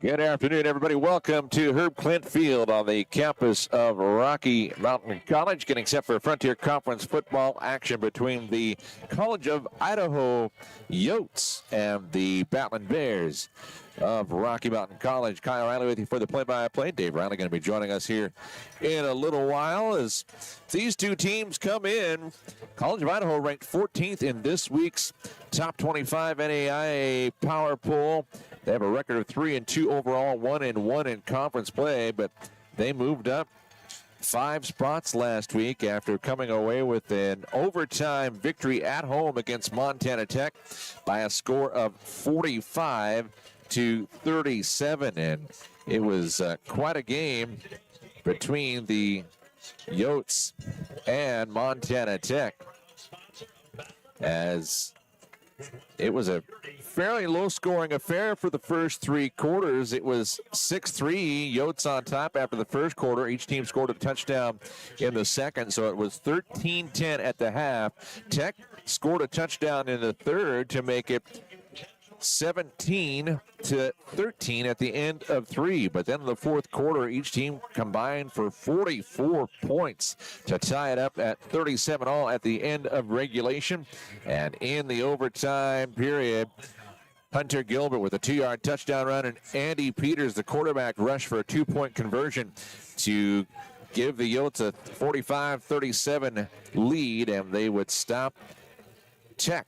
Good afternoon, everybody. Welcome to Herb Klindt Field on the campus of Rocky Mountain College, getting set for Frontier Conference football action between the College of Idaho Yotes and the Battlin Bears of Rocky Mountain College. Kyle Riley with you for the play-by-play. Dave Riley going to be joining us here in a little while as these two teams come in. College of Idaho ranked 14th in this week's top 25 NAIA power poll. They have a record of 3-2 overall, 1-1 in conference play, but they moved up 5 spots last week after coming away with an overtime victory at home against Montana Tech by a score of 45-37, and it was quite a game between the Yotes and Montana Tech, as it was a fairly low-scoring affair for the first 3 quarters. It was 6-3, Yotes on top after the first quarter. Each team scored a touchdown in the second, so it was 13-10 at the half. Tech scored a touchdown in the third to make it 17-13 at the end of 3. But then in the fourth quarter, each team combined for 44 points to tie it up at 37 all at the end of regulation. And in the overtime period, Hunter Gilbert with a 2-yard touchdown run, and Andy Peters, the quarterback, rushed for a 2-point conversion to give the Yotes a 45-37 lead, and they would stop Tech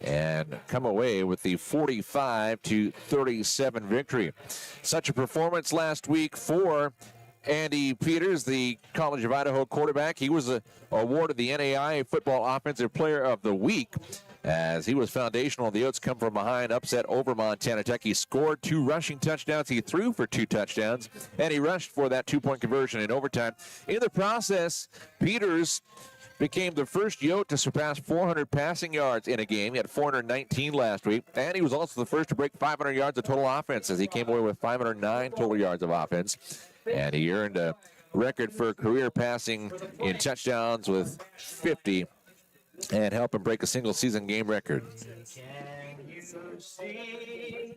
and come away with the 45-37 victory. Such a performance last week for Andy Peters, the College of Idaho quarterback. He was awarded the NAIA Football Offensive Player of the Week, as he was foundational. The Yotes come from behind, upset over Montana Tech. He scored 2 rushing touchdowns. He threw for 2 touchdowns, and he rushed for that 2-point conversion in overtime. In the process, Peters became the first Yote to surpass 400 passing yards in a game. He had 419 last week, and he was also the first to break 500 yards of total offense, as he came away with 509 total yards of offense. And he earned a record for career passing in touchdowns with 50, and helped him break a single-season game record. Can you see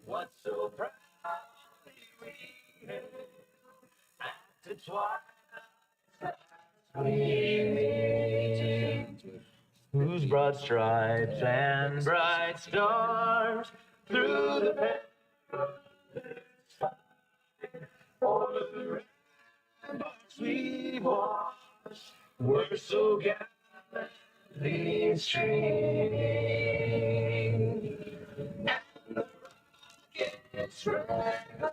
what's so proud we have? It's whose broad stripes and bright stars through the over the rainbows we watched were so gallantly streaming, and the rockets ran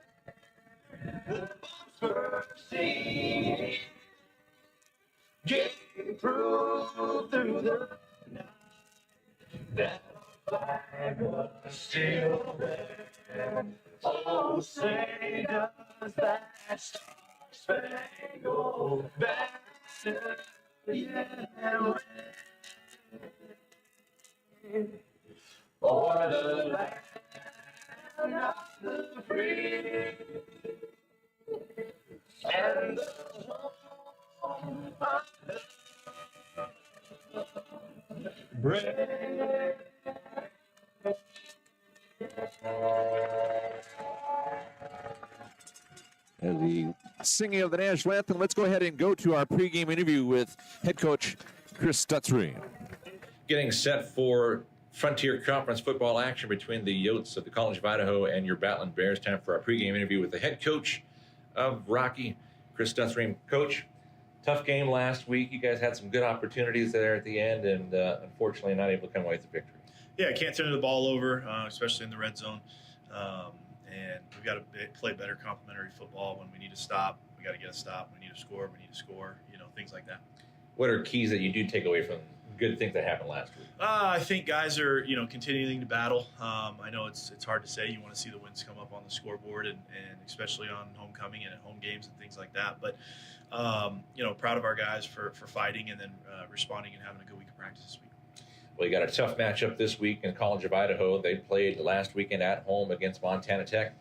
the mercy gave proof through the night that our flag was still there. Oh, say does that star-spangled banner yet wave o'er the land of the free and the home of the brave. As the singing of the national anthem, let's go ahead and go to our pregame interview with head coach Chris Stutzry. Getting set for Frontier Conference football action between the Yotes of the College of Idaho and your Battlin Bears. Time for our pregame interview with the head coach of Rocky, Chris Stutzry. Coach, tough game last week. You guys had some good opportunities there at the end, and unfortunately not able to come away with the victory. Yeah, can't turn the ball over, especially in the red zone. And we've got to play better complementary football. When we need to stop, we got to get a stop. We need to score, things like that. What are keys that you do take away from good things that happened last week? I think guys are, continuing to battle. I know it's hard to say. You want to see the wins come up on the scoreboard, and especially on homecoming and at home games and things like that. But, proud of our guys for fighting and then responding and having a good week of practice this week. Well, you got a tough matchup this week in College of Idaho. They played last weekend at home against Montana Tech.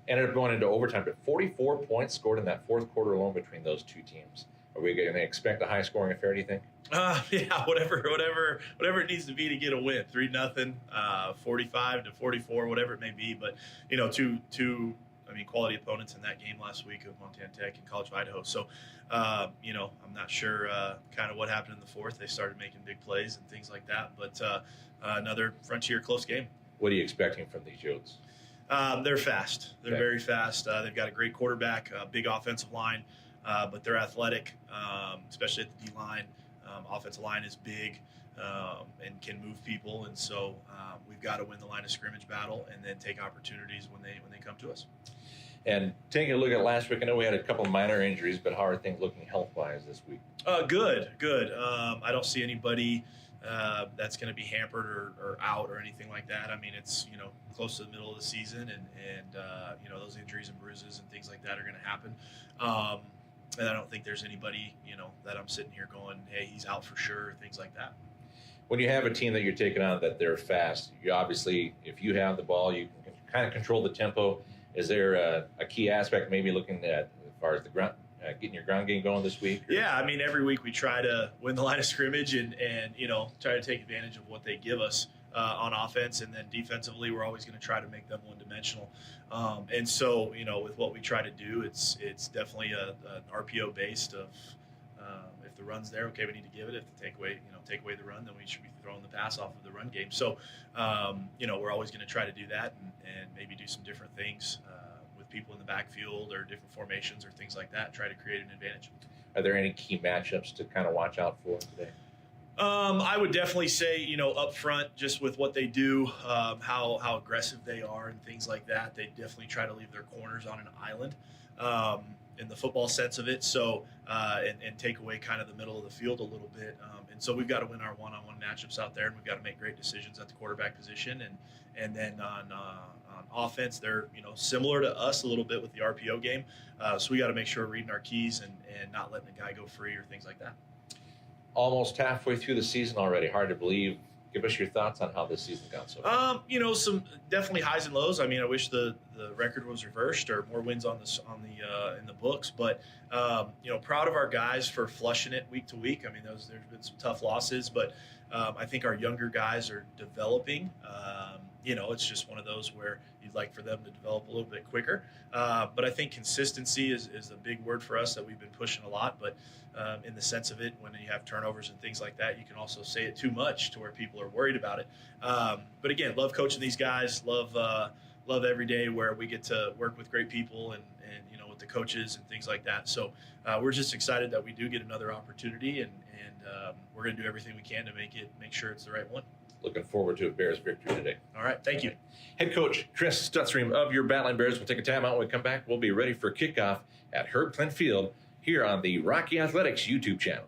Ended up going into overtime, but 44 points scored in that fourth quarter alone between those two teams. Are we going to expect a high-scoring affair, do you think? Yeah, whatever it needs to be to get a win. 3-0, 45-44, whatever it may be. But two quality opponents in that game last week of Montana Tech and College of Idaho. So, I'm not sure kind of what happened in the fourth. They started making big plays and things like that. But another Frontier close game. What are you expecting from these Yotes? They're fast. They're very fast. They've got a great quarterback, big offensive line, but they're athletic, especially at the D-line. Offensive line is big and can move people, and so we've got to win the line of scrimmage battle and then take opportunities when they come to us. And taking a look at last week, I know we had a couple of minor injuries, but how are things looking health-wise this week? Good. I don't see anybody that's going to be hampered or out or anything like that. I mean, it's close to the middle of the season, and those injuries and bruises and things like that are going to happen. And I don't think there's anybody that I'm sitting here going, hey, he's out for sure, things like that. When you have a team that you're taking on that they're fast, you obviously, if you have the ball, you can kind of control the tempo. Is there a key aspect maybe looking at as far as the ground, getting your ground game going this week? Or? Yeah, I mean, every week we try to win the line of scrimmage and try to take advantage of what they give us on offense, and then defensively we're always going to try to make them one-dimensional. And so, with what we try to do, it's definitely an RPO based of if the run's there, okay, we need to give it. If they take away the run, then we should be throwing the pass off of the run game. So, we're always going to try to do that and maybe do some different things with people in the backfield or different formations or things like that, try to create an advantage. Are there any key matchups to kind of watch out for today? I would definitely say, up front, just with what they do, how aggressive they are and things like that, they definitely try to leave their corners on an island in the football sense of it. So, and take away kind of the middle of the field a little bit. And so we've got to win our one-on-one matchups out there, and we've got to make great decisions at the quarterback position. And then on offense, they're, similar to us a little bit with the RPO game. So we got to make sure we're reading our keys and not letting the guy go free or things like that. Almost halfway through the season already. Hard to believe. Give us your thoughts on how this season gone so far. Some definitely highs and lows. I mean, I wish the record was reversed or more wins in the books. But proud of our guys for flushing it week to week. I mean, there's been some tough losses, but I think our younger guys are developing. It's just one of those where you'd like for them to develop a little bit quicker. But I think consistency is a big word for us that we've been pushing a lot. But in the sense of it, when you have turnovers and things like that, you can also say it too much to where people are worried about it. But again, love coaching these guys. Love every day where we get to work with great people and with the coaches and things like that. So we're just excited that we do get another opportunity, and we're going to do everything we can to make sure it's the right one. Looking forward to a Bears victory today. All right. Thank you. Head coach Chris Stutstream of your Battlin Bears will take a timeout. When we come back, we'll be ready for kickoff at Herb Klindt Field here on the Rocky Athletics YouTube channel.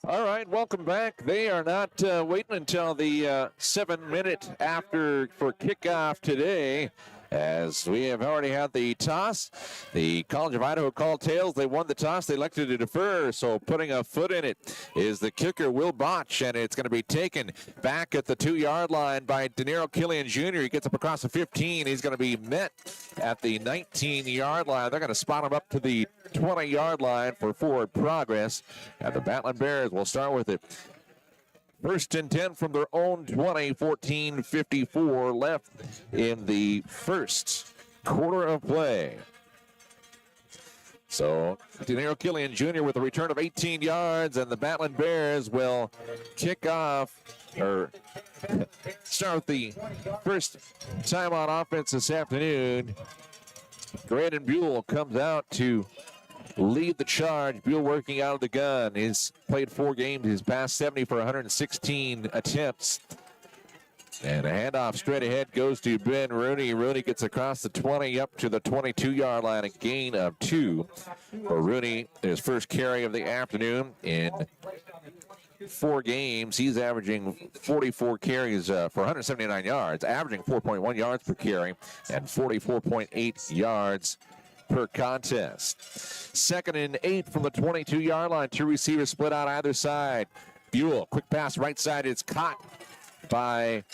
All right, welcome back. They are not waiting until the 7 minute after for kickoff today, as we have already had the toss. The College of Idaho called tails. They won the toss. They elected to defer, so putting a foot in it is the kicker, Will Botch, and it's going to be taken back at the 2-yard line by Deniro Killian Jr. He gets up across the 15. He's going to be met at the 19-yard line. They're going to spot him up to the 20-yard line for forward progress, and the Battlin Bears will start with it. 1st and 10 from their own 20, 14:54 left in the first quarter of play. So, Deniro Killian Jr. with a return of 18 yards, and the Battlin Bears will kick off, or start the first time on offense this afternoon. Brandon Buell comes out to lead the charge. Buell working out of the gun. He's played 4 games. He's passed 70 for 116 attempts. And a handoff straight ahead goes to Ben Rooney. Rooney gets across the 20 up to the 22-yard line, a gain of 2 for Rooney. His first carry of the afternoon in 4 games, he's averaging 44 carries for 179 yards, averaging 4.1 yards per carry and 44.8 yards per contest. 2nd and 8 from the 22-yard line. 2 receivers split out either side. Buell, quick pass right side. It's caught by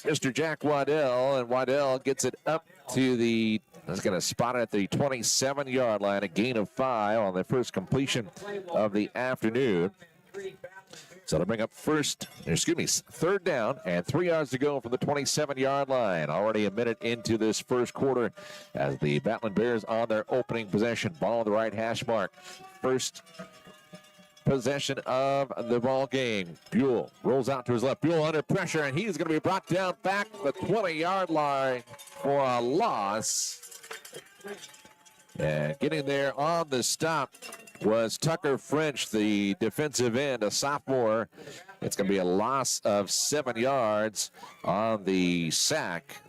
Mr. Jack Waddell, and Waddell gets it up to the, is going to spot it at the 27-yard line, a gain of 5 on the first completion of the afternoon. So to bring up 3rd down and 3 yards to go from the 27-yard line. Already a minute into this first quarter as the Battlin Bears on their opening possession. Ball on the right hash mark. First possession of the ball game. Buell rolls out to his left. Buell under pressure, and he's going to be brought down back the 20-yard line for a loss. And getting there on the stop was Tucker French, the defensive end, a sophomore. It's going to be a loss of 7 yards on the sack.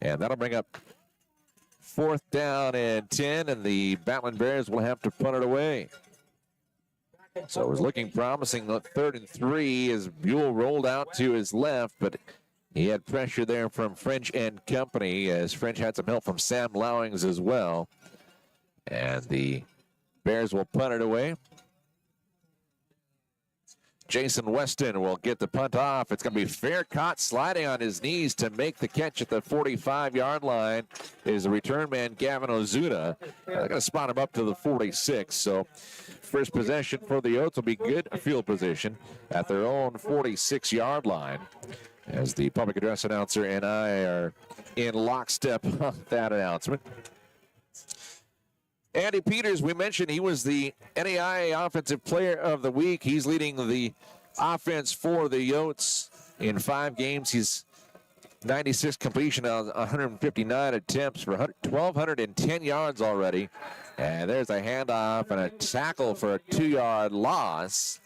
And that'll bring up 4th down and 10, and the Battlin Bears will have to punt it away. So it was looking promising. 3rd and 3 as Buell rolled out to his left, but he had pressure there from French and company, as French had some help from Sam Lowings as well. And the Bears will punt it away. Jason Weston will get the punt off. It's going to be fair caught, sliding on his knees to make the catch at the 45-yard line is the return man, Gavin Ozuna. They're going to spot him up to the 46. So first possession for the Yotes will be good field position at their own 46-yard line, as the public address announcer and I are in lockstep on that announcement. Andy Peters, we mentioned he was the NAIA Offensive Player of the Week. He's leading the offense for the Yotes in 5 games. He's 96 completion on 159 attempts for 1,210 yards already. And there's a handoff and a tackle for a 2-yard loss,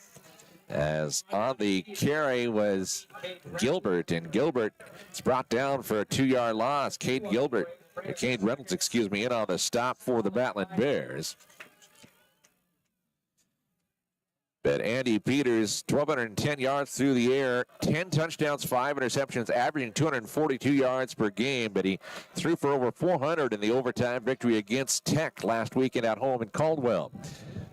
as on the carry was Gilbert, and Gilbert is brought down for a 2-yard loss. Cade Reynolds, in on the stop for the Battlin Bears. But Andy Peters, 1,210 yards through the air, 10 touchdowns, 5 interceptions, averaging 242 yards per game. But he threw for over 400 in the overtime victory against Tech last weekend at home in Caldwell.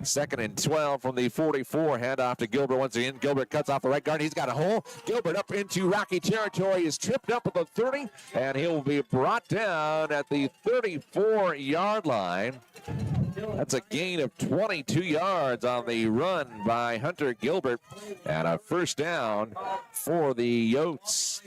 2nd and 12 from the 44. Handoff to Gilbert once again. Gilbert cuts off the right guard. He's got a hole. Gilbert up into Rocky territory, is tripped up at the 30, and he'll be brought down at the 34-yard line. That's a gain of 22 yards on the run by Hunter Gilbert, and a first down for the Yotes.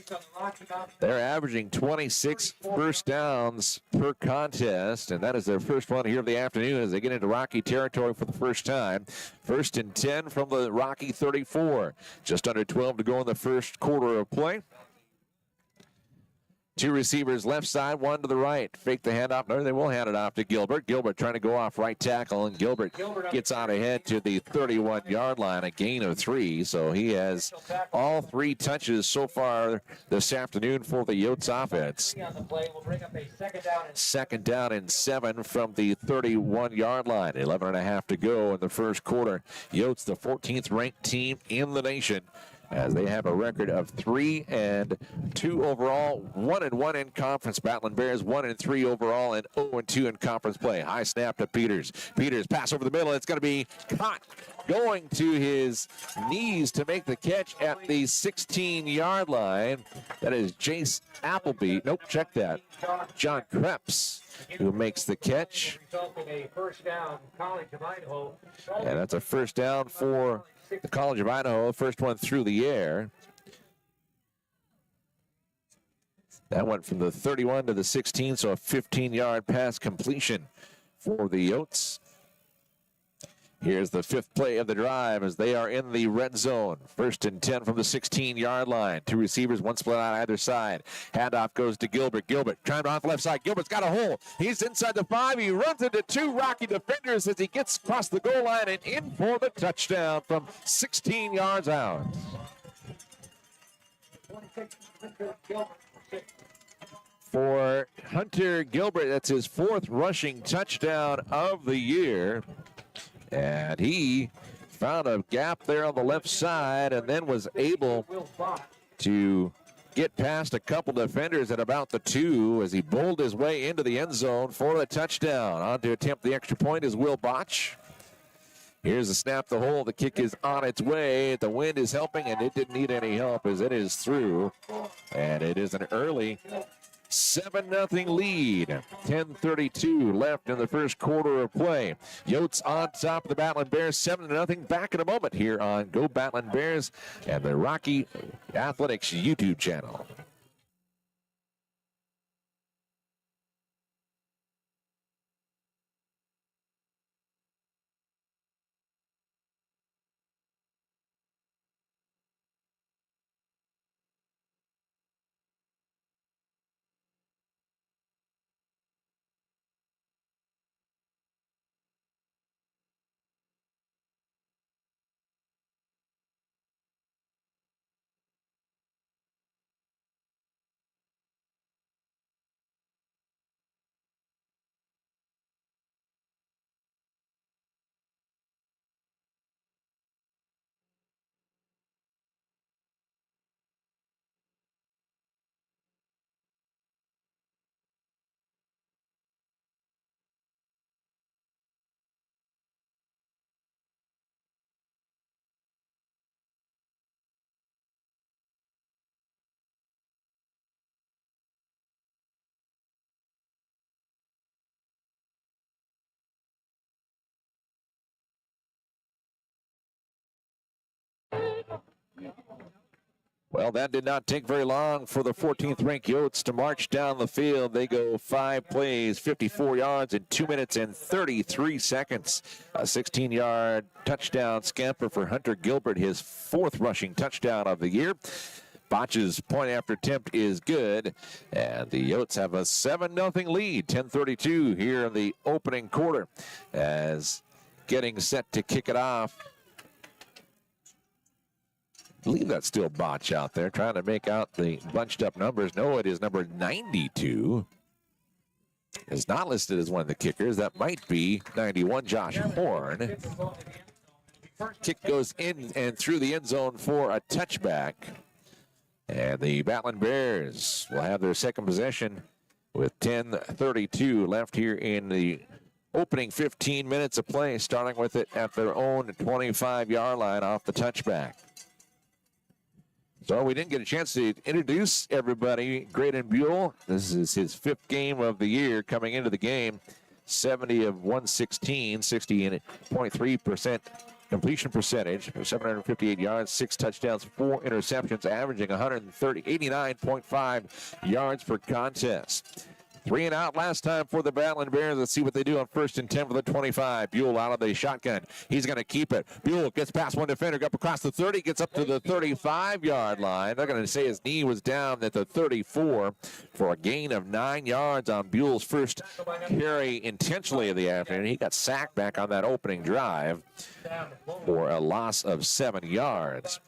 They're averaging 26 first downs per contest, and that is their first one here of the afternoon as they get into Rocky territory for the first time. 1st and 10 from the Rocky 34. Just under 12 to go in the first quarter of play. 2 receivers left side, 1 to the right. Fake the handoff. No, they will hand it off to Gilbert. Gilbert trying to go off right tackle, and Gilbert gets out ahead to the 31-yard line, a gain of 3. So he has all 3 touches so far this afternoon for the Yotes offense. 2nd down and 7 from the 31-yard line. 11.5 to go in the first quarter. Yotes, the 14th ranked team in the nation, as they have a record of 3-2 overall, 1-1 in conference. Battlin Bears 1-3 overall and 0-2 in conference play. High snap to Peters. Peters pass over the middle. It's going to be caught going to his knees to make the catch at the 16-yard line. That is Jace Appleby. Nope, check that. John Krebs, who makes the catch. And that's a first down for the College of Idaho, first one through the air. That went from the 31 to the 16, so a 15-yard pass completion for the Yotes. Here's the 5th play of the drive as they are in the red zone. 1st and 10 from the 16-yard line. 2 receivers, 1 split on either side. Handoff goes to Gilbert. Gilbert trying to off the left side. Gilbert's got a hole. He's inside the 5. He runs into 2 Rocky defenders as he gets across the goal line and in for the touchdown from 16 yards out. For Hunter Gilbert, that's his 4th rushing touchdown of the year. And he found a gap there on the left side and then was able to get past a couple defenders at about the 2 as he bowled his way into the end zone for the touchdown. On to attempt the extra point is Will Botch. Here's the snap, the hole. The kick is on its way. The wind is helping, and it didn't need any help as it is through. And it is an early 7-0 lead. 10:32 left in the first quarter of play. Yotes on top of the Battlin Bears, 7-0. Back in a moment here on Go Battlin Bears and the Rocky Athletics YouTube channel. Well, that did not take very long for the 14th ranked Yotes to march down the field. They go 5 plays, 54 yards in 2 minutes and 33 seconds. A 16-yard touchdown scamper for Hunter Gilbert, his 4th rushing touchdown of the year. Botch's point after attempt is good, and the Yotes have a 7-0 lead. 10:32 here in the opening quarter as getting set to kick it off. I believe that's still Botch out there trying to make out the bunched up numbers. No, it is number 92. It's not listed as one of the kickers. That might be 91, Josh Horn. Kick goes in and through the end zone for a touchback. And the Battlin Bears will have their second possession with 10:32 left here in the opening 15 minutes of play, starting with it at their own 25-yard line off the touchback. So we didn't get a chance to introduce everybody. Graydon Buell, this is his 5th game of the year coming into the game. 70 of 116, 60.3% completion percentage, 758 yards, 6 touchdowns, 4 interceptions, averaging 89.5 yards per contest. 3 and out last time for the Battlin Bears. Let's see what they do on 1st and 10 for the 25. Buell out of the shotgun. He's going to keep it. Buell gets past one defender, up across the 30, gets up to the 35-yard line. They're going to say his knee was down at the 34 for a gain of 9 yards on Buell's first carry intentionally of the afternoon. He got sacked back on that opening drive for a loss of 7 yards.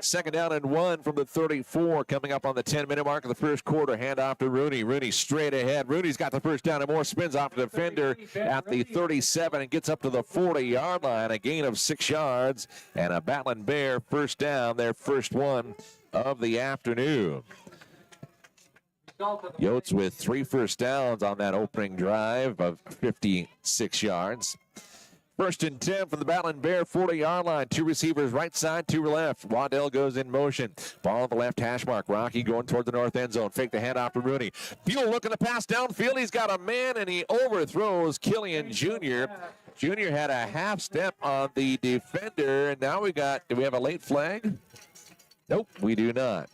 Second down and 1 from the 34 coming up on the 10-minute mark of the first quarter. Handoff to Rooney. Rooney straight ahead. Rooney's got the first down and more. Spins off the defender at the 37 and gets up to the 40-yard line. A gain of 6 yards and a Battlin Bear first down, their first one of the afternoon. Yotes with 3 first downs on that opening drive of 56 yards. 1st and 10 from the Battlin Bear 40-yard line. 2 receivers right side, 2 left. Waddell goes in motion. Ball on the left hash mark. Rocky going toward the north end zone. Fake the handoff to Rooney. Buell looking to pass downfield. He's got a man and he overthrows Killian Jr. Jr. had a half step on the defender. And now do we have a late flag? Nope, we do not.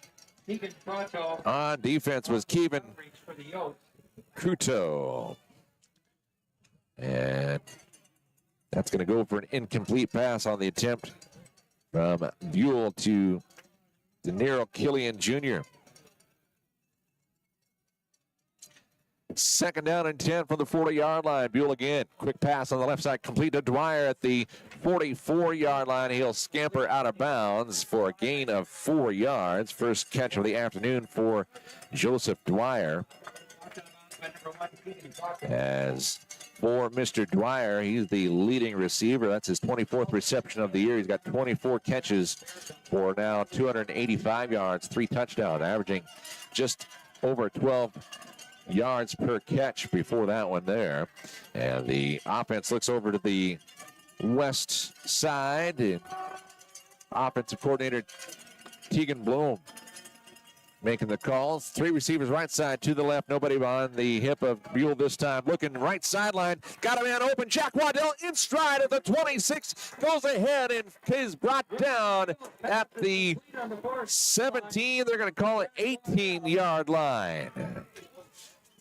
On defense was Kevin Cruto. And that's going to go for an incomplete pass on the attempt from Buell to De Niro Killian Jr. 2nd down and 10 from the 40-yard line. Buell again. Quick pass on the left side. Complete to Dwyer at the 44-yard line. He'll scamper out of bounds for a gain of 4 yards. First catch of the afternoon for Joseph Dwyer. As for Mr. Dwyer. He's the leading receiver. That's his 24th reception of the year. He's got 24 catches for now 285 yards, 3 touchdowns, averaging just over 12 yards per catch before that one there. And the offense looks over to the west side. And offensive coordinator Tegan Bloom making the calls. 3 receivers right side to the left. Nobody on the hip of Buell this time. Looking right sideline. Got a man open. Jack Waddell in stride at the 26. Goes ahead and is brought down at the 17. They're going to call it 18-yard line.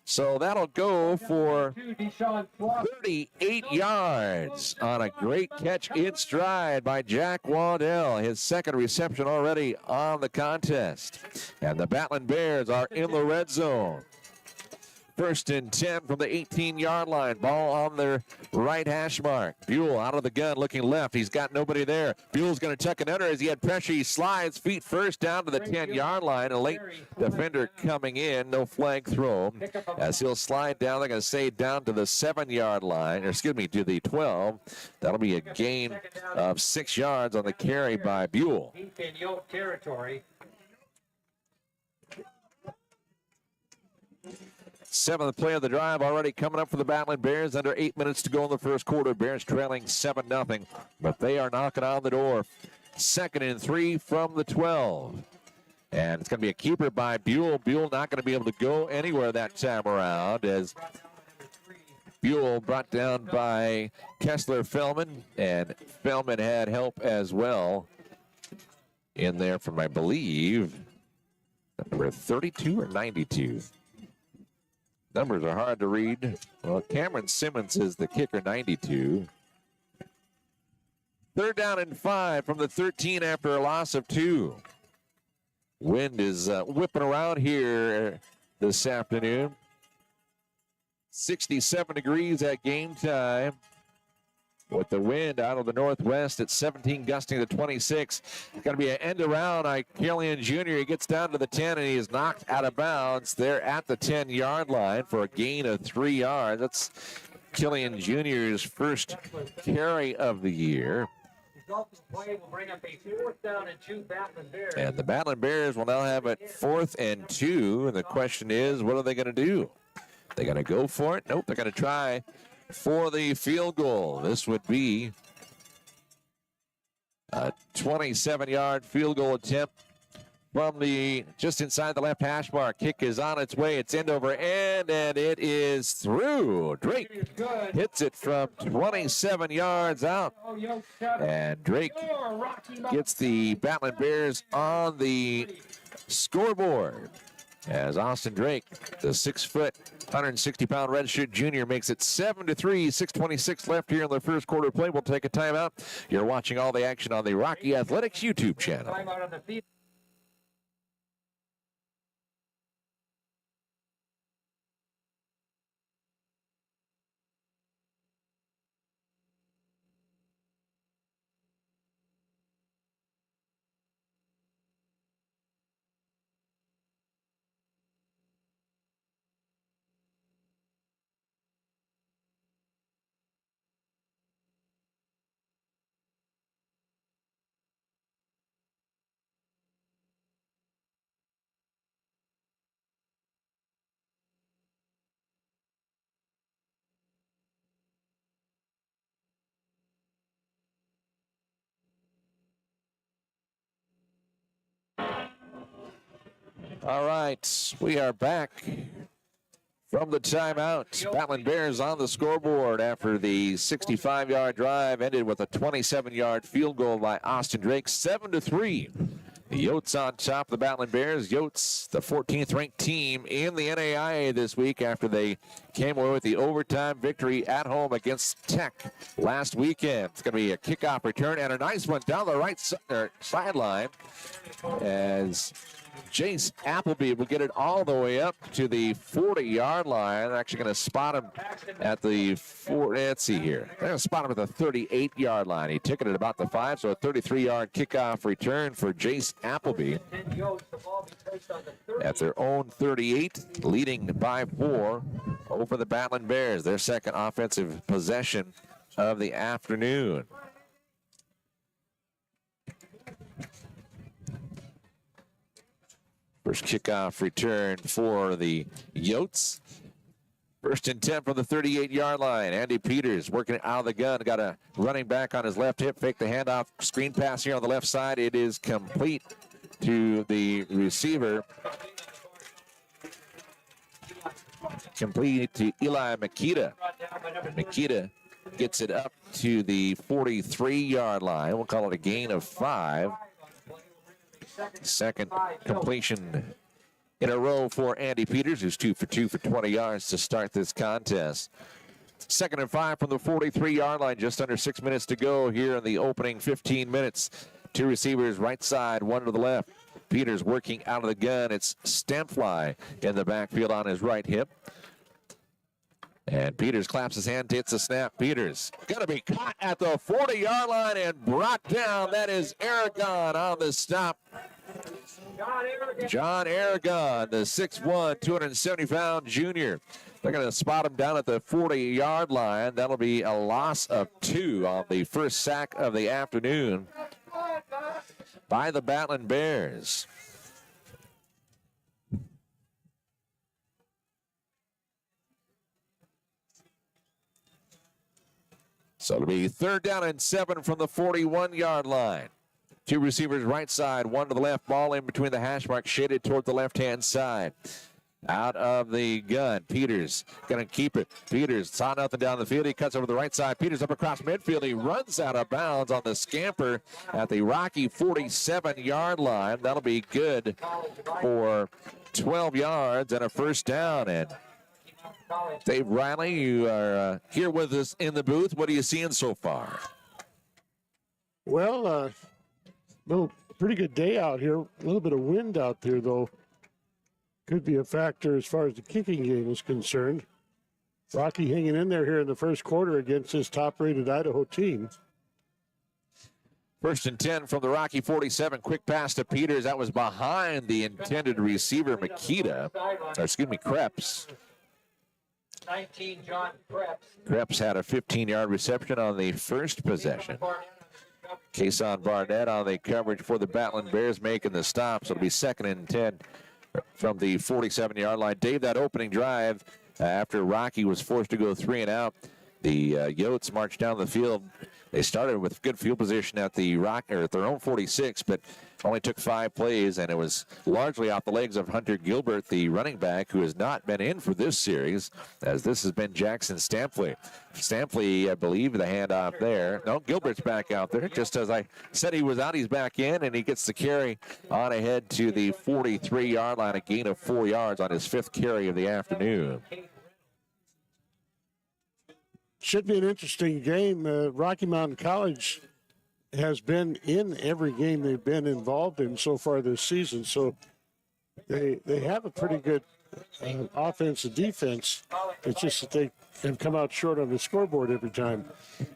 So that'll go for 38 yards on a great catch in stride by Jack Waddell. His 2nd reception already on the contest. And the Battlin Bears are in the red zone. 1st and 10 from the 18-yard line. Ball on their right hash mark. Buell out of the gun looking left. He's got nobody there. Buell's going to tuck and enter as he had pressure. He slides feet first down to the 10-yard line. A late defender coming in. No flag throw. As he'll slide down, they're going to say down to the 7-yard line. Or excuse me, to the 12. That'll be a gain of 6 yards on the carry by Buell. In Yotes territory. 7th play of the drive already coming up for the Battlin Bears. Under 8 minutes to go in the first quarter. Bears trailing 7-0, but they are knocking on the door. 2nd and 3 from the 12. And it's going to be a keeper by Buell. Buell not going to be able to go anywhere that time around as Buell brought down by Kessler Fellman. And Fellman had help as well in there from, I believe, number 32 or 92. Numbers are hard to read. Well, Cameron Simmons is the kicker, 92. 3rd down and 5 from the 13 after a loss of 2. Wind is whipping around here this afternoon. 67 degrees at game time. With the wind out of the northwest at 17, gusting to 26. It's going to be an end around. Killian Jr. He gets down to the 10 and he is knocked out of bounds. They're at the 10-yard line for a gain of 3 yards. That's Killian Jr.'s first carry of the year. And the Battlin Bears will now have it 4th and 2. And the question is, what are they going to do? They're going to go for it? Nope, they're going to try for the field goal. This would be a 27-yard field goal attempt from the just inside the left hash mark. Kick is on its way. It's end over end, and it is through. Drake hits it from 27 yards out, and Drake gets the Battlin Bears on the scoreboard. As Austin Drake, the 6-foot, 160-pound redshirt junior, makes it 7-3, 6:26 left here in the first quarter play. We'll take a timeout. You're watching all the action on the Rocky Athletics YouTube channel. All right, we are back from the timeout. Battlin Bears on the scoreboard after the 65-yard drive ended with a 27-yard field goal by Austin Drake, 7-3. The Yotes on top of the Battlin Bears. Yotes, the 14th ranked team in the NAIA this week after they came away with the overtime victory at home against Tech last weekend. It's going to be a kickoff return and a nice one down the right sideline as Jace Appleby will get it all the way up to the 40-yard line. They're actually going to spot him at the let's see here. They're going to spot him at the 38-yard line. He took it at about the 5, so a 33-yard kickoff return for Jace Appleby at their own 38, leading by 4. over the Battlin Bears, their second offensive possession of the afternoon. First kickoff return for the Yotes. First and 10 from the 38-yard line. Andy Peters working it out of the gun. Got a running back on his left hip. Fake the handoff. Screen pass here on the left side. It is complete to the receiver. Complete to Eli Makita. Makita gets it up to the 43-yard line. We'll call it a gain of 5. Second completion in a row for Andy Peters, who's 2 for 2 for 20 yards to start this contest. Second and 5 from the 43-yard line. Just under 6 minutes to go here in the opening 15 minutes. Two receivers right side, one to the left. Peters working out of the gun. It's Stamfly in the backfield on his right hip. And Peters claps his hand, hits the snap. Peters going to be caught at the 40-yard line and brought down. That is Aragon on the stop. John Aragon, the 6'1", 270-pound junior. They're going to spot him down at the 40-yard line. That'll be a loss of 2 on the first sack of the afternoon by the Battlin Bears. So it'll be 3rd down and 7 from the 41-yard line. Two receivers right side, one to the left. Ball in between the hash marks, shaded toward the left-hand side. Out of the gun. Peters going to keep it. Peters saw nothing down the field. He cuts over the right side. Peters up across midfield. He runs out of bounds on the scamper at the Rocky 47-yard line. That'll be good for 12 yards and a first down. And Dave Riley, you are here with us in the booth. What are you seeing so far? Well, pretty good day out here. A little bit of wind out there, though. Could be a factor as far as the kicking game is concerned. Rocky hanging in there here in the first quarter against this top-rated Idaho team. First and 10 from the Rocky 47. Quick pass to Peters. That was behind the intended receiver, Krebs. 19, John Krebs. Krebs had a 15-yard reception on the first possession. Kason Barnett on the coverage for the Battlin Bears making the stop. So it'll be 2nd and 10 from the 47-yard line. Dave, that opening drive after Rocky was forced to go 3 and out, the Yotes marched down the field. They started with good field position at the at their own 46, but only took 5 plays, and it was largely off the legs of Hunter Gilbert, the running back, who has not been in for this series, as this has been Jackson Stampley. Stampley, I believe, the handoff there. No, Gilbert's back out there. Just as I said he was out, he's back in, and he gets the carry on ahead to the 43-yard line, a gain of 4 yards on his 5th carry of the afternoon. Should be an interesting game. Rocky Mountain College has been in every game they've been involved in so far this season, so they have a pretty good offense and defense. It's just that they have come out short on the scoreboard every time.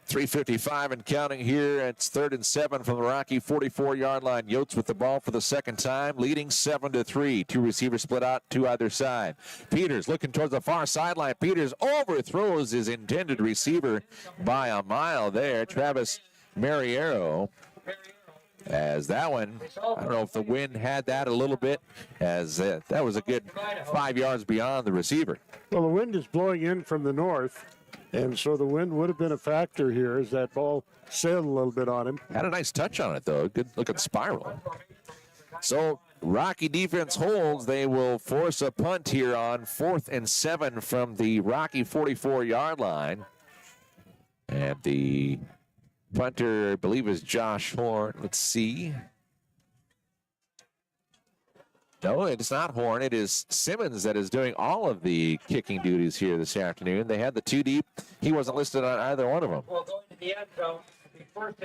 3:55 and counting here. It's 3rd and 7 from the Rocky 44-yard line. Yotes with the ball for the second time, leading 7-3. Two receivers split out to either side. Peters looking towards the far sideline. Peters overthrows his intended receiver by a mile there. Travis Mariero. As that one, I don't know if the wind had that a little bit, as that was a good 5 yards beyond the receiver. Well, the wind is blowing in from the north, and so the wind would have been a factor here as that ball sailed a little bit on him. Had a nice touch on it, though. Good looking spiral. So Rocky defense holds. They will force a punt here on 4th and 7 from the Rocky 44-yard line. And the punter, I believe, is Josh Horn. Let's see. No, it's not Horn. It is Simmons that is doing all of the kicking duties here this afternoon. They had the 2 deep. He wasn't listed on either one of them.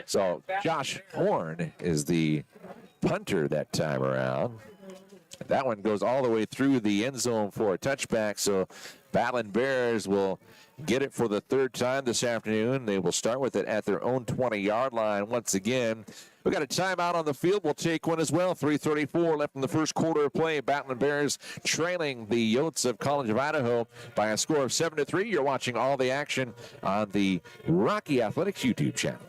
So Josh Horn is the punter that time around. That one goes all the way through the end zone for a touchback. So Battlin Bears will get it for the third time this afternoon. They will start with it at their own 20-yard line once again. We got a timeout on the field. We'll take one as well. 3:34 left in the first quarter of play. Battlin Bears trailing the Yotes of College of Idaho by a score of 7-3. You're watching all the action on the Rocky Athletics YouTube channel.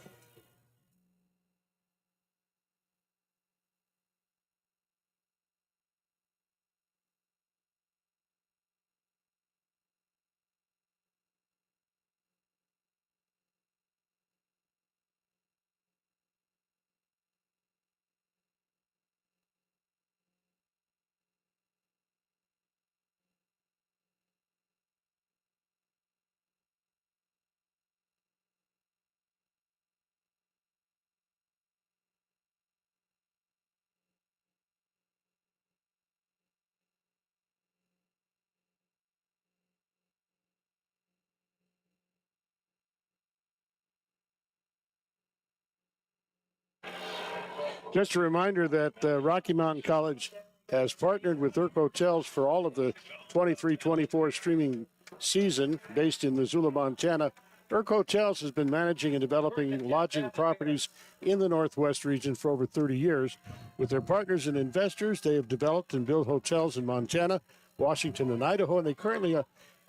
Just a reminder that Rocky Mountain College has partnered with Urk Hotels for all of the 23-24 streaming season based in Missoula, Montana. Urk Hotels has been managing and developing lodging properties in the Northwest region for over 30 years. With their partners and investors, they have developed and built hotels in Montana, Washington, and Idaho, and they currently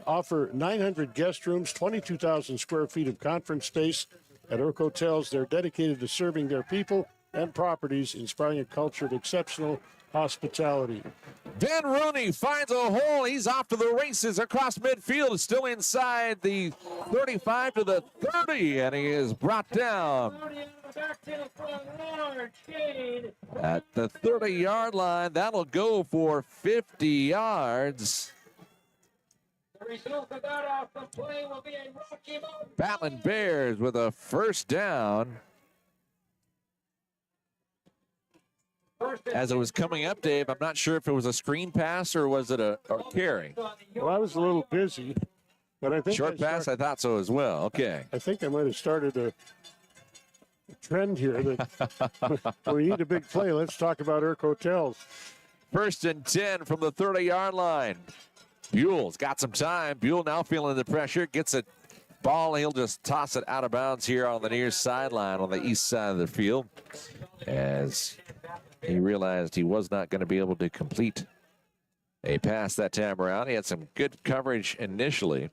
offer 900 guest rooms, 22,000 square feet of conference space. At Urk Hotels, they're dedicated to serving their people and properties, inspiring a culture of exceptional hospitality. Ben Rooney finds a hole. He's off to the races across midfield, still inside the 35 to the 30, and he is brought down at the 30-yard line. That'll go for 50 yards. The result of that off the play will be a Rocky Mountain. Battlin Bears with a first down. As it was coming up, Dave, I'm not sure if it was a screen pass or was it a carry. Well, I was a little busy, but I think Short pass, I thought so as well. Okay. I think I might have started a trend here that when we need a big play, let's talk about Urk Hotels. 1st and 10 from the 30-yard line. Buell's got some time. Buell now feeling the pressure, gets a ball. He'll just toss it out of bounds here on the near sideline on the east side of the field as he realized he was not going to be able to complete a pass that time around. He had some good coverage initially,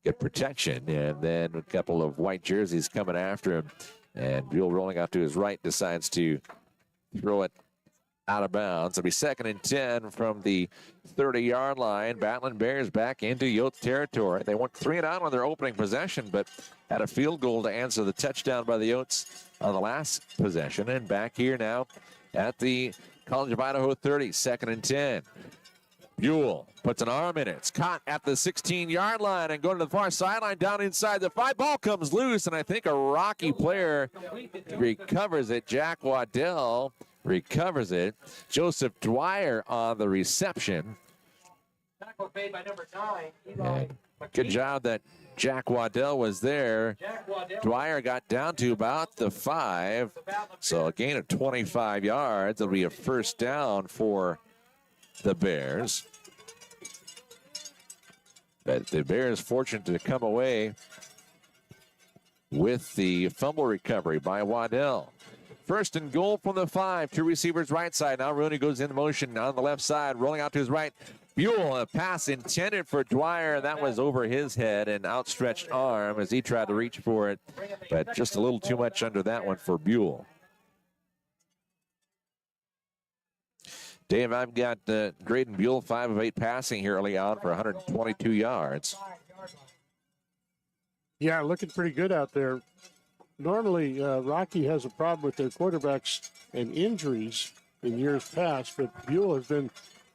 good protection, and then a couple of white jerseys coming after him. And Buell rolling out to his right decides to throw it out of bounds. It'll be 2nd and 10 from the 30-yard line. Battlin Bears back into Yotes territory. They went 3 and out on their opening possession, but had a field goal to answer the touchdown by the Yotes on the last possession. And back here now at the College of Idaho 30, 2nd and 10. Buell puts an arm in it. It's caught at the 16-yard line and going to the far sideline down inside the 5. Ball comes loose, and I think a Rocky player recovers it. Jack Waddell recovers it. Joseph Dwyer on the reception. Tackle made by number 9. Good job that Jack Waddell was there. Dwyer got down to about the 5. So a gain of 25 yards. It'll be a first down for the Bears. But the Bears fortunate to come away with the fumble recovery by Waddell. 1st and goal from the 5. 2 receivers right side. Now Rooney goes in motion on the left side, rolling out to his right. Buell, a pass intended for Dwyer. That was over his head, an outstretched arm as he tried to reach for it, but just a little too much under that one for Buell. Dave, I've got Graydon Buell 5 of 8 passing here early on for 122 yards. Yeah, looking pretty good out there. Normally, Rocky has a problem with their quarterbacks and injuries in years past, but Buell has been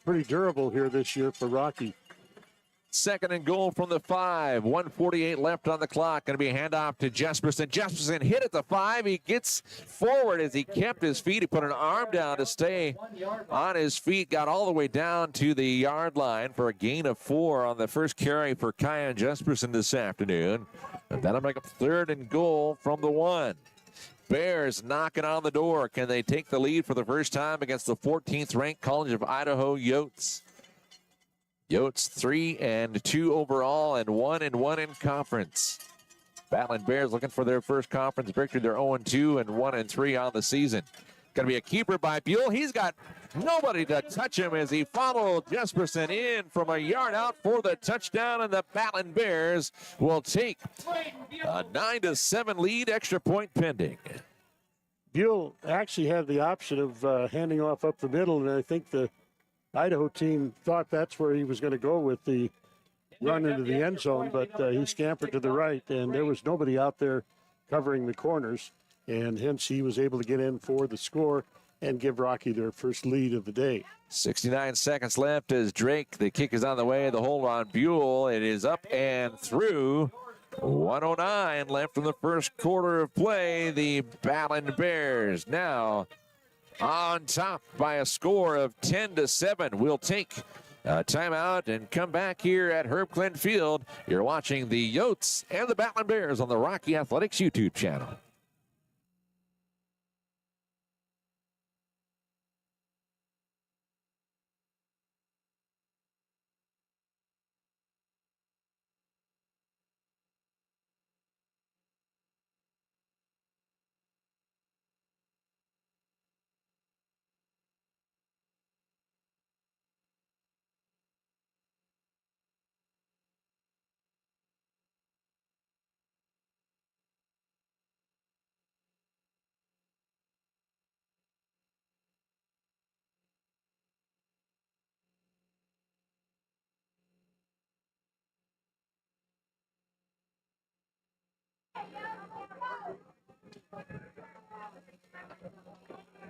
pretty durable here this year for Rocky. 2nd and goal from the 5. 1:48 left on the clock. Going to be a handoff to Jesperson. Jesperson hit at the 5. He gets forward as he kept his feet. He put an arm down to stay on his feet. Got all the way down to the yard line for a gain of 4 on the first carry for Kyan Jesperson this afternoon. And that'll make up 3rd and goal from the 1. Bears knocking on the door. Can they take the lead for the first time against the 14th ranked College of Idaho Yotes? Yotes 3-2 overall and 1-1 in conference. Battlin Bears looking for their first conference victory. They're 0-2 and 1-3 on the season. Going to be a keeper by Buell. He's got nobody to touch him as he followed Jesperson in from a yard out for the touchdown, and the Battlin Bears will take a 9-7 lead, extra point pending. Buell actually had the option of handing off up the middle, and I think the Idaho team thought that's where he was going to go with the run into the end zone, but he scampered to the right, and there was nobody out there covering the corners, and hence he was able to get in for the score and give Rocky their first lead of the day. 69 seconds left as Drake, the kick is on the way, the hold on Buell. It is up and through. 1:09 left in the first quarter of play. The Battlin Bears now on top by a score of 10-7. We'll take a timeout and come back here at Herb Klindt Field. You're watching the Yotes and the Battlin Bears on the Rocky Athletics YouTube channel.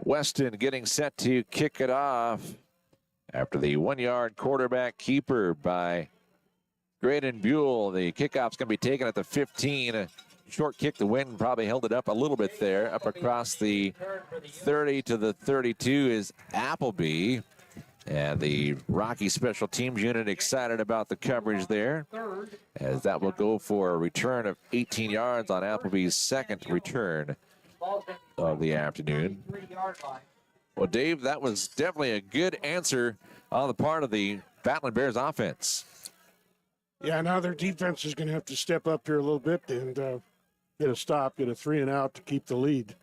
Weston getting set to kick it off after the 1-yard quarterback keeper by Graydon Buell. The kickoff's going to be taken at the 15. A short kick. The wind probably held it up a little bit there. Up across the 30 to the 32 is Appleby. And the Rocky Special Teams unit excited about the coverage there, as that will go for a return of 18 yards on Appleby's second return of the afternoon. Well, Dave, that was definitely a good answer on the part of the Battlin Bears offense. Yeah, now their defense is going to have to step up here a little bit and get a stop, get a 3-and-out to keep the lead.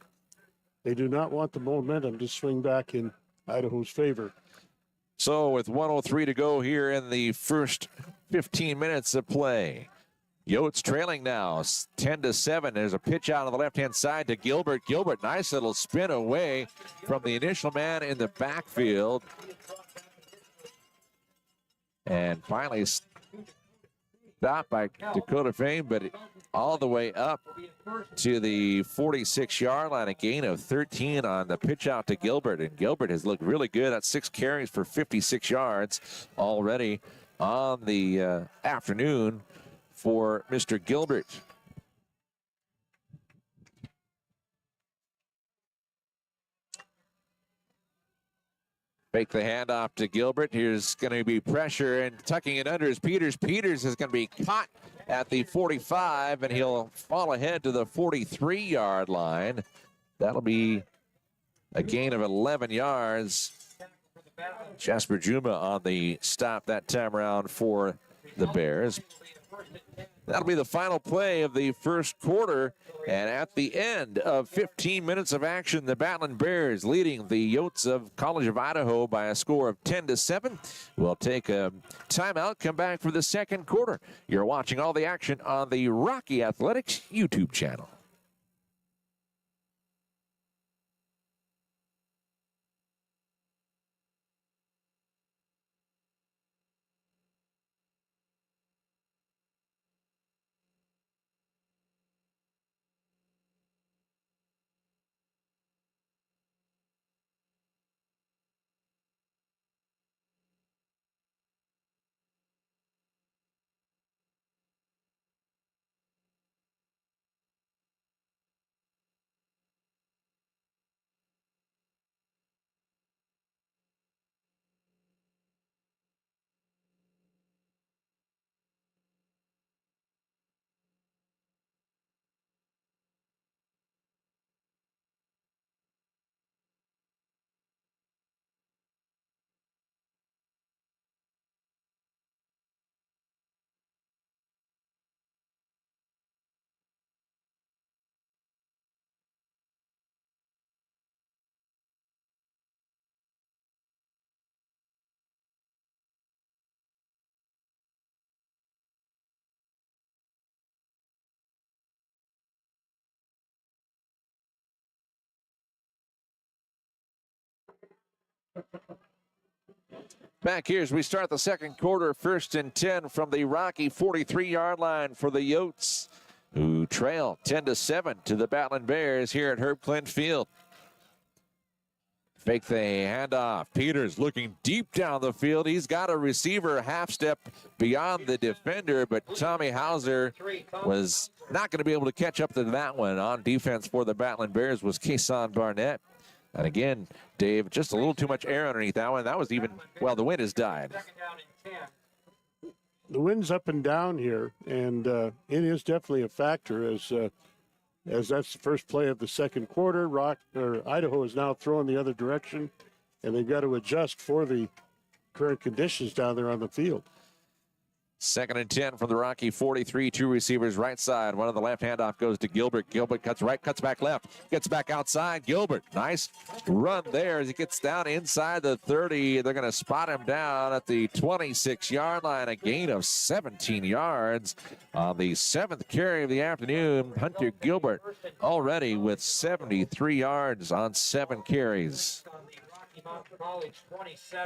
They do not want the momentum to swing back in Idaho's favor. So with 1:03 to go here in the first 15 minutes of play, Yotes trailing now 10-7. There's a pitch out on the left-hand side to Gilbert. Gilbert, nice little spin away from the initial man in the backfield. And finally stopped by Dakota Fame, but all the way up to the 46-yard line, a gain of 13 on the pitch out to Gilbert. And Gilbert has looked really good. That's 6 carries for 56 yards already on the afternoon for Mr. Gilbert. Fake the handoff to Gilbert. Here's going to be pressure, and tucking it under is Peters. Peters is going to be caught at the 45, and he'll fall ahead to the 43-yard line. That'll be a gain of 11 yards. Jasper Juma on the stop that time around for the Bears. That'll be the final play of the first quarter. And at the end of 15 minutes of action, the Battlin Bears leading the Yotes of College of Idaho by a score of 10-7. We'll take a timeout, come back for the second quarter. You're watching all the action on the Rocky Athletics YouTube channel. Back here as we start the second quarter, 1st and 10 from the Rocky 43-yard line for the Yotes, who trail 10-7 to the Battlin Bears here at Herb Klindt Field. Fake the handoff. Peters looking deep down the field. He's got a receiver half step beyond the defender, but Tommy Hauser was not going to be able to catch up to that one. On defense for the Battlin Bears was Kason Barnett. And again, Dave, just a little too much air underneath that one. That was even, well, the wind has died. The wind's up and down here, and it is definitely a factor as that's the first play of the second quarter. Idaho is now throwing the other direction, and they've got to adjust for the current conditions down there on the field. 2nd and 10 from the Rocky 43, 2 receivers right side. One of the left handoff goes to Gilbert. Gilbert cuts right, cuts back left, gets back outside. Gilbert, nice run there as he gets down inside the 30. They're going to spot him down at the 26-yard line, a gain of 17 yards on the 7th carry of the afternoon. Hunter Gilbert already with 73 yards on 7 carries.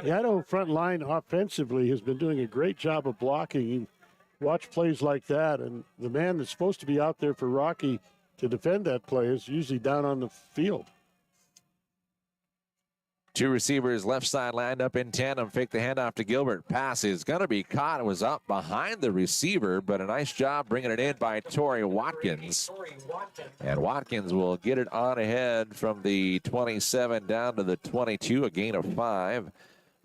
The Idaho front line offensively has been doing a great job of blocking. You watch plays like that, and the man that's supposed to be out there for Rocky to defend that play is usually down on the field. 2 receivers left side lined up in tandem. Fake the handoff to Gilbert. Pass is going to be caught. It was up behind the receiver, but a nice job bringing it in by Torrey Watkins. And Watkins will get it on ahead from the 27 down to the 22, a gain of 5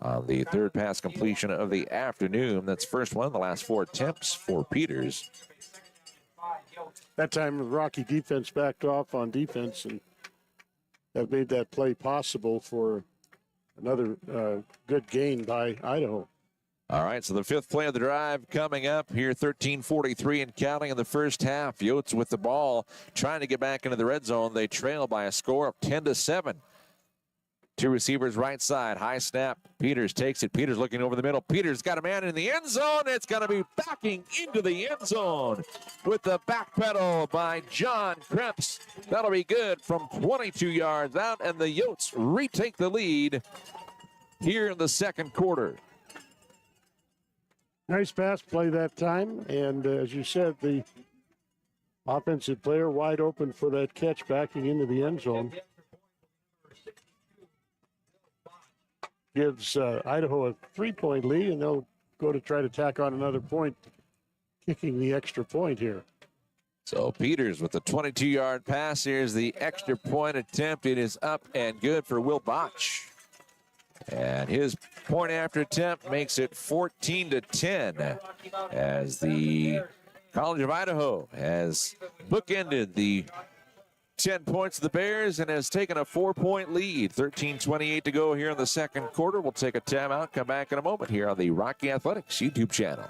on the 3rd pass completion of the afternoon. That's first one of the last 4 attempts for Peters. That time the Rocky defense backed off on defense, and that made that play possible for another good gain by Idaho. All right, so the 5th play of the drive coming up here, 13:43 and counting in the first half. Yotes with the ball, trying to get back into the red zone. They trail by a score of 10-7. 2 receivers right side, high snap. Peters takes it. Peters looking over the middle. Peters got a man in the end zone. It's going to be backing into the end zone with the back pedal by John Krebs. That'll be good from 22 yards out, and the Yotes retake the lead here in the second quarter. Nice pass play that time, and as you said, the offensive player wide open for that catch backing into the end zone. Gives Idaho a 3-point lead, and they'll go to try to tack on another point, kicking the extra point here. So Peters with the 22-yard pass. Here's the extra point attempt. It is up and good for Will Botch. And his point after attempt makes it 14-10 as the College of Idaho has bookended the 10 points of the Bears and has taken a 4-point lead. 13:28 to go here in the second quarter. We'll take a timeout, come back in a moment here on the Rocky Athletics YouTube channel.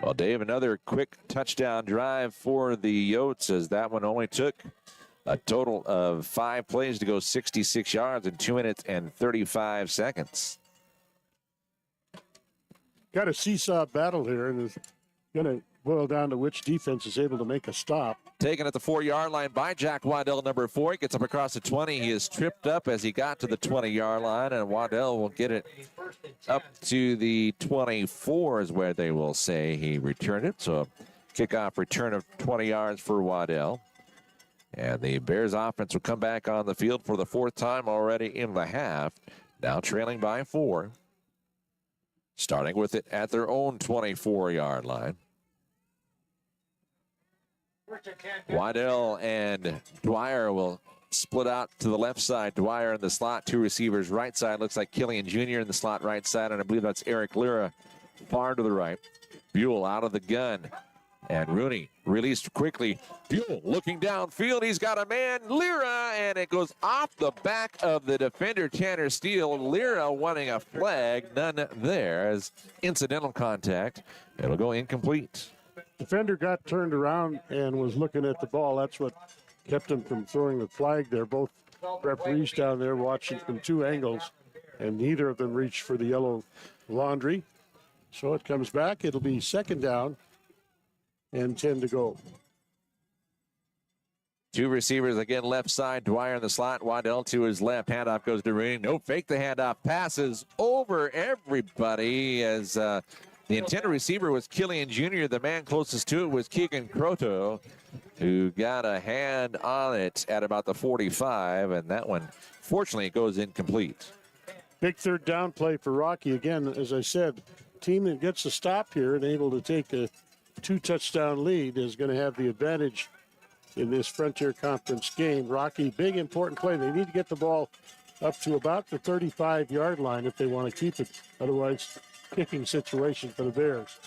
Well, Dave, another quick touchdown drive for the Yotes, as that one only took a total of 5 plays to go 66 yards in 2 minutes and 35 seconds. Got a seesaw battle here, and it's going to boil down to which defense is able to make a stop. Taken at the 4-yard line by Jack Waddell, number 4. He gets up across the 20. He is tripped up as he got to the 20-yard line, and Waddell will get it up to the 24 is where they will say he returned it. So kickoff return of 20 yards for Waddell. And the Bears offense will come back on the field for the 4th time already in the half. Now trailing by 4. Starting with it at their own 24-yard line. Waddell and Dwyer will split out to the left side. Dwyer in the slot, 2 receivers right side. Looks like Killian Jr. in the slot right side, and I believe that's Eric Lira far to the right. Buell out of the gun. And Rooney released quickly. Buell looking downfield. He's got a man, Lira, and it goes off the back of the defender, Tanner Steele. Lira wanting a flag. None there as incidental contact. It'll go incomplete. Defender got turned around and was looking at the ball. That's what kept him from throwing the flag there. Both referees down there watching from two angles, and neither of them reached for the yellow laundry. So it comes back. It'll be second down and 10 to go. Two receivers again left side. Dwyer in the slot. Waddell to his left. Handoff goes to Rooney. No fake the handoff. Passes over everybody as the intended receiver was Killian Jr. The man closest to it was Keegan Croto, who got a hand on it at about the 45, and that one, fortunately, goes incomplete. Big third down play for Rocky. Again, as I said, team that gets a stop here and able to take a 2-touchdown lead is going to have the advantage in this Frontier Conference game. Rocky, big important play. They need to get the ball up to about the 35-yard line if they want to keep it. Otherwise, kicking situation for the Bears.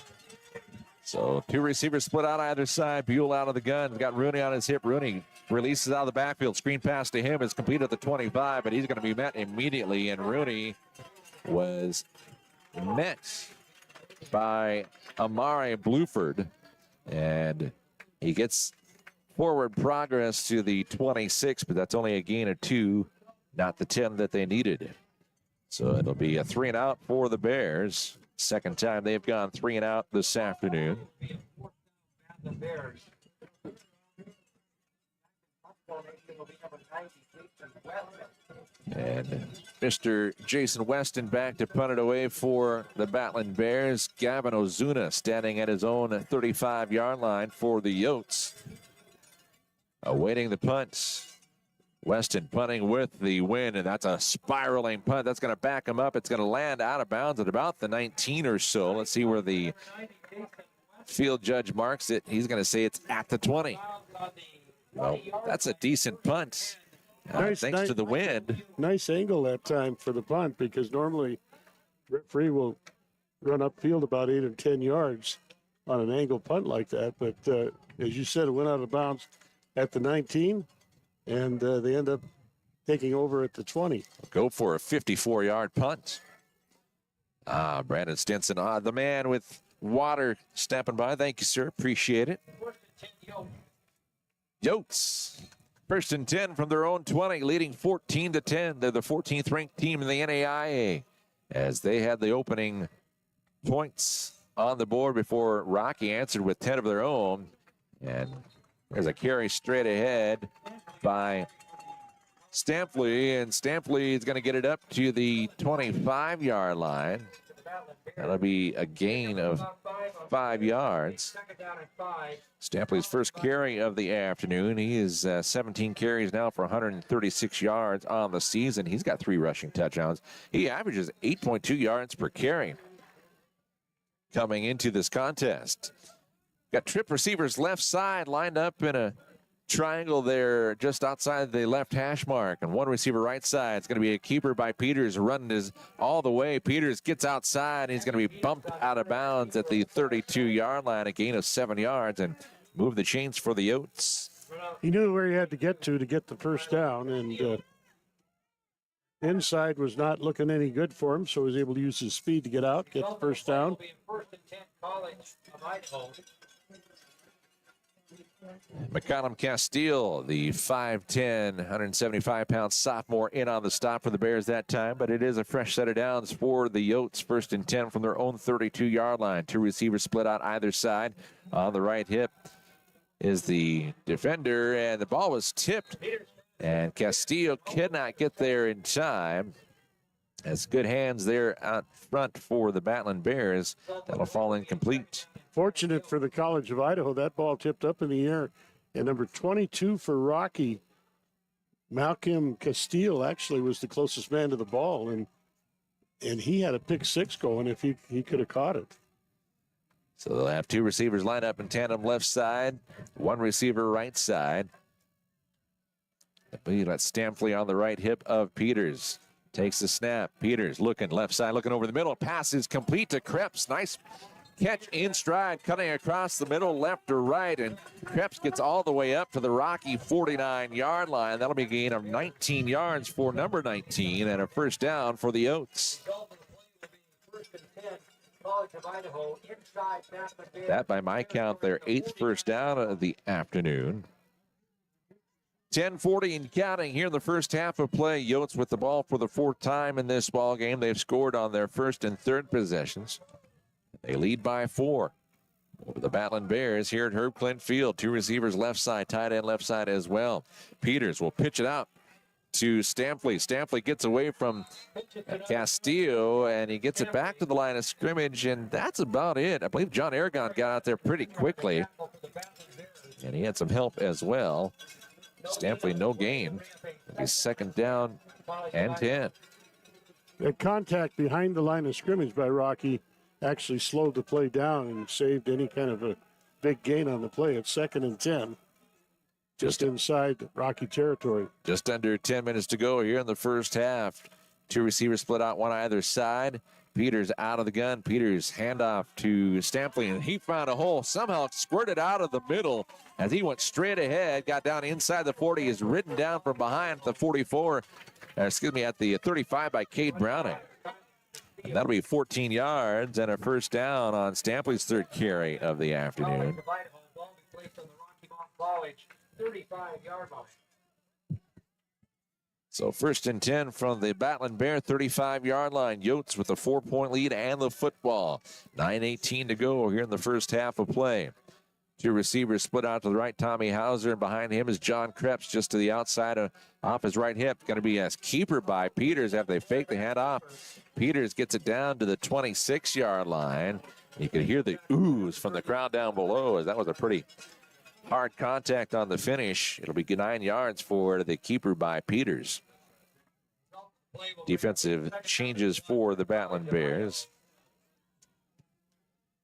So two receivers split out either side. Buell out of the gun. Got Rooney on his hip. Rooney releases out of the backfield. Screen pass to him is complete at the 25, but he's going to be met immediately. And Rooney was met by Amari Bluford. And he gets forward progress to the 26, but that's only a gain of 2, not the 10 that they needed. So it'll be a 3-and-out for the Bears. Second time they've gone 3-and-out this afternoon. And Mr. Jason Weston back to punt it away for the Battlin Bears. Gavin Ozuna standing at his own 35-yard line for the Yotes. Awaiting the punt. Weston punting with the win, and that's a spiraling punt. That's going to back him up. It's going to land out of bounds at about the 19 or so. Let's see where the field judge marks it. He's going to say it's at the 20. Well, that's a decent punt. Thanks to the wind. Nice angle that time for the punt, because normally referee will run upfield about 8 or 10 yards on an angle punt like that. But as you said, it went out of bounds at the 19. And they end up taking over at the 20. Go for a 54-yard punt. Brandon Stinson, the man with water stepping by. Thank you, sir. Appreciate it. Yotes, first and 10 from their own 20, leading 14-10. They're the 14th ranked team in the NAIA as they had the opening points on the board before Rocky answered with 10 of their own. And there's a carry straight ahead by Stampley, and Stampley is going to get it up to the 25-yard line. That'll be a gain of 5 yards. Stampley's first carry of the afternoon. He is 17 carries now for 136 yards on the season. He's got 3 rushing touchdowns. He averages 8.2 yards per carry coming into this contest. Got trip receivers left side lined up in a triangle there just outside the left hash mark, and one receiver right side. It's going to be a keeper by Peters, running his all the way. Peters gets outside. He's going to be bumped out of bounds at the 32-yard line, a gain of 7 yards, and move the chains for the Yotes. He knew where he had to get the first down, and inside was not looking any good for him, so he was able to use his speed to get out, get the first down. McCollum Castile, the 5'10", 175-pound sophomore, in on the stop for the Bears that time, but it is a fresh set of downs for the Yotes. First and 10 from their own 32-yard line. 2 receivers split out either side. On the right hip is the defender, and the ball was tipped, and Castillo cannot get there in time. That's good hands there out front for the Battlin Bears. That'll fall incomplete. Fortunate for the College of Idaho, that ball tipped up in the air. And number 22 for Rocky, Malcolm Castile, actually was the closest man to the ball. And he had a pick 6 going if he could have caught it. So they'll have 2 receivers lined up in tandem left side, 1 receiver right side. I believe that's Stampley on the right hip of Peters. Takes the snap. Peters looking left side, looking over the middle. Pass is complete to Krebs. Nice catch in stride, cutting across the middle, left or right. And Krebs gets all the way up to the Rocky 49-yard line. That'll be a gain of 19 yards for number 19 and a first down for the Yotes. That, by my count, their 8th first down of the afternoon. 10:40 and counting here in the first half of play. Yotes with the ball for the 4th time in this ball game. They've scored on their 1st and 3rd possessions. They lead by 4 over the Battlin Bears here at Herb Klindt Field. 2 receivers left side, tight end left side as well. Peters will pitch it out to Stampley. Stampley gets away from Castillo, and he gets it back to the line of scrimmage, and that's about it. I believe John Aragon got out there pretty quickly, and he had some help as well. Stampley, no gain. He's 2nd down and 10. The contact behind the line of scrimmage by Rocky actually slowed the play down and saved any kind of a big gain on the play. It's 2nd and 10. Just inside Rocky territory. Just under 10 minutes to go here in the first half. 2 receivers split out, one either side. Peters out of the gun. Peters handoff to Stampley, and he found a hole. Somehow squirted out of the middle as he went straight ahead. Got down inside the 40. Is ridden down from behind the 44. At the 35 by Cade Browning. And that'll be 14 yards and a first down on Stampley's 3rd carry of the afternoon. 35-yard line. So 1st and 10 from the Battlin Bear 35-yard line. Yotes with a 4-point lead and the football. 9:18 to go here in the first half of play. 2 receivers split out to the right. Tommy Hauser, and behind him is John Krebs just to the outside off his right hip. Going to be a keeper by Peters after they fake the handoff. Peters gets it down to the 26-yard line. You could hear the oohs from the crowd down below as that was a pretty hard contact on the finish. It'll be 9 yards for the keeper by Peters. Defensive changes for the Battlin Bears.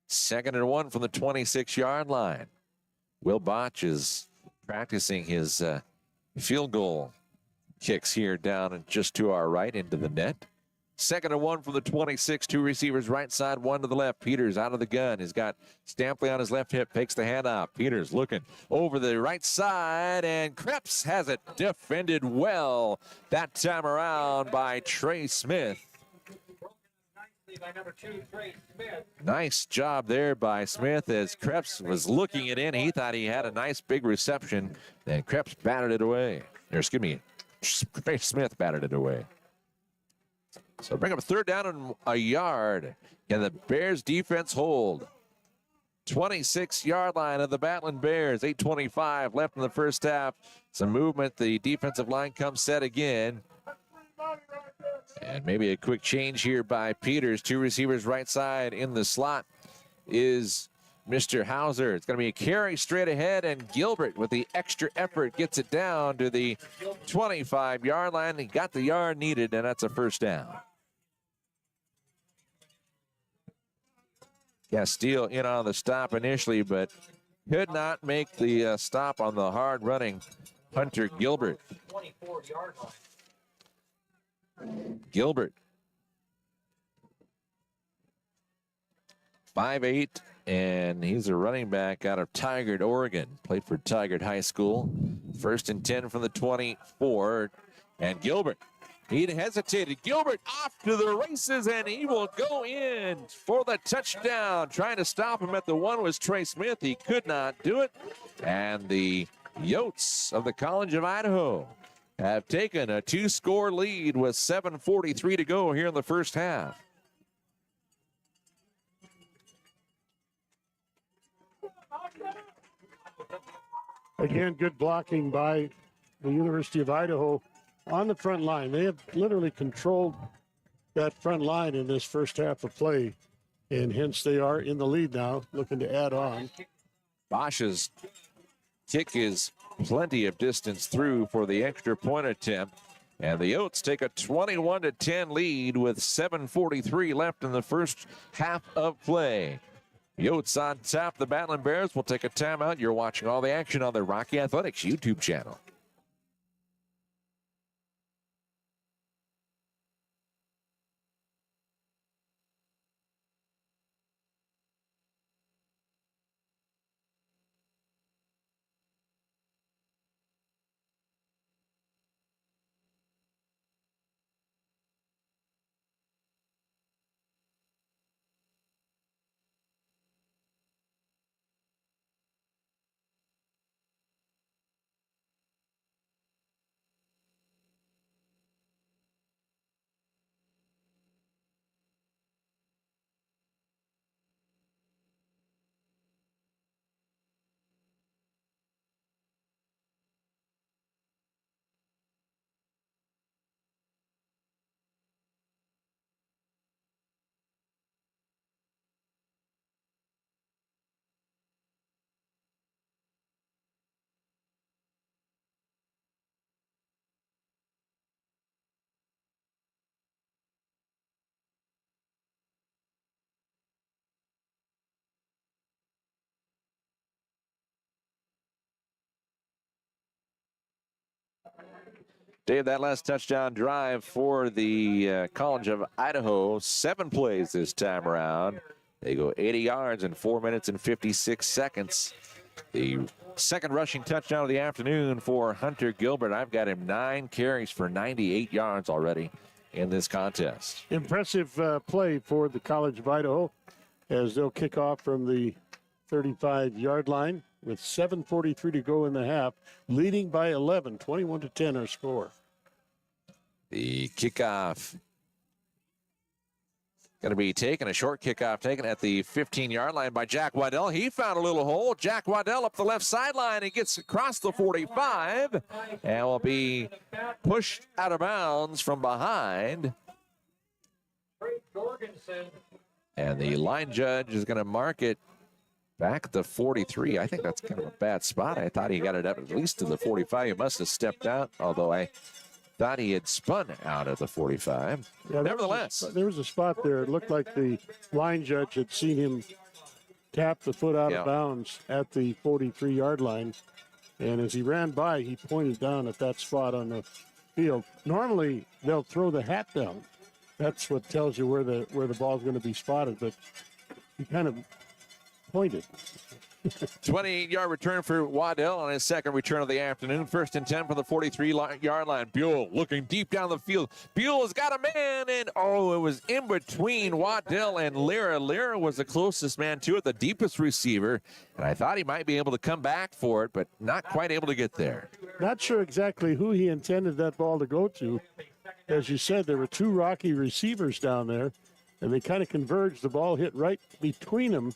2nd and 1 from the 26-yard line. Will Botch is practicing his field goal kicks here down and just to our right into the net. 2nd and 1 from the 26. 2 receivers right side, 1 to the left. Peters out of the gun. He's got Stampley on his left hip. Takes the handoff. Peters looking over the right side, and Krebs has it defended well that time around by Trey Smith. By number 2, Trey Smith. Nice job there by Smith as Krebs was looking it in. He thought he had a nice big reception. Then Krebs batted it away. Trey Smith batted it away. So bring up a 3rd down and a yard. Can the Bears defense hold? 26-yard line of the Battlin Bears. 8:25 left in the first half. Some movement. The defensive line comes set again. And maybe a quick change here by Peters. 2 receivers right side in the slot is Mr. Hauser. It's going to be a carry straight ahead, and Gilbert with the extra effort gets it down to the 25-yard line. He got the yard needed, and that's a first down. Castillo in on the stop initially, but could not make the stop on the hard-running Hunter Gilbert. 24-yard line. Gilbert, 5'8", and he's a running back out of Tigard, Oregon. Played for Tigard High School. 1st and 10 from the 24, and Gilbert. He hesitated. Gilbert off to the races, and he will go in for the touchdown. Trying to stop him at the 1 was Trey Smith. He could not do it, and the Yotes of the College of Idaho have taken a 2-score lead with 7:43 to go here in the first half. Again, good blocking by the University of Idaho on the front line. They have literally controlled that front line in this first half of play, and hence they are in the lead now, looking to add on. Bosch's kick is plenty of distance through for the extra point attempt, and the Yotes take a 21-10 lead with 7:43 left in the first half of play. Yotes on top. The Battlin Bears will take a timeout. You're watching all the action on the Rocky Athletics YouTube channel. Dave, that last touchdown drive for the College of Idaho, 7 plays this time around. They go 80 yards in 4 minutes and 56 seconds. The second rushing touchdown of the afternoon for Hunter Gilbert. I've got him 9 carries for 98 yards already in this contest. Impressive play for the College of Idaho as they'll kick off from the 35-yard line with 7:43 to go in the half, leading by 11, 21-10 our score. The kickoff going to be taken, a short kickoff taken at the 15-yard line by Jack Waddell. He found a little hole. Jack Waddell up the left sideline. He gets across the 45 and will be pushed out of bounds from behind. And the line judge is going to mark it back at the 43. I think that's kind of a bad spot. I thought he got it up at least to the 45. He must have stepped out, although I thought he had spun out of the 45. Yeah, nevertheless, there was a spot there. It looked like the line judge had seen him tap the foot out of bounds at the 43-yard line. And as he ran by, he pointed down at that spot on the field. Normally, they'll throw the hat down. That's what tells you where the ball's going to be spotted. But he kind of pointed. 28-yard return for Waddell on his second return of the afternoon. 1st and 10 from the 43-yard line. Buell looking deep down the field. Buell has got a man, and it was in between Waddell and Lyra. Lyra was the closest man to it, the deepest receiver, and I thought he might be able to come back for it, but not quite able to get there. Not sure exactly who he intended that ball to go to. As you said, there were 2 Rocky receivers down there, and they kind of converged. The ball hit right between them.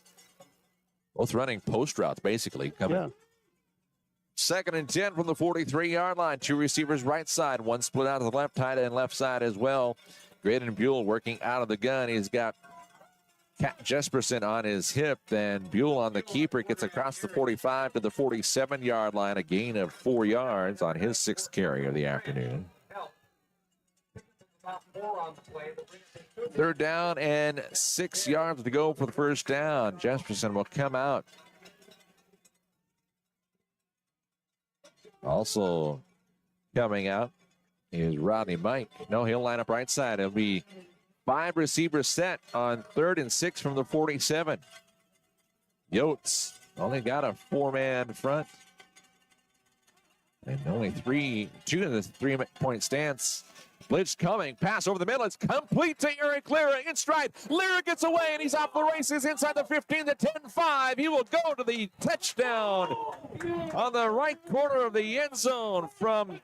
Both running post routes, basically. Yeah. 2nd and 10 from the 43-yard line. 2 receivers right side. 1 split out to the left, tight end left side as well. Graydon Buell working out of the gun. He's got Cat Jesperson on his hip, and Buell on the keeper gets across the 45 to the 47-yard line. A gain of 4 yards on his 6th carry of the afternoon. 3rd down and 6 yards to go for the first down. Jesperson will come out. Also coming out is Rodney Mike. No, he'll line up right side. It'll be 5 receivers set on 3rd and 6 from the 47. Yotes only got a 4-man front. And only 2 in the 3-point stance. Blitz coming, pass over the middle. It's complete to Eric Lyra in stride. Lyra gets away, and he's off the races inside the 15, the 10-5. He will go to the touchdown on the right corner of the end zone from,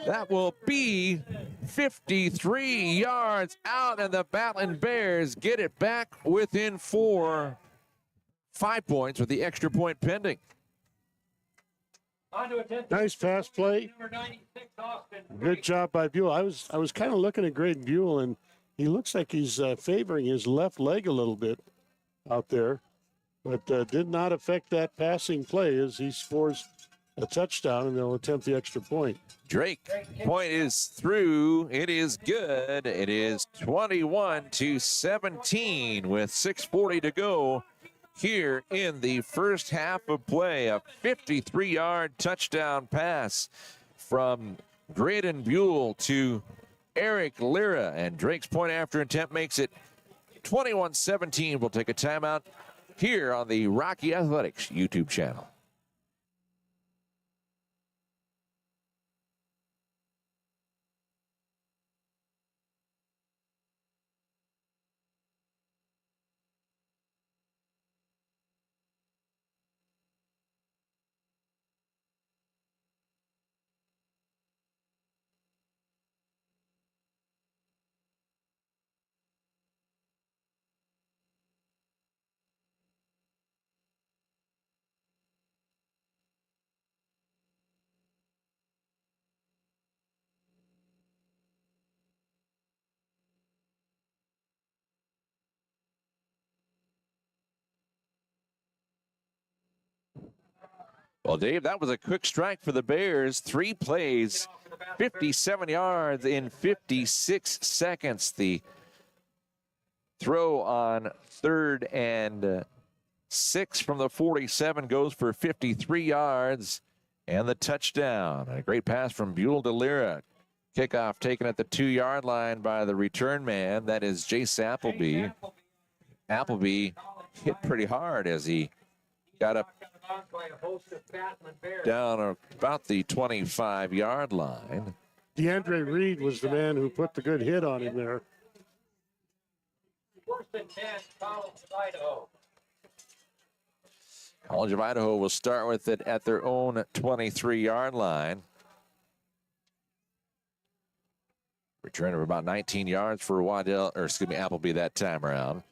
that will be 53 yards out, and the Battlin Bears get it back within 4. 5 points with the extra point pending. Nice pass play. Good job by Buell. I was kind of looking at Graydon Buell, and he looks like he's favoring his left leg a little bit out there, but did not affect that passing play as he scores a touchdown, and they'll attempt the extra point. Drake, point is through. It is good. It is 21-17 with 6:40 to go. Here in the first half of play, a 53-yard touchdown pass from Graydon Buell to Eric Lyra, and Drake's point after attempt makes it 21-17. We'll take a timeout here on the Rocky Athletics YouTube channel. Well, Dave, that was a quick strike for the Bears. 3 plays, 57 yards in 56 seconds. The throw on 3rd and 6 from the 47 goes for 53 yards. And the touchdown. A great pass from Buell to Lyra. Kickoff taken at the 2-yard line by the return man. That is Jace Appleby. Appleby hit pretty hard as he got up down about the 25-yard line. DeAndre Reed was the man who put the good hit on him there. First and 10, College of Idaho. College of Idaho will start with it at their own 23-yard line. Return of about 19 yards for Appleby that time around.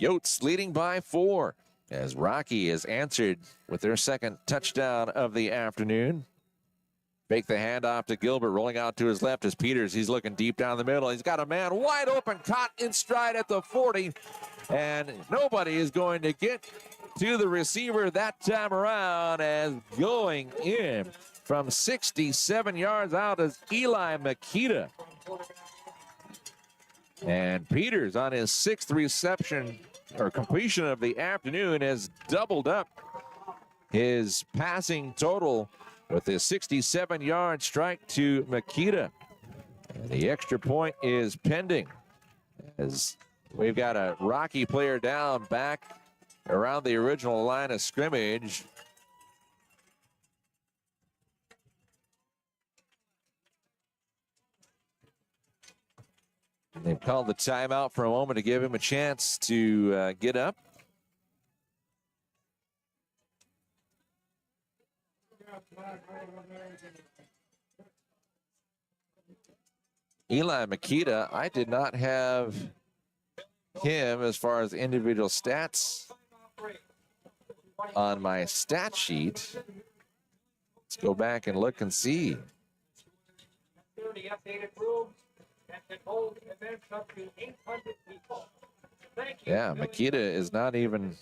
Yotes leading by 4 as Rocky is answered with their second touchdown of the afternoon. Fake the handoff to Gilbert, rolling out to his left as Peters. He's looking deep down the middle. He's got a man wide open, caught in stride at the 40, and nobody is going to get to the receiver that time around, as going in from 67 yards out is Eli Makita. And Peters on his 6th reception or completion of the afternoon has doubled up his passing total with a 67-yard strike to Makita. And the extra point is pending as we've got a Rocky player down back around the original line of scrimmage. They've called the timeout for a moment to give him a chance to get up. Eli Makita, I did not have him as far as individual stats on my stat sheet. Let's go back and look and see. Yeah, Makita is not even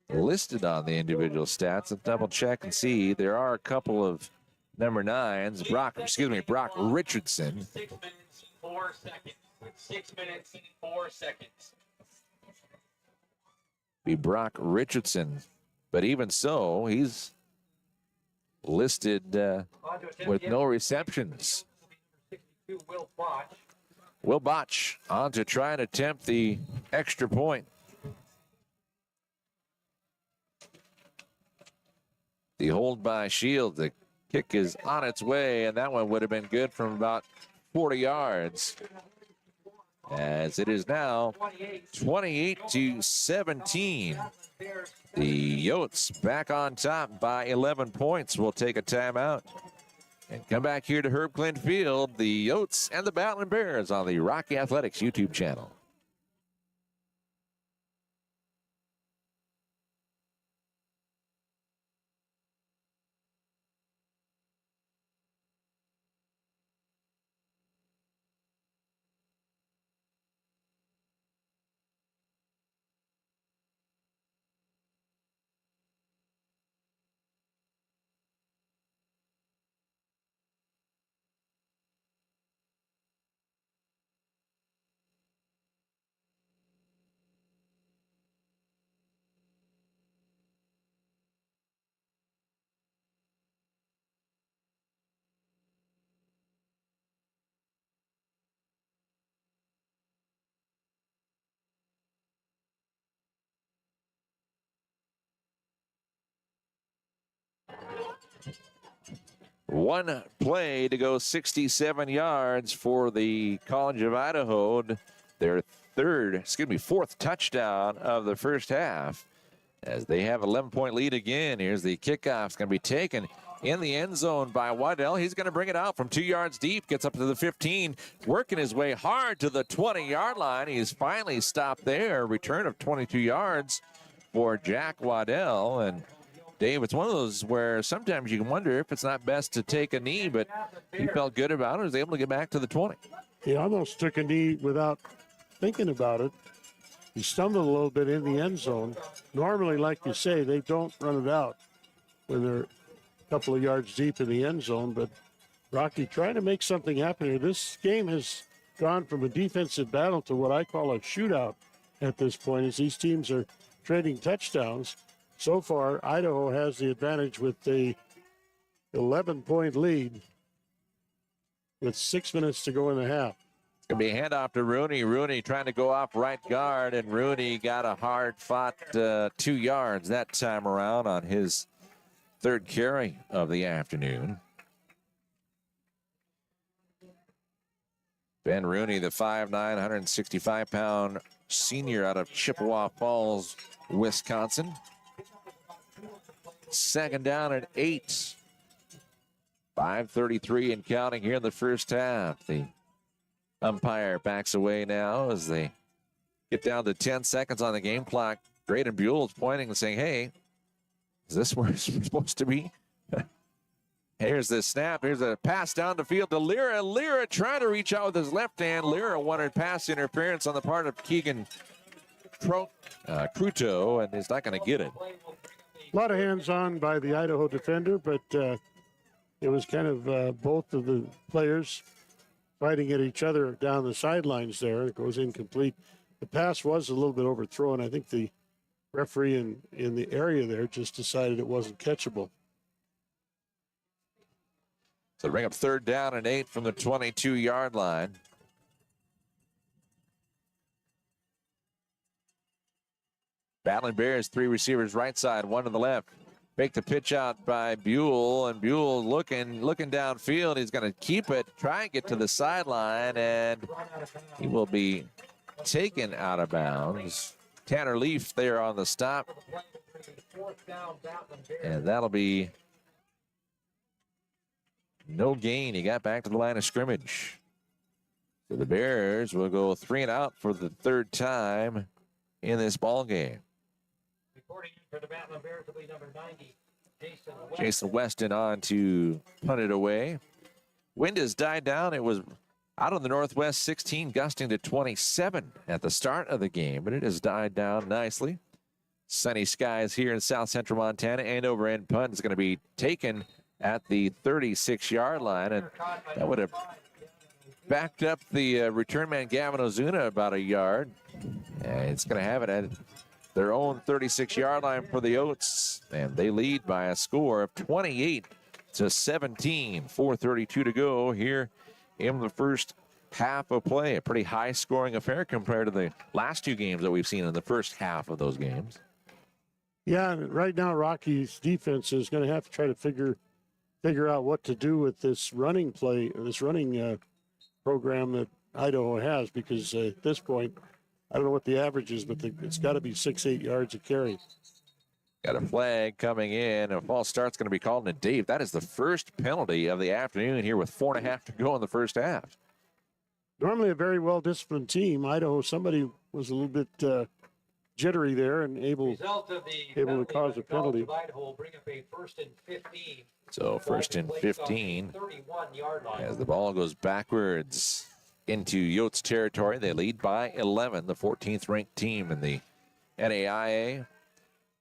listed on the individual stats. Let's double check and see. There are a couple of number 9s. Brock Richardson. 6 minutes, 4 seconds. 6 minutes, 4 seconds. Be Brock Richardson. But even so, he's listed with no receptions. Will Botch on to try and attempt the extra point. The hold by Shield. The kick is on its way, and that one would have been good from about 40 yards. As it is now 28-17. The Yotes back on top by 11 points. We'll take a timeout and come back here to Herb Klindt Field. The Yotes and the Battlin Bears on the Rocky Athletics YouTube channel. One play to go 67 yards for the College of Idaho. Their fourth touchdown of the first half. As they have 11-point lead again. Here's the kickoff. It's going to be taken in the end zone by Waddell. He's going to bring it out from 2 yards deep. Gets up to the 15. Working his way hard to the 20-yard line. He's finally stopped there. Return of 22 yards for Jack Waddell. And Dave, it's one of those where sometimes you can wonder if it's not best to take a knee, but he felt good about it. He was able to get back to the 20. He almost took a knee without thinking about it. He stumbled a little bit in the end zone. Normally, like you say, they don't run it out when they're a couple of yards deep in the end zone, but Rocky trying to make something happen here. This game has gone from a defensive battle to what I call a shootout at this point, as these teams are trading touchdowns. So far, Idaho has the advantage with the 11-point lead with 6 minutes to go in the half. It's going to be a handoff to Rooney. Rooney trying to go off right guard, and Rooney got a hard-fought 2 yards that time around on his third carry of the afternoon. Ben Rooney, the 5'9", 165-pound senior out of Chippewa Falls, Wisconsin. Second down and 8. 5:33 and counting here in the first half. The umpire backs away now as they get down to 10 seconds on the game clock. Graydon Buell is pointing and saying, hey, is this where it's supposed to be? Here's the snap. Here's a pass down the field to Lyra. Lyra trying to reach out with his left hand. Lyra wanted pass interference on the part of Keegan Cruto, and is not going to get it. A lot of hands-on by the Idaho defender, but it was kind of both of the players fighting at each other down the sidelines there. It goes incomplete. The pass was a little bit overthrown. I think the referee in the area there just decided it wasn't catchable. So bring up third down and 8 from the 22-yard line. Battlin Bears, 3 receivers right side, 1 to the left. Make the pitch out by Buell, and Buell looking downfield. He's going to keep it, try and get to the sideline, and he will be taken out of bounds. Tanner Leaf there on the stop, and that'll be no gain. He got back to the line of scrimmage. So the Bears will go 3 and out for the third time in this ball game. Reporting in for the Battlin Bears will be number 90, Jason Weston on to punt it away. Wind has died down. It was out of the northwest, 16 gusting to 27 at the start of the game, but it has died down nicely. Sunny skies here in south central Montana. End over end punt is going to be taken at the 36-yard line, and that would have backed up the return man Gavin Ozuna about a yard. And it's going to have it at their own 36-yard line for the Yotes, and they lead by a score of 28-17. 4:32 to go here in the first half of play. A pretty high-scoring affair compared to the last 2 games that we've seen in the first half of those games. Yeah, and right now Rocky's defense is going to have to try to figure out what to do with this running play, or this running program that Idaho has, because at this point, I don't know what the average is, but it's got to be 6-8 yards a carry. Got a flag coming in. A false start's going to be called. And Dave, that is the first penalty of the afternoon here with 4.5 to go in the first half. Normally a very well-disciplined team. Idaho, somebody was a little bit jittery there and able to cause a penalty. Idaho bring up a 1st and 15. So 1st and 15 as the ball goes backwards into Yotes territory. They lead by 11, the 14th ranked team in the NAIA,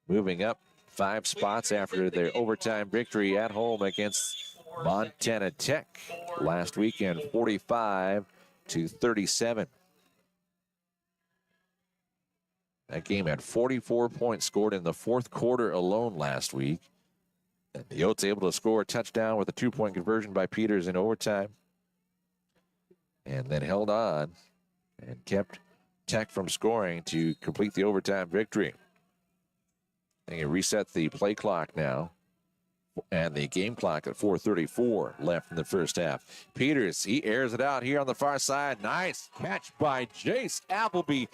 moving up 5 spots after their overtime victory at home against Montana Tech last weekend, 45-37. That game had 44 points scored in the 4th quarter alone last week. And the Yotes able to score a touchdown with a 2-point conversion by Peters in overtime. And then held on and kept Tech from scoring to complete the overtime victory. They reset the play clock now. And the game clock at 4:34 left in the first half. Peters, he airs it out here on the far side. Nice catch by Jace Appleby.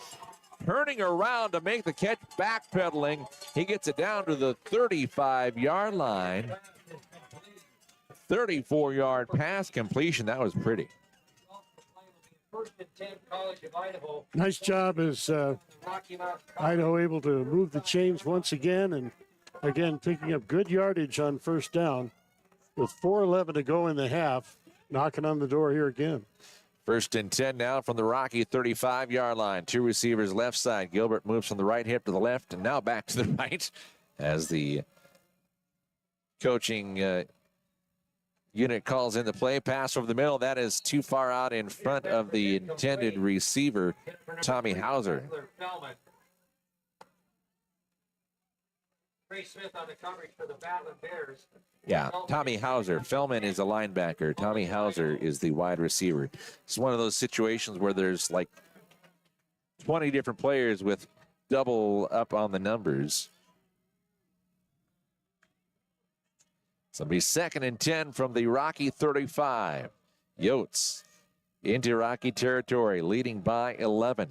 Turning around to make the catch, backpedaling. He gets it down to the 35-yard line. 34-yard pass completion. That was pretty. 1st and 10, College of Idaho. Nice job as Idaho able to move the chains once again, and again picking up good yardage on first down with 4:11 to go in the half. Knocking on the door here again. 1st and 10 now from the Rocky 35-yard line. 2 receivers left side. Gilbert moves from the right hip to the left and now back to the right as the coaching unit calls in the play. Pass over the middle. That is too far out in front of the intended receiver, Tommy Hauser. Trey Smith on the coverage for the Battlin Bears. Yeah, Tommy Hauser. Fellman is a linebacker. Tommy Hauser is the wide receiver. It's one of those situations where there's like 20 different players with double up on the numbers. So it'll be 2nd and 10 from the Rocky 35. Yotes into Rocky territory, leading by 11.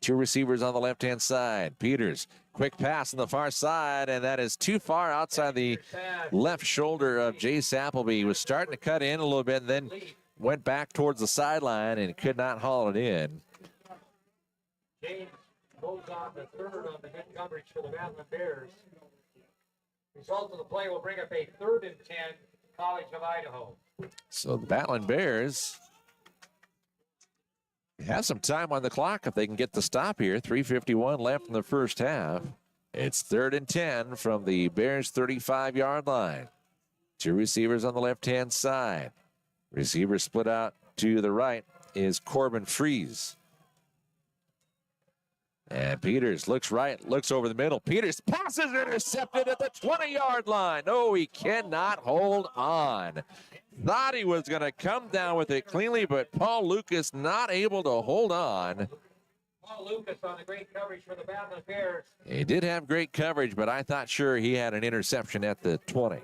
2 receivers on the left-hand side. Peters, quick pass on the far side, and that is too far outside the left shoulder of Jace Appleby. He was starting to cut in a little bit and then went back towards the sideline and could not haul it in. James goes on the third on the good coverage for the Battlin Bears. Result of the play will bring up a 3rd and 10, College of Idaho. So the Battlin Bears have some time on the clock if they can get the stop here. 3:51 left in the first half. It's 3rd and 10 from the Bears 35-yard line. 2 receivers on the left-hand side. Receiver split out to the right is Corbin Freeze. And Peters looks right, looks over the middle. Peters passes intercepted at the 20-yard line. No, he cannot hold on. Thought he was going to come down with it cleanly, but Paul Lucas not able to hold on. Paul Lucas on the great coverage for the Battlin Bears. He did have great coverage, but I thought sure he had an interception at the 20.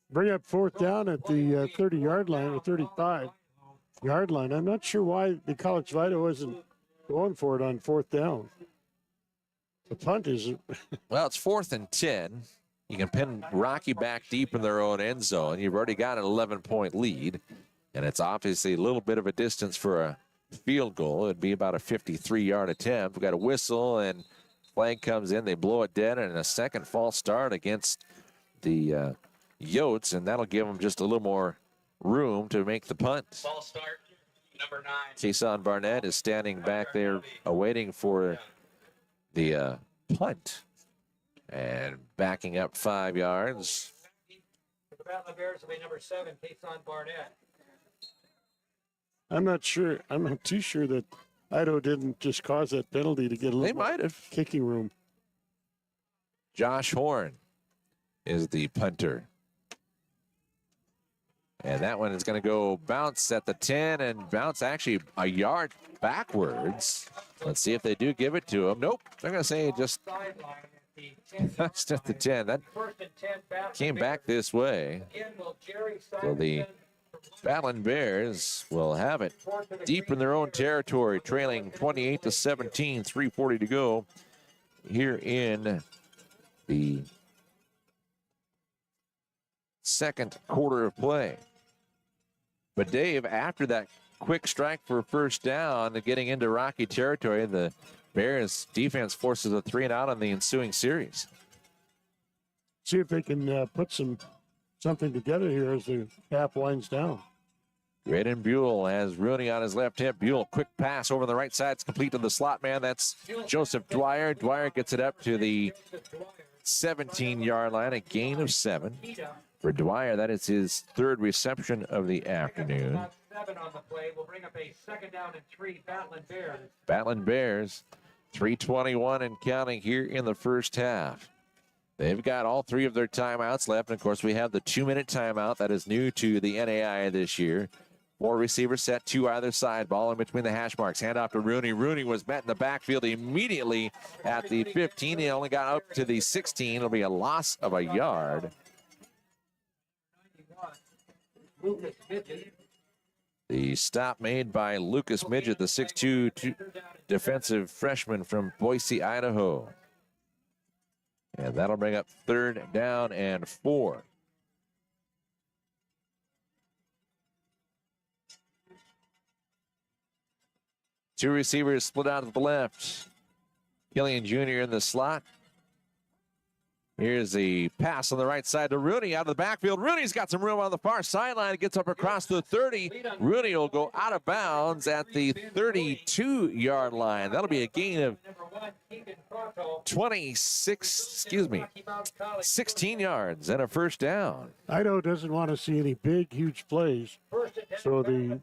Bring up 4th down at the 30-yard line or 35-yard line. I'm not sure why the College of Idaho isn't going for it on 4th down. The punt isn't. Well, it's 4th and 10. You can pin Rocky back deep in their own end zone. You've already got an 11-point lead, and it's obviously a little bit of a distance for a field goal. It'd be about a 53-yard attempt. We've got a whistle, and flag comes in. They blow it dead, and a second false start against the Yotes, and that'll give them just a little more room to make the punt. False start, number 9. Seesaw Barnett is standing back there awaiting for the punt. And backing up 5 yards. The Battlin Bears will be number 7, Kason Barnett. I'm not sure. I'm not too sure that Idaho didn't just cause that penalty to get a They little might have. kicking room. Josh Horn is the punter. And that one is going to go bounce at the 10 and bounce actually a yard backwards. Let's see if they do give it to him. Nope. They're going to say just at the 10. That came back this way. So the Battlin Bears will have it deep in their own territory, trailing 28-17, 3:40 to go here in the second quarter of play. But Dave, after that quick strike for first down, getting into Rocky territory, the Bears defense forces a 3-and-out on the ensuing series. See if they can put something together here as the half winds down. Graydon Buell has Rooney on his left hip. Buell, quick pass over the right side. It's complete to the slot man. That's Joseph Dwyer. Dwyer gets it up to the 17-yard line, a gain of 7. For Dwyer, that is his 3rd reception of the afternoon. 7 on the play will bring up a 2nd down and 3, Battlin Bears. Battlin Bears, 3:21 and counting here in the first half. They've got all 3 of their timeouts left. And of course, we have the 2-minute timeout that is new to the NAI this year. 4 receivers set, 2 either side. Ball in between the hash marks. Hand off to Rooney. Rooney was met in the backfield immediately at the 15. He only got up to the 16. It'll be a loss of a yard. Lucas Midget. The stop made by Lucas Midget, the 6'2" defensive freshman from Boise, Idaho. And that'll bring up 3rd down and 4. Two receivers split out to the left. Killian Jr. in the slot. Here's the pass on the right side to Rooney out of the backfield. Rooney's got some room on the far sideline. It gets up across the 30. Rooney will go out of bounds at the 32-yard line. That'll be a gain of 16 yards and a first down. Idaho doesn't want to see any big, huge plays. So the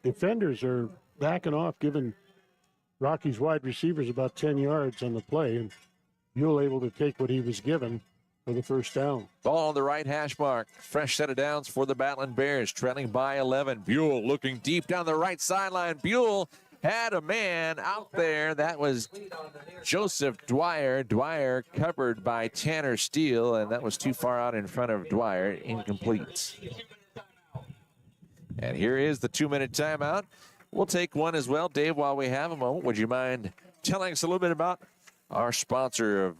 defenders are backing off, giving Rocky's wide receivers about 10 yards on the play, and Buell able to take what he was given for the first down. Ball on the right hash mark. Fresh set of downs for the Battlin Bears, trailing by 11. Buell looking deep down the right sideline. Buell had a man out there. That was Joseph Dwyer. Dwyer covered by Tanner Steele, and that was too far out in front of Dwyer. Incomplete. And here is the 2-minute timeout. We'll take one as well. Dave, while we have a moment, would you mind telling us a little bit about our sponsor of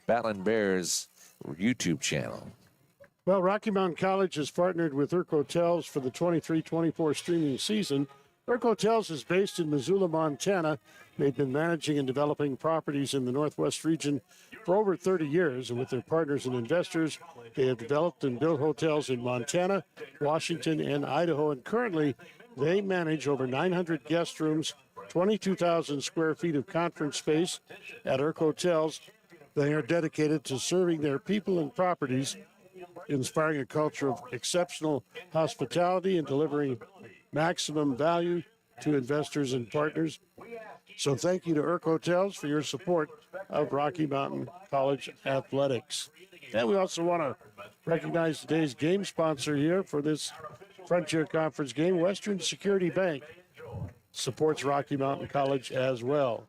Battlin Bears YouTube channel? Well, Rocky Mountain College has partnered with Urk Hotels for the 23-24 streaming season. Urk Hotels is based in Missoula, Montana. They've been managing and developing properties in the Northwest region for over 30 years, and with their partners and investors, they have developed and built hotels in Montana, Washington, and Idaho, and currently they manage over 900 guest rooms, 22,000 square feet of conference space at Urk Hotels. They are dedicated to serving their people and properties, inspiring a culture of exceptional hospitality and delivering maximum value to investors and partners. So thank you to Urk Hotels for your support of Rocky Mountain College athletics. And we also want to recognize today's game sponsor here for this Frontier Conference game. Western Security Bank supports Rocky Mountain College as well.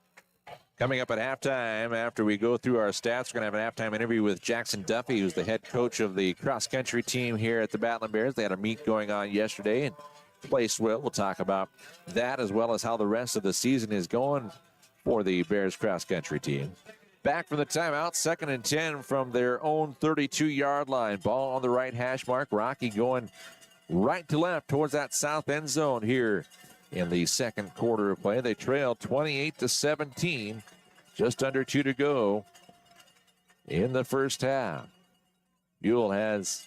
Coming up at halftime, after we go through our stats, we're going to have an halftime interview with Jackson Duffy, who's the head coach of the cross-country team here at the Battlin Bears. They had a meet going on yesterday and placed well. We'll talk about that as well as how the rest of the season is going for the Bears cross-country team. Back from the timeout, 2nd and 10 from their own 32-yard line. Ball on the right hash mark. Rocky going right to left towards that south end zone here in the second quarter of play. They trail 28-17, just under 2 to go in the first half. Buell has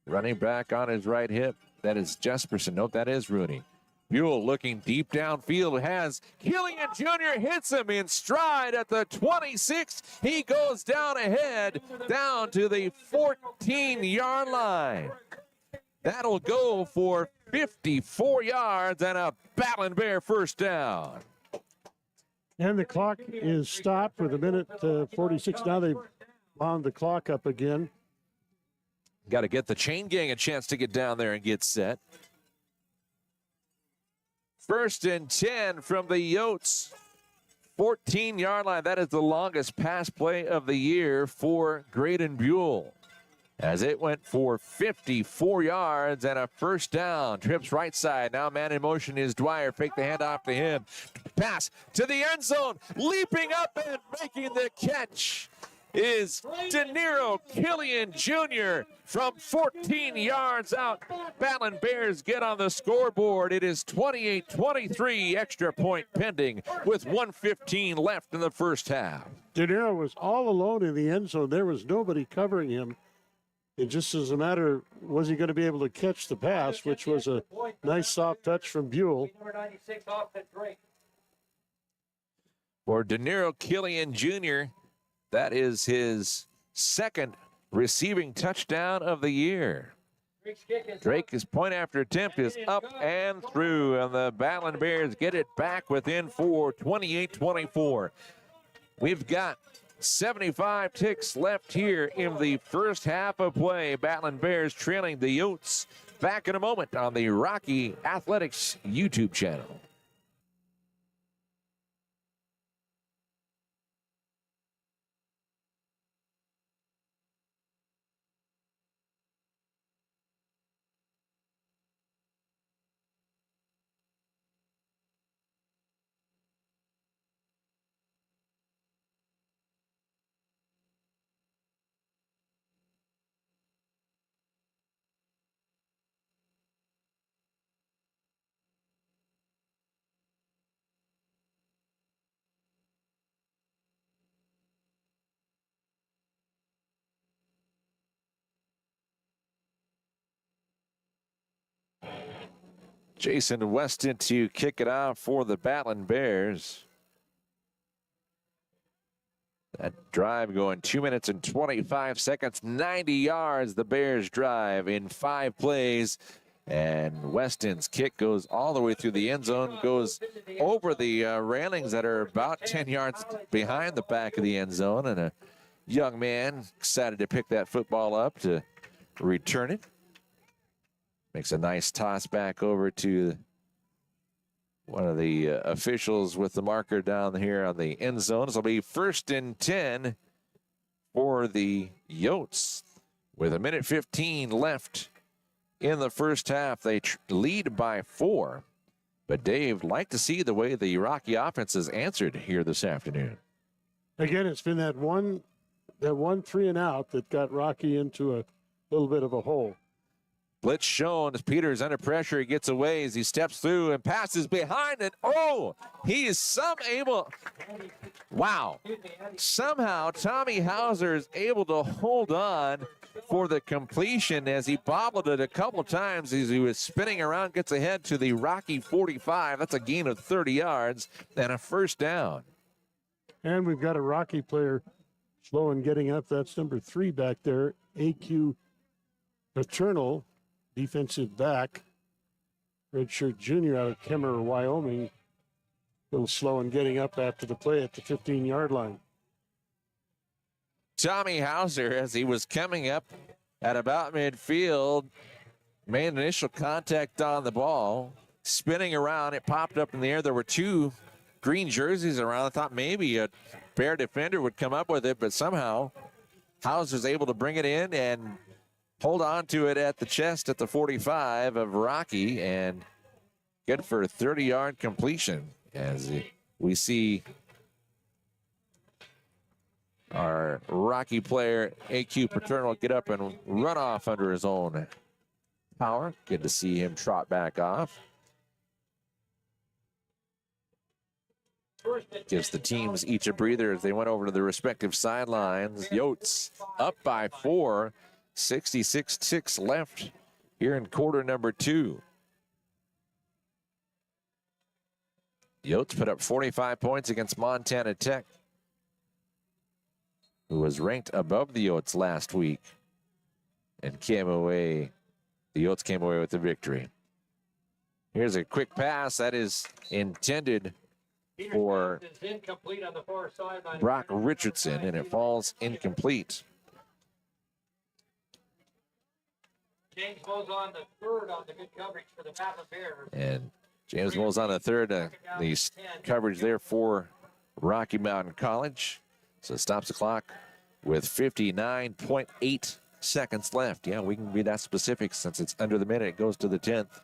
running back on his right hip. That is Jesperson. Nope, that is Rooney. Buell looking deep downfield, has Killian Jr. hits him in stride at the 26. He goes down ahead, down to the 14-yard line. That'll go for 54 yards and a Battlin Bear first down. And the clock is stopped with a minute 46. Now they've wound the clock up again. Got to get the chain gang a chance to get down there and get set. 1st and 10 from the Yotes 14-yard line. That is the longest pass play of the year for Graydon Buell, as it went for 54 yards and a first down. Trips right side. Now man in motion is Dwyer. Fake the handoff to him. Pass to the end zone. Leaping up and making the catch is De Niro Killian Jr. from 14 yards out. Battlin Bears get on the scoreboard. It is 28-23, extra point pending with 1:15 left in the first half. De Niro was all alone in the end zone. There was nobody covering him. It just as a matter, was he going to be able to catch the pass, which was a nice soft touch from Buell. For De Niro Killian Jr., that is his second receiving touchdown of the year. Drake's point after attempt is up and through, and the Battlin Bears get it back within 4, 28-24. We've got 75 ticks left here in the first half of play. Battlin Bears trailing the Yotes. Back in a moment on the Rocky Athletics YouTube channel. Jason Weston to kick it off for the Battlin Bears. That drive going 2 minutes and 25 seconds, 90 yards. The Bears drive in 5 plays. And Weston's kick goes all the way through the end zone, goes over the railings that are about 10 yards behind the back of the end zone. And a young man excited to pick that football up to return it. Makes a nice toss back over to one of the officials with the marker down here on the end zone. This will be 1st and 10 for the Yotes. With 1:15 left in the first half, they lead by 4. But Dave, like to see the way the Rocky offense has answered here this afternoon. Again, it's been that one 3 and out that got Rocky into a little bit of a hole. Blitz shown as Peters under pressure. He gets away as he steps through and passes behind it. Oh, he is wow. Somehow Tommy Hauser is able to hold on for the completion as he bobbled it a couple times as he was spinning around, gets ahead to the Rocky 45. That's a gain of 30 yards and a first down. And we've got a Rocky player slow and getting up. That's number 3 back there, AQ Paternal, defensive back, redshirt junior out of Kemmer, Wyoming. A little slow and getting up after the play at the 15-yard line. Tommy Hauser, as he was coming up at about midfield, made initial contact on the ball, spinning around. It popped up in the air. There were 2 green jerseys around. I thought maybe a Bear defender would come up with it, but somehow Hauser's able to bring it in and hold on to it at the chest at the 45 of Rocky, and good for a 30-yard completion as we see our Rocky player, AQ Paternal, get up and run off under his own power. Good to see him trot back off. Gives the teams each a breather as they went over to the respective sidelines. Yotes up by 4, 66-6 left here in quarter number 2. Yotes put up 45 points against Montana Tech, who was ranked above the Yotes last week and the Yotes came away with the victory. Here's a quick pass that is intended for Brock Richardson, and it falls incomplete. James Mo's on the 3rd on the good coverage for the Battlin Bears. And James Mo's on the 3rd. The coverage there for Rocky Mountain College. So it stops the clock with 59.8 seconds left. Yeah, we can be that specific since it's under the minute. It goes to the 10th.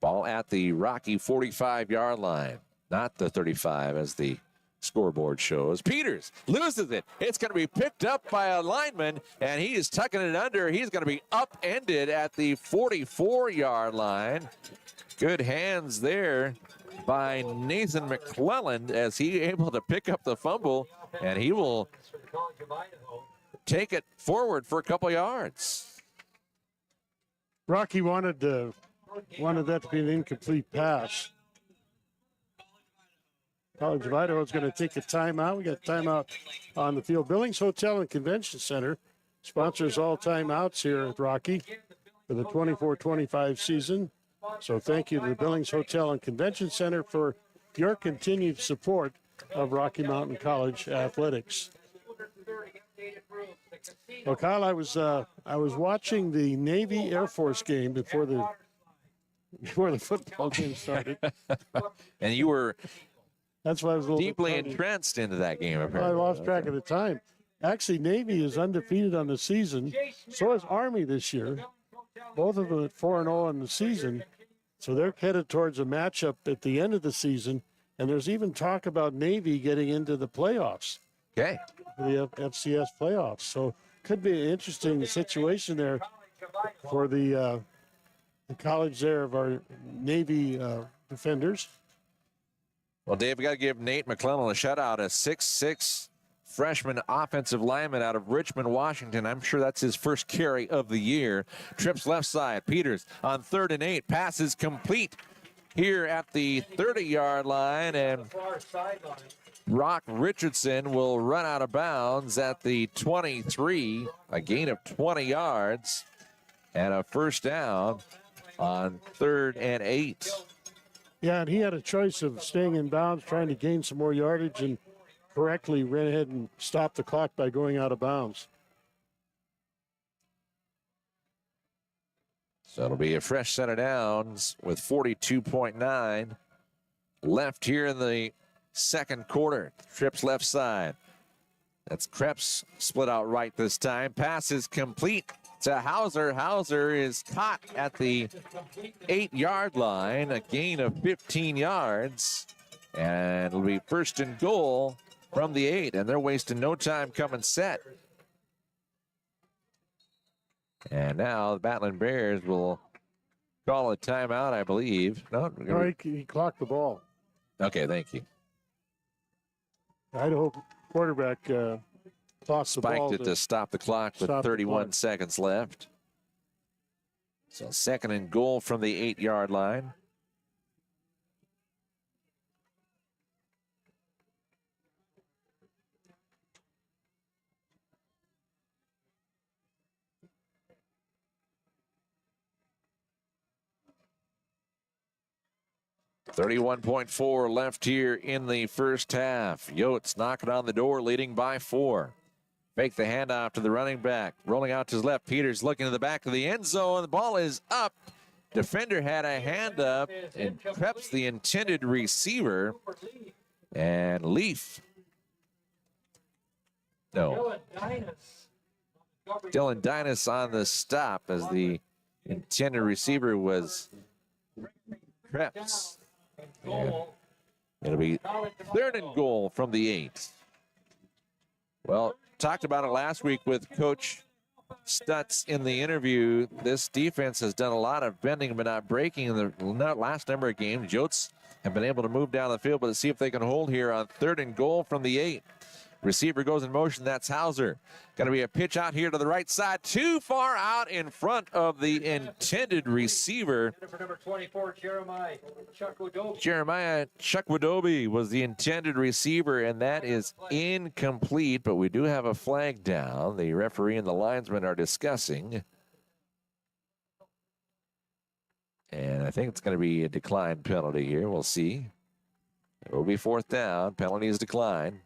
Ball at the Rocky 45-yard line. Not the 35 as the scoreboard shows. Peters loses it. It's going to be picked up by a lineman, and he is tucking it under. He's going to be upended at the 44-yard line. Good hands there by Nathan McClelland as he able to pick up the fumble, and he will take it forward for a couple yards. Rocky wanted that to be an incomplete pass. College of Idaho is going to take a timeout. We got timeout on the field. Billings Hotel and Convention Center sponsors all timeouts here at Rocky for the 24-25 season. So thank you to the Billings Hotel and Convention Center for your continued support of Rocky Mountain College athletics. Well, Kyle, I was watching the Navy Air Force game before the football game started. And you were That's why I was a little deeply entrenched into that game, apparently. I lost track of the time. Actually, Navy is undefeated on the season. So is Army this year. Both of them at 4-0 on the season. So they're headed towards a matchup at the end of the season. And there's even talk about Navy getting into the playoffs. Okay. The FCS playoffs. So could be an interesting situation there for the college there of our Navy defenders. Well, Dave, we got to give Nate McClellan a shout out, a 6'6" freshman offensive lineman out of Richmond, Washington. I'm sure that's his first carry of the year. Trips left side. Peters on 3rd and 8. Passes complete here at the 30-yard line, and Brock Richardson will run out of bounds at the 23, a gain of 20 yards and a first down. on 3rd and 8. Yeah, and he had a choice of staying in bounds, trying to gain some more yardage, and correctly ran ahead and stopped the clock by going out of bounds. So it'll be a fresh set of downs with 42.9 left here in the second quarter. Trips left side. That's Krebs split out right this time. Pass is complete to Hauser. Hauser is caught at the 8-yard line, a gain of 15 yards. And it'll be 1st and goal from the 8, and they're wasting no time coming set. And now the Battlin Bears will call a timeout, I believe. No, He clocked the ball. Okay, thank you. Idaho quarterback tossed the ball. Spiked it to stop the clock with 31 clock. seconds left. So 2nd and goal from the 8-yard line. .4 left here in the first half. Yotes knocking on the door, leading by 4. Fake the handoff to the running back. Rolling out to his left. Peters looking to the back of the end zone. The ball is up. Defender had a hand up and Krebs, the intended receiver. And Leaf. No. Dylan Dinas on the stop as the intended receiver was Krebs. And it'll be 3rd and goal from the 8. Well, talked about it last week with Coach Stutz in the interview. This defense has done a lot of bending but not breaking in the last number of games. Yotes have been able to move down the field, but let's see if they can hold here on 3rd and goal from the 8. Receiver goes in motion. That's Hauser. Going to be a pitch out here to the right side. Too far out in front of the intended receiver. Number 24, Jeremiah Chuckwadobe was the intended receiver, and that is incomplete, but we do have a flag down. The referee and the linesman are discussing. And I think it's going to be a decline penalty here. We'll see. It will be 4th down. Penalty is declined.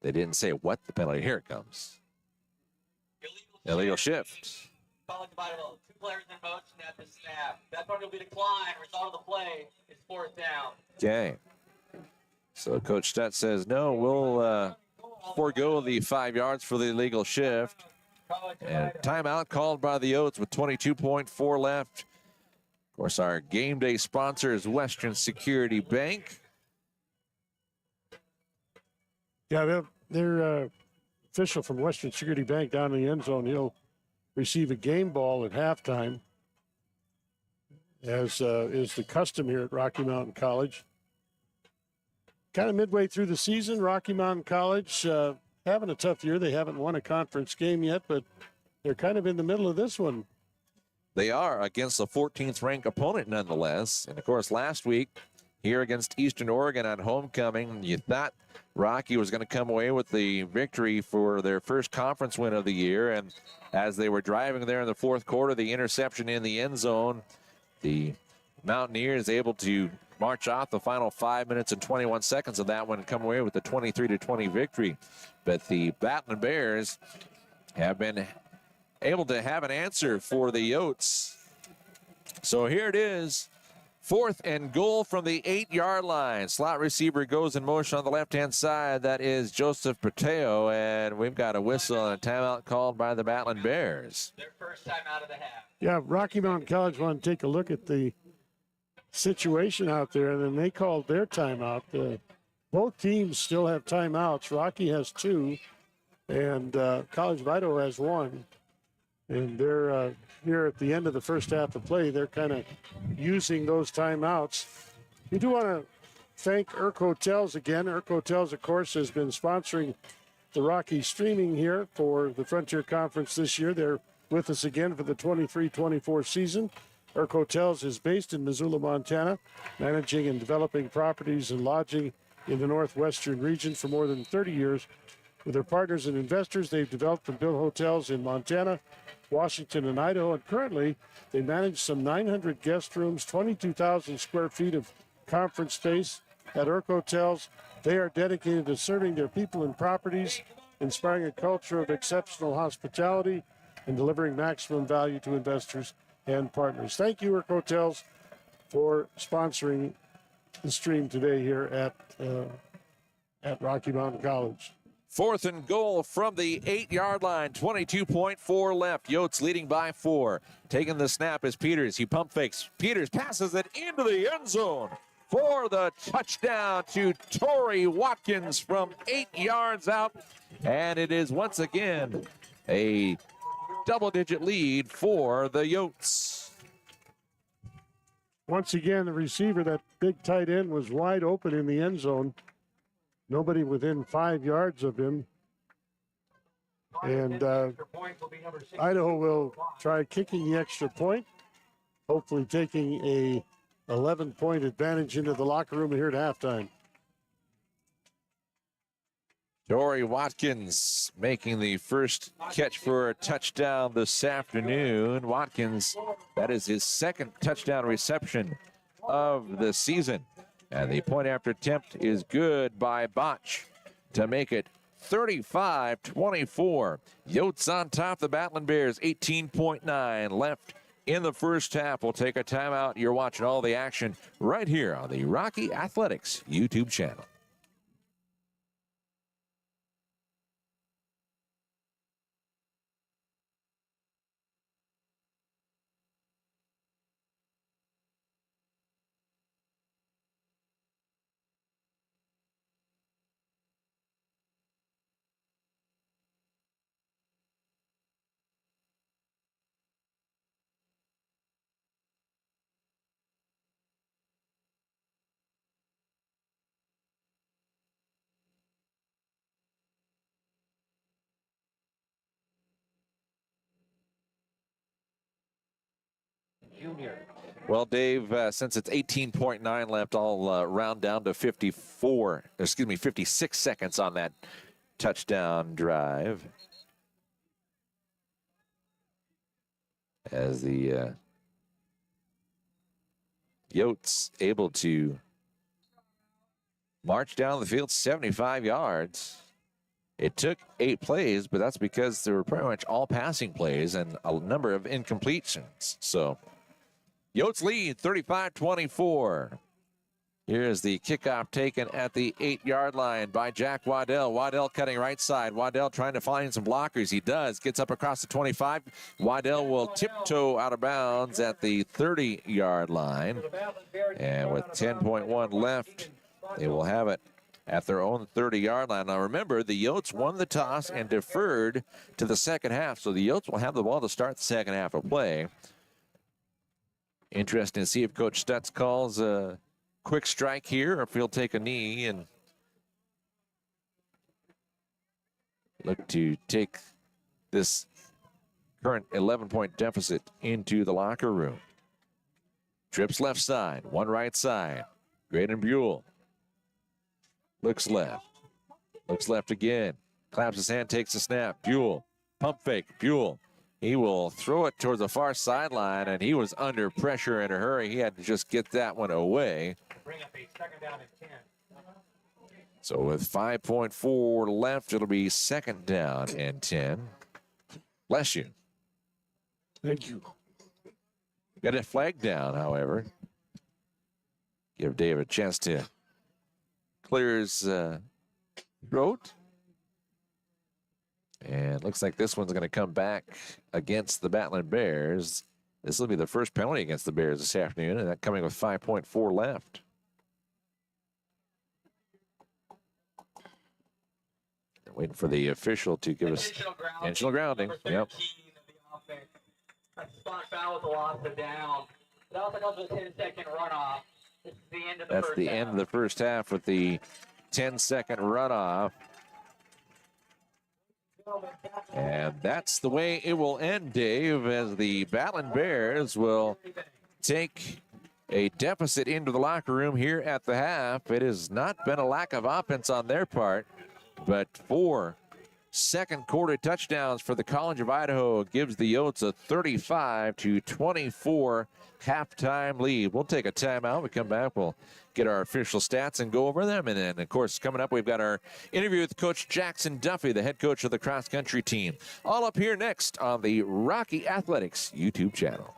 They didn't say what the penalty. Here it comes. Illegal shift. Calling the Bible. 2 players in motion at the snap. That part will be declined. Result of the play is 4th down. Okay. So Coach Stutz says, no, we'll forego the 5 yards for the illegal shift. And timeout called by the Yotes with 22.4 left. Of course, our game day sponsor is Western Security Bank. Yeah, their official from Western Security Bank down in the end zone, he'll receive a game ball at halftime, as is the custom here at Rocky Mountain College. Kind of midway through the season, Rocky Mountain College having a tough year. They haven't won a conference game yet, but they're kind of in the middle of this one. They are against a 14th ranked opponent nonetheless. And of course, last week here against Eastern Oregon on homecoming, you thought Rocky was going to come away with the victory for their first conference win of the year. And as they were driving there in the 4th quarter, the interception in the end zone, the Mountaineers able to march off the final 5 minutes and 21 seconds of that one and come away with a 23-20 victory. But the Battlin Bears have been able to have an answer for the Yotes. So here it is. 4th and goal from the 8-yard line. Slot receiver goes in motion on the left-hand side. That is Joseph Pateo, and we've got a whistle and a timeout called by the Battlin Bears. Their first time out of the half. Yeah, Rocky Mountain College wanted to take a look at the situation out there, and then they called their timeout. Both teams still have timeouts. Rocky has 2, and College of Idaho has 1. And they're here at the end of the first half of play. They're kind of using those timeouts. We do want to thank Irk Hotels again. Irk Hotels, of course, has been sponsoring the Rocky streaming here for the Frontier Conference this year. They're with us again for the 23-24 season. Irk Hotels is based in Missoula, Montana, managing and developing properties and lodging in the northwestern region for more than 30 years. With their partners and investors, they've developed and built hotels in Montana, Washington and Idaho. And currently, they manage some 900 guest rooms, 22,000 square feet of conference space at Urk Hotels. They are dedicated to serving their people and properties, inspiring a culture of exceptional hospitality, and delivering maximum value to investors and partners. Thank you, Urk Hotels, for sponsoring the stream today here at Rocky Mountain College. 4th and goal from the 8-yard line. 22.4 left. Yotes leading by 4. Taking the snap is Peters. He pump fakes. Peters passes it into the end zone for the touchdown to Torrey Watkins from 8 yards out. And it is once again a double-digit lead for the Yotes. Once again, the receiver, that big tight end, was wide open in the end zone. Nobody within 5 yards of him. And Idaho will try kicking the extra point, hopefully taking a 11-point advantage into the locker room here at halftime. Torrey Watkins making the first catch for a touchdown this afternoon. Watkins, that is his second touchdown reception of the season. And the point after attempt is good by Botch to make it 35-24. Yotes on top, the Battlin Bears, 18.9 left in the first half. We'll take a timeout. You're watching all the action right here on the Rocky Athletics YouTube channel. Well, Dave, since it's 18.9 left, I'll round down to 56 seconds on that touchdown drive. As the Yotes able to march down the field 75 yards. It took 8 plays, but that's because they were pretty much all passing plays and a number of incompletions. So Yotes lead 35-24. Here's the kickoff taken at the 8-yard line by Jack Waddell. Waddell cutting right side. Waddell trying to find some blockers. He does. Gets up across the 25. Waddell will tiptoe out of bounds at the 30-yard line. And with 10.1 left, they will have it at their own 30-yard line. Now remember, the Yotes won the toss and deferred to the second half. So the Yotes will have the ball to start the second half of play. Interesting to see if Coach Stutz calls a quick strike here or if he'll take a knee and look to take this current 11-point deficit into the locker room. Trips left side, one right side. Graydon Buell looks left. Looks left again. Claps his hand, takes the snap. Buell, pump fake. Buell. He will throw it towards the far sideline, and he was under pressure in a hurry. He had to just get that one away. Bring up a second down and 10. So with 5.4 left, it'll be second down and 10. Bless you. Thank you. Got it flagged down, however. Give Dave a chance to clear his throat. And looks like this one's going to come back against the Battlin Bears. This will be the first penalty against the Bears this afternoon, and that coming with 5.4 left. They're waiting for the official to give us intentional grounding. Yep. That's a spot foul with a loss of down. That also comes with a 10-second runoff. This is the end of the That's first the half. end of the first half with the 10-second runoff. And that's the way it will end, Dave, as the Battlin Bears will take a deficit into the locker room here at the half. It has not been a lack of offense on their part, but for second quarter touchdowns for the College of Idaho. Gives the Yotes a 35-24 halftime lead. We'll take a timeout. We come back. We'll get our official stats and go over them. And then, of course, coming up, we've got our interview with Coach Jackson Duffy, the head coach of the cross-country team. All up here next on the Rocky Athletics YouTube channel.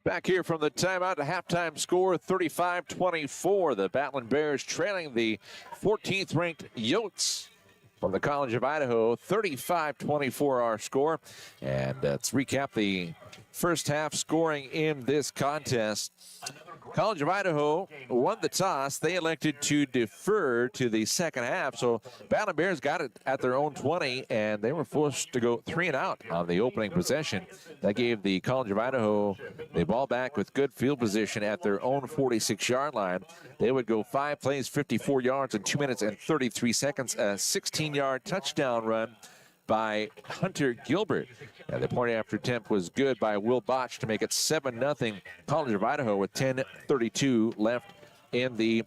Back here from the timeout, a halftime score 35-24. The Battlin Bears trailing the 14th ranked Yotes from the College of Idaho. 35-24 our score. And let's recap the first half scoring in this contest. College of Idaho won the toss. They elected to defer to the second half. So Battlin Bears got it at their own 20, and they were forced to go 3 and out on the opening possession. That gave the College of Idaho the ball back with good field position at their own 46-yard line. They would go 5 plays, 54 yards in 2 minutes and 33 seconds. A 16-yard touchdown run by Hunter Gilbert. And the point after attempt was good by Will Botch to make it 7-0 College of Idaho with 10:32 left in the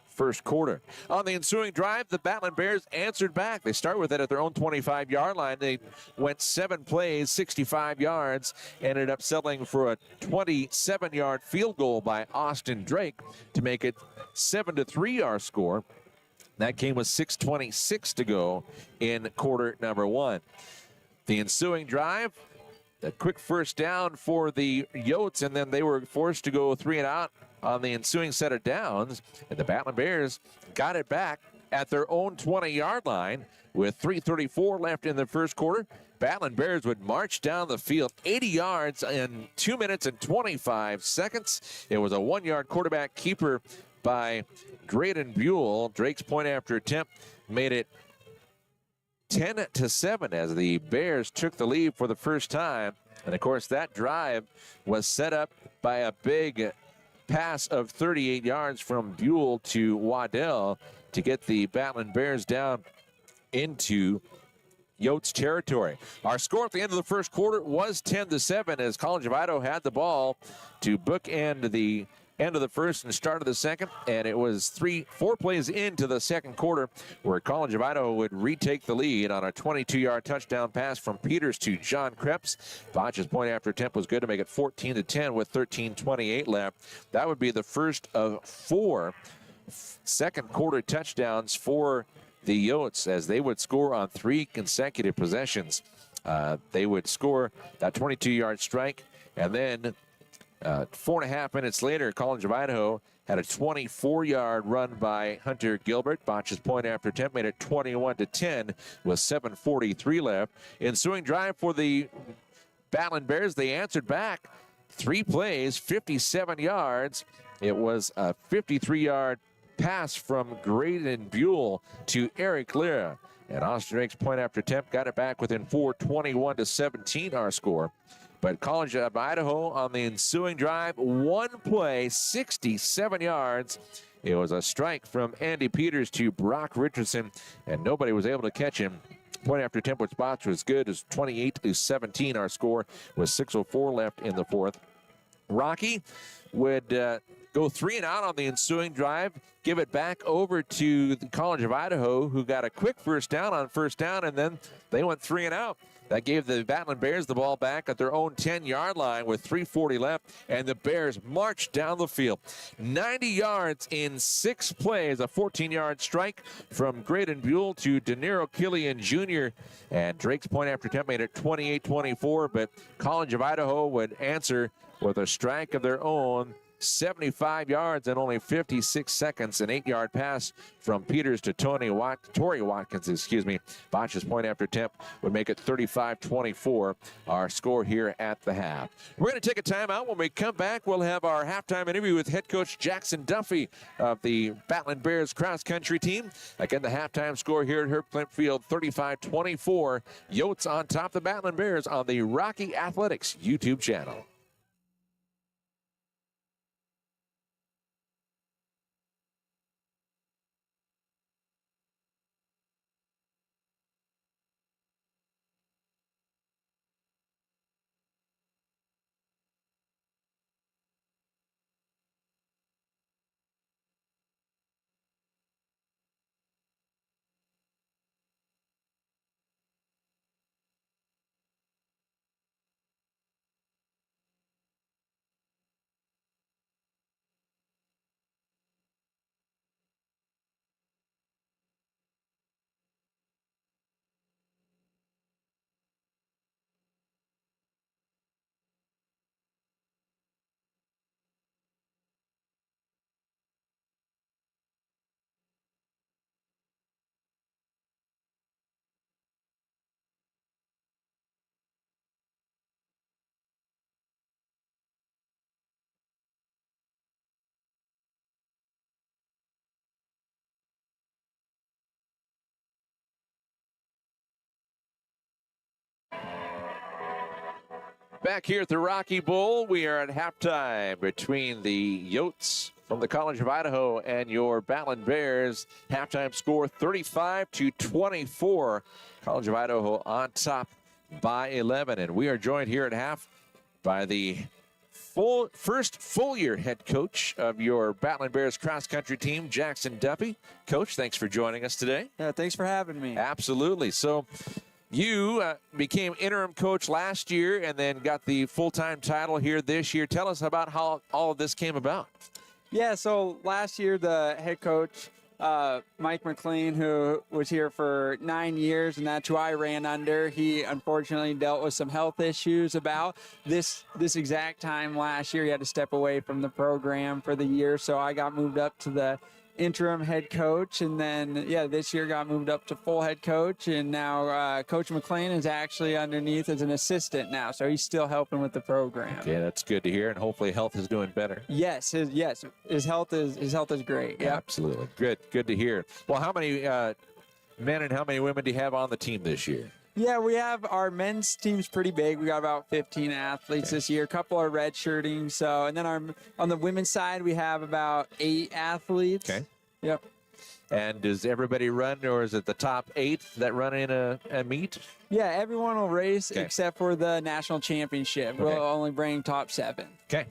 first quarter. On the ensuing drive, the Battlin Bears answered back. They start with it at their own 25-yard line. They went 7 plays, 65 yards, ended up settling for a 27-yard field goal by Austin Drake to make it 7-3 our score. That came with 6:26 to go in quarter number 1. The ensuing drive, a quick first down for the Yotes, and then they were forced to go 3 and out on the ensuing set of downs. And the Battlin Bears got it back at their own 20-yard line with 3:34 left in the first quarter. Battlin Bears would march down the field 80 yards in 2 minutes and 25 seconds. It was a 1-yard quarterback keeper by Drayden Buell. Drake's point after attempt made it 10-7 as the Bears took the lead for the first time. And of course, that drive was set up by a big pass of 38 yards from Buell to Waddell to get the Battlin Bears down into Yotes territory. Our score at the end of the first quarter was 10-7 as College of Idaho had the ball to bookend the end of the first and start of the second, and it was 4 plays into the second quarter where College of Idaho would retake the lead on a 22-yard touchdown pass from Peters to John Krebs. Botch's point after attempt was good to make it 14-10 with 13:28 left. That would be the first of 4 second quarter touchdowns for the Yotes as they would score on 3 consecutive possessions. They would score that 22-yard strike, and then 4.5 minutes later, College of Idaho had a 24-yard run by Hunter Gilbert. Botch's point after attempt made it 21-10 with 7:43 left. Ensuing drive for the Battlin Bears, they answered back. 3 plays, 57 yards. It was a 53-yard pass from Graydon Buell to Eric Lira. And Austin Drake's point after attempt got it back within 4, 21-17 our score. But College of Idaho on the ensuing drive, 1 play, 67 yards. It was a strike from Andy Peters to Brock Richardson, and nobody was able to catch him. Point after attempt with spots was good. It was 28-17 our score with 6:04 left in the fourth. Rocky would go 3 and out on the ensuing drive, give it back over to the College of Idaho, who got a quick first down on first down, and then they went 3 and out. That gave the Battlin Bears the ball back at their own 10-yard line with 3:40 left, and the Bears marched down the field. 90 yards in 6 plays, a 14-yard strike from Graydon Buell to De Niro Killian Jr., and Drake's point after attempt made it 28-24, but College of Idaho would answer with a strike of their own, 75 yards in only 56 seconds, an 8-yard pass from Peters to Tory Watkins, Botch's point after attempt would make it 35-24, our score here at the half. We're going to take a timeout. When we come back, we'll have our halftime interview with head coach Jackson Duffy of the Battlin Bears cross country team. Again, the halftime score here at Herb Klindt Field, 35-24. Yotes on top of the Battlin Bears on the Rocky Athletics YouTube channel. Back here at the Rocky Bowl, we are at halftime between the Yotes from the College of Idaho and your Battlin Bears. Halftime score 35-24. College of Idaho on top by 11. And we are joined here at half by the first full-year head coach of your Battlin Bears cross-country team, Jackson Duffy. Coach, thanks for joining us today. Yeah, thanks for having me. Absolutely. So you became interim coach last year and then got the full-time title here this year. Tell us about how all of this came about. Yeah, so last year the head coach, Mike McLean, who was here for 9 years, and that's who I ran under, he unfortunately dealt with some health issues about this exact time last year. He had to step away from the program for the year, so I got moved up to the interim head coach, and then this year got moved up to full head coach, and now Coach McLean is actually underneath as an assistant now, so he's still helping with the program. Okay, that's good to hear, and hopefully health is doing better. Yes, his health is great. Yeah, absolutely. Good to hear. Well, how many men and how many women do you have on the team this year? Yeah, we have our men's team's pretty big. We got about 15 athletes this year. A couple are redshirting. So, and then on the women's side, we have about 8 athletes. Okay. Yep. And does everybody run, or is it the top 8 that run in a meet? Yeah, everyone will race except for the national championship. Okay. We'll only bring top 7. Okay.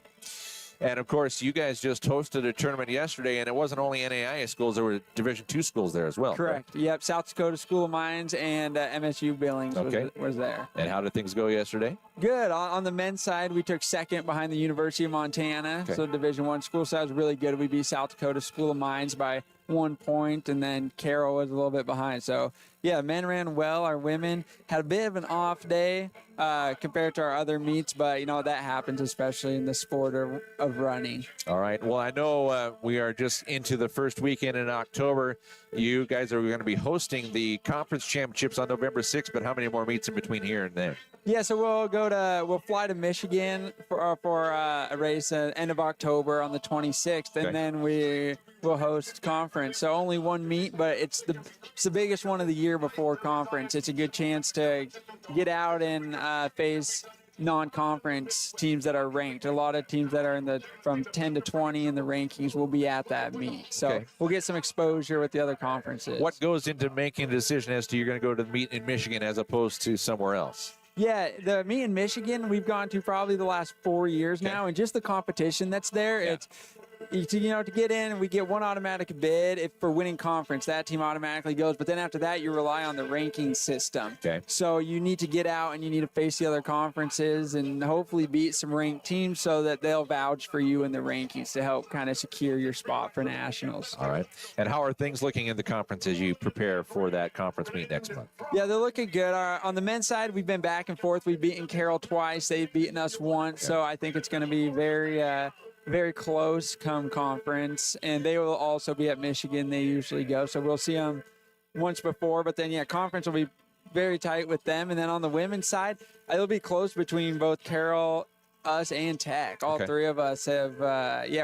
And, of course, you guys just hosted a tournament yesterday, and it wasn't only NAIA schools. There were Division II schools there as well. Correct. Right? Yep, South Dakota School of Mines and MSU Billings was there. And how did things go yesterday? Good. On the men's side, we took second behind the University of Montana, so Division I school. So that was really good. We beat South Dakota School of Mines by 1 point, and then Carroll was a little bit behind. So, yeah, men ran well. Our women had a bit of an off day compared to our other meets, but, that happens, especially in the sport of running. All right. Well, I know we are just into the first weekend in October. You guys are going to be hosting the conference championships on November 6th, but how many more meets in between here and there? Yeah, so we'll fly to Michigan for a race at end of October on the 26th, and then we will host conference. So only one meet, but it's the biggest one of the year before conference. It's a good chance to get out and face non-conference teams that are ranked. A lot of teams that are from 10 to 20 in the rankings will be at that meet. So we'll get some exposure with the other conferences. What goes into making a decision as to you're going to go to the meet in Michigan as opposed to somewhere else? Yeah, the meet in Michigan we've gone to probably the last 4 years now, and just the competition that's there, it's to get in, we get one automatic bid for winning conference. That team automatically goes, but then after that, you rely on the ranking system. Okay. So you need to get out and you need to face the other conferences and hopefully beat some ranked teams so that they'll vouch for you in the rankings to help kind of secure your spot for nationals. All right. And how are things looking in the conference as you prepare for that conference meet next month? Yeah, they're looking good. On the men's side, we've been back and forth. We've beaten Carroll twice. They've beaten us once. So I think it's going to be very close come conference, and they will also be at Michigan. They usually go, so we'll see them once before, but then conference will be very tight with them. And then on the women's side, it'll be close between both Carroll, us, and Tech. All three of us have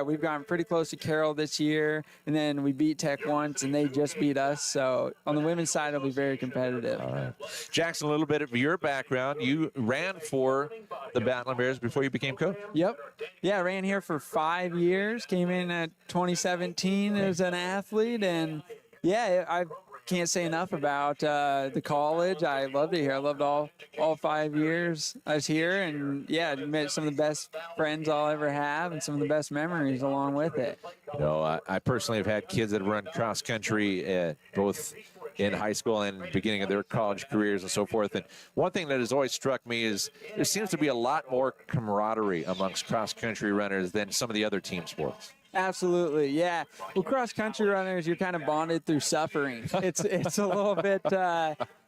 we've gotten pretty close to Carroll this year, and then we beat Tech once and they just beat us. So on the women's side, it'll be very competitive. All right. Jackson, a little bit of your background. You ran for the Battlin Bears before you became coach. Yep. Yeah, I ran here for 5 years, came in at 2017 as an athlete, and I can't say enough about the college. I loved it here. I loved all 5 years I was here, and met some of the best friends I'll ever have and some of the best memories along with it. I personally have had kids that have run cross country both in high school and beginning of their college careers and so forth. And one thing that has always struck me is there seems to be a lot more camaraderie amongst cross country runners than some of the other team sports. Absolutely, yeah. Well, cross-country runners, you're kind of bonded through suffering. It's a little bit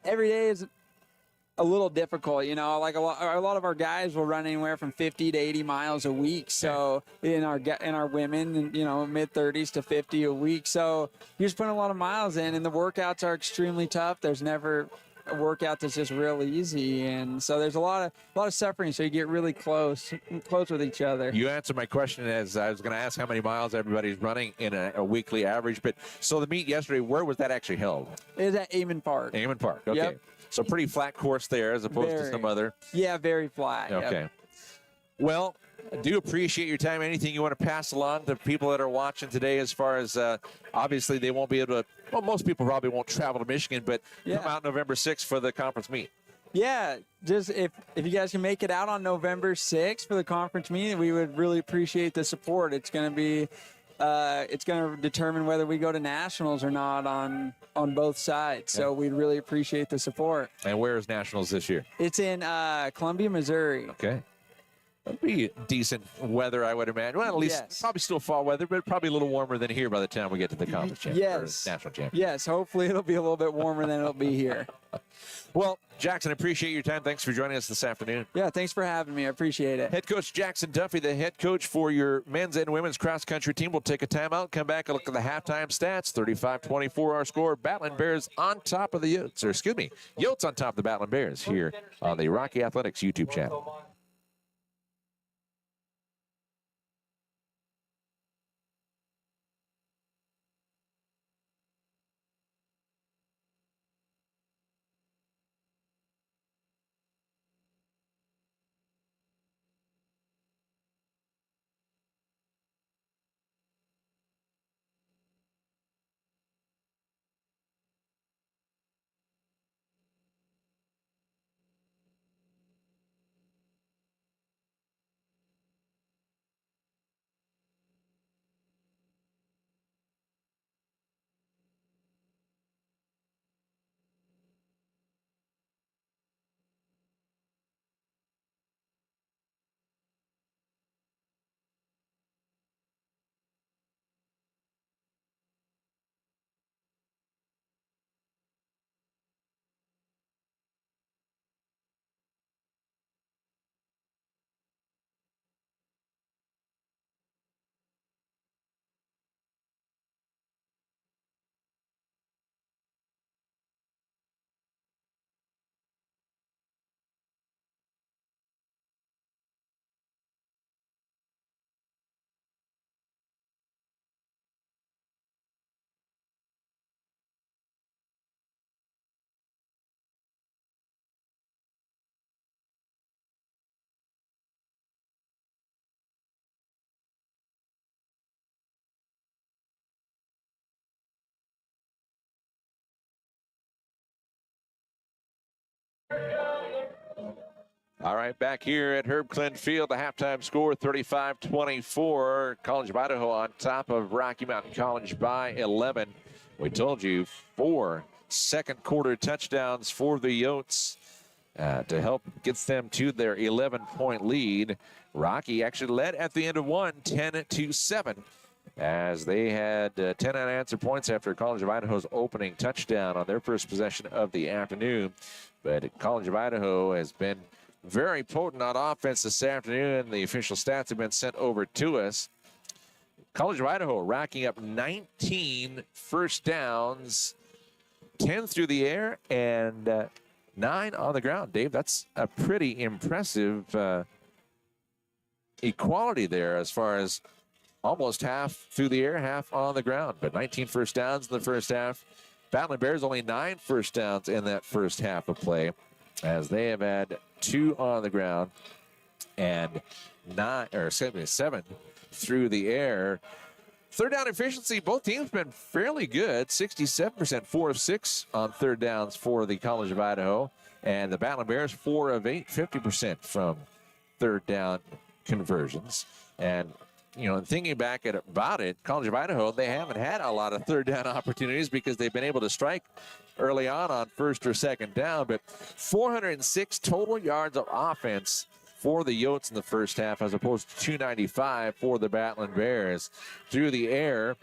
every day is a little difficult, Like a lot of our guys will run anywhere from 50 to 80 miles a week. So in our women, mid-30s to 50 a week. So you're just putting a lot of miles in, and the workouts are extremely tough. There's never a workout that's just real easy, and so there's a lot of suffering, so you get really close with each other. You answered my question as I was going to ask how many miles everybody's running in a weekly average, but so the meet yesterday, where was that actually held? It was at Amon Park. Amon Park, okay. Yep. So pretty flat course there as opposed to some other. Yeah, very flat. Okay. Yep. Well, I do appreciate your time. Anything you want to pass along to people that are watching today as far as obviously they won't be able to, well, most people probably won't travel to Michigan, but come out November 6th for the conference meet. Yeah, just if you guys can make it out on November 6th for the conference meet, we would really appreciate the support. It's going to be it's going to determine whether we go to nationals or not on both sides. So we'd really appreciate the support. And where is nationals this year? It's in Columbia, Missouri. Okay. It'll be decent weather, I would imagine. Well, at least probably still fall weather, but probably a little warmer than here by the time we get to the conference championship. National championship. Yes, hopefully it'll be a little bit warmer than it'll be here. Well, Jackson, I appreciate your time. Thanks for joining us this afternoon. Yeah, thanks for having me. I appreciate it. Head coach Jackson Duffy, the head coach for your men's and women's cross-country team, will take a timeout, come back and look at the halftime stats. 35-24 our score. Battlin Bears on top of the Yotes, Yotes on top of the Battlin Bears here on the Rocky Athletics YouTube channel. All right, back here at Herb Klindt Field, the halftime score 35-24. College of Idaho on top of Rocky Mountain College by 11. We told you 4 second quarter touchdowns for the Yotes to help get them to their 11-point lead. Rocky actually led at the end of one, 10-7, as they had 10 unanswered points after College of Idaho's opening touchdown on their first possession of the afternoon. But College of Idaho has been very potent on offense this afternoon. The official stats have been sent over to us. College of Idaho racking up 19 first downs, 10 through the air, and 9 on the ground. Dave, that's a pretty impressive equality there as far as almost half through the air, half on the ground. But 19 first downs in the first half. Battlin Bears only 9 first downs in that first half of play, as they have had 2 on the ground and 7 through the air. Third down efficiency, both teams been fairly good. 67%, 4 of 6 on third downs for the College of Idaho. And the Battlin Bears, 4 of 8, 50% from third down conversions. And, you know, thinking back about it, College of Idaho, they haven't had a lot of third down opportunities because they've been able to strike early on first or second down. But 406 total yards of offense for the Yotes in the first half, as opposed to 295 for the Battlin Bears. Through the air,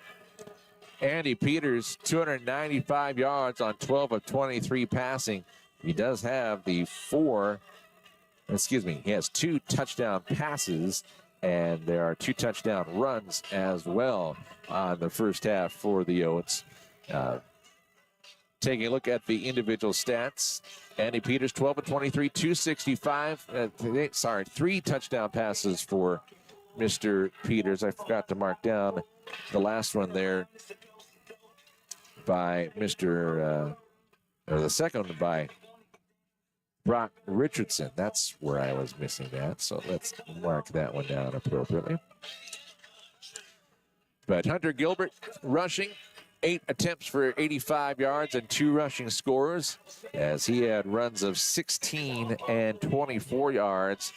Andy Peters, 295 yards on 12 of 23 passing. He does have he has 2 touchdown passes, and there are 2 touchdown runs as well on the first half for the Yotes. Taking a look at the individual stats, Andy Peters, 12 of 23, 265. 3 touchdown passes for Mr. Peters. I forgot to mark down the last one there by the second one by Brock Richardson. That's where I was missing that. So let's mark that one down appropriately. But Hunter Gilbert rushing, 8 attempts for 85 yards and 2 rushing scores, as he had runs of 16 and 24 yards,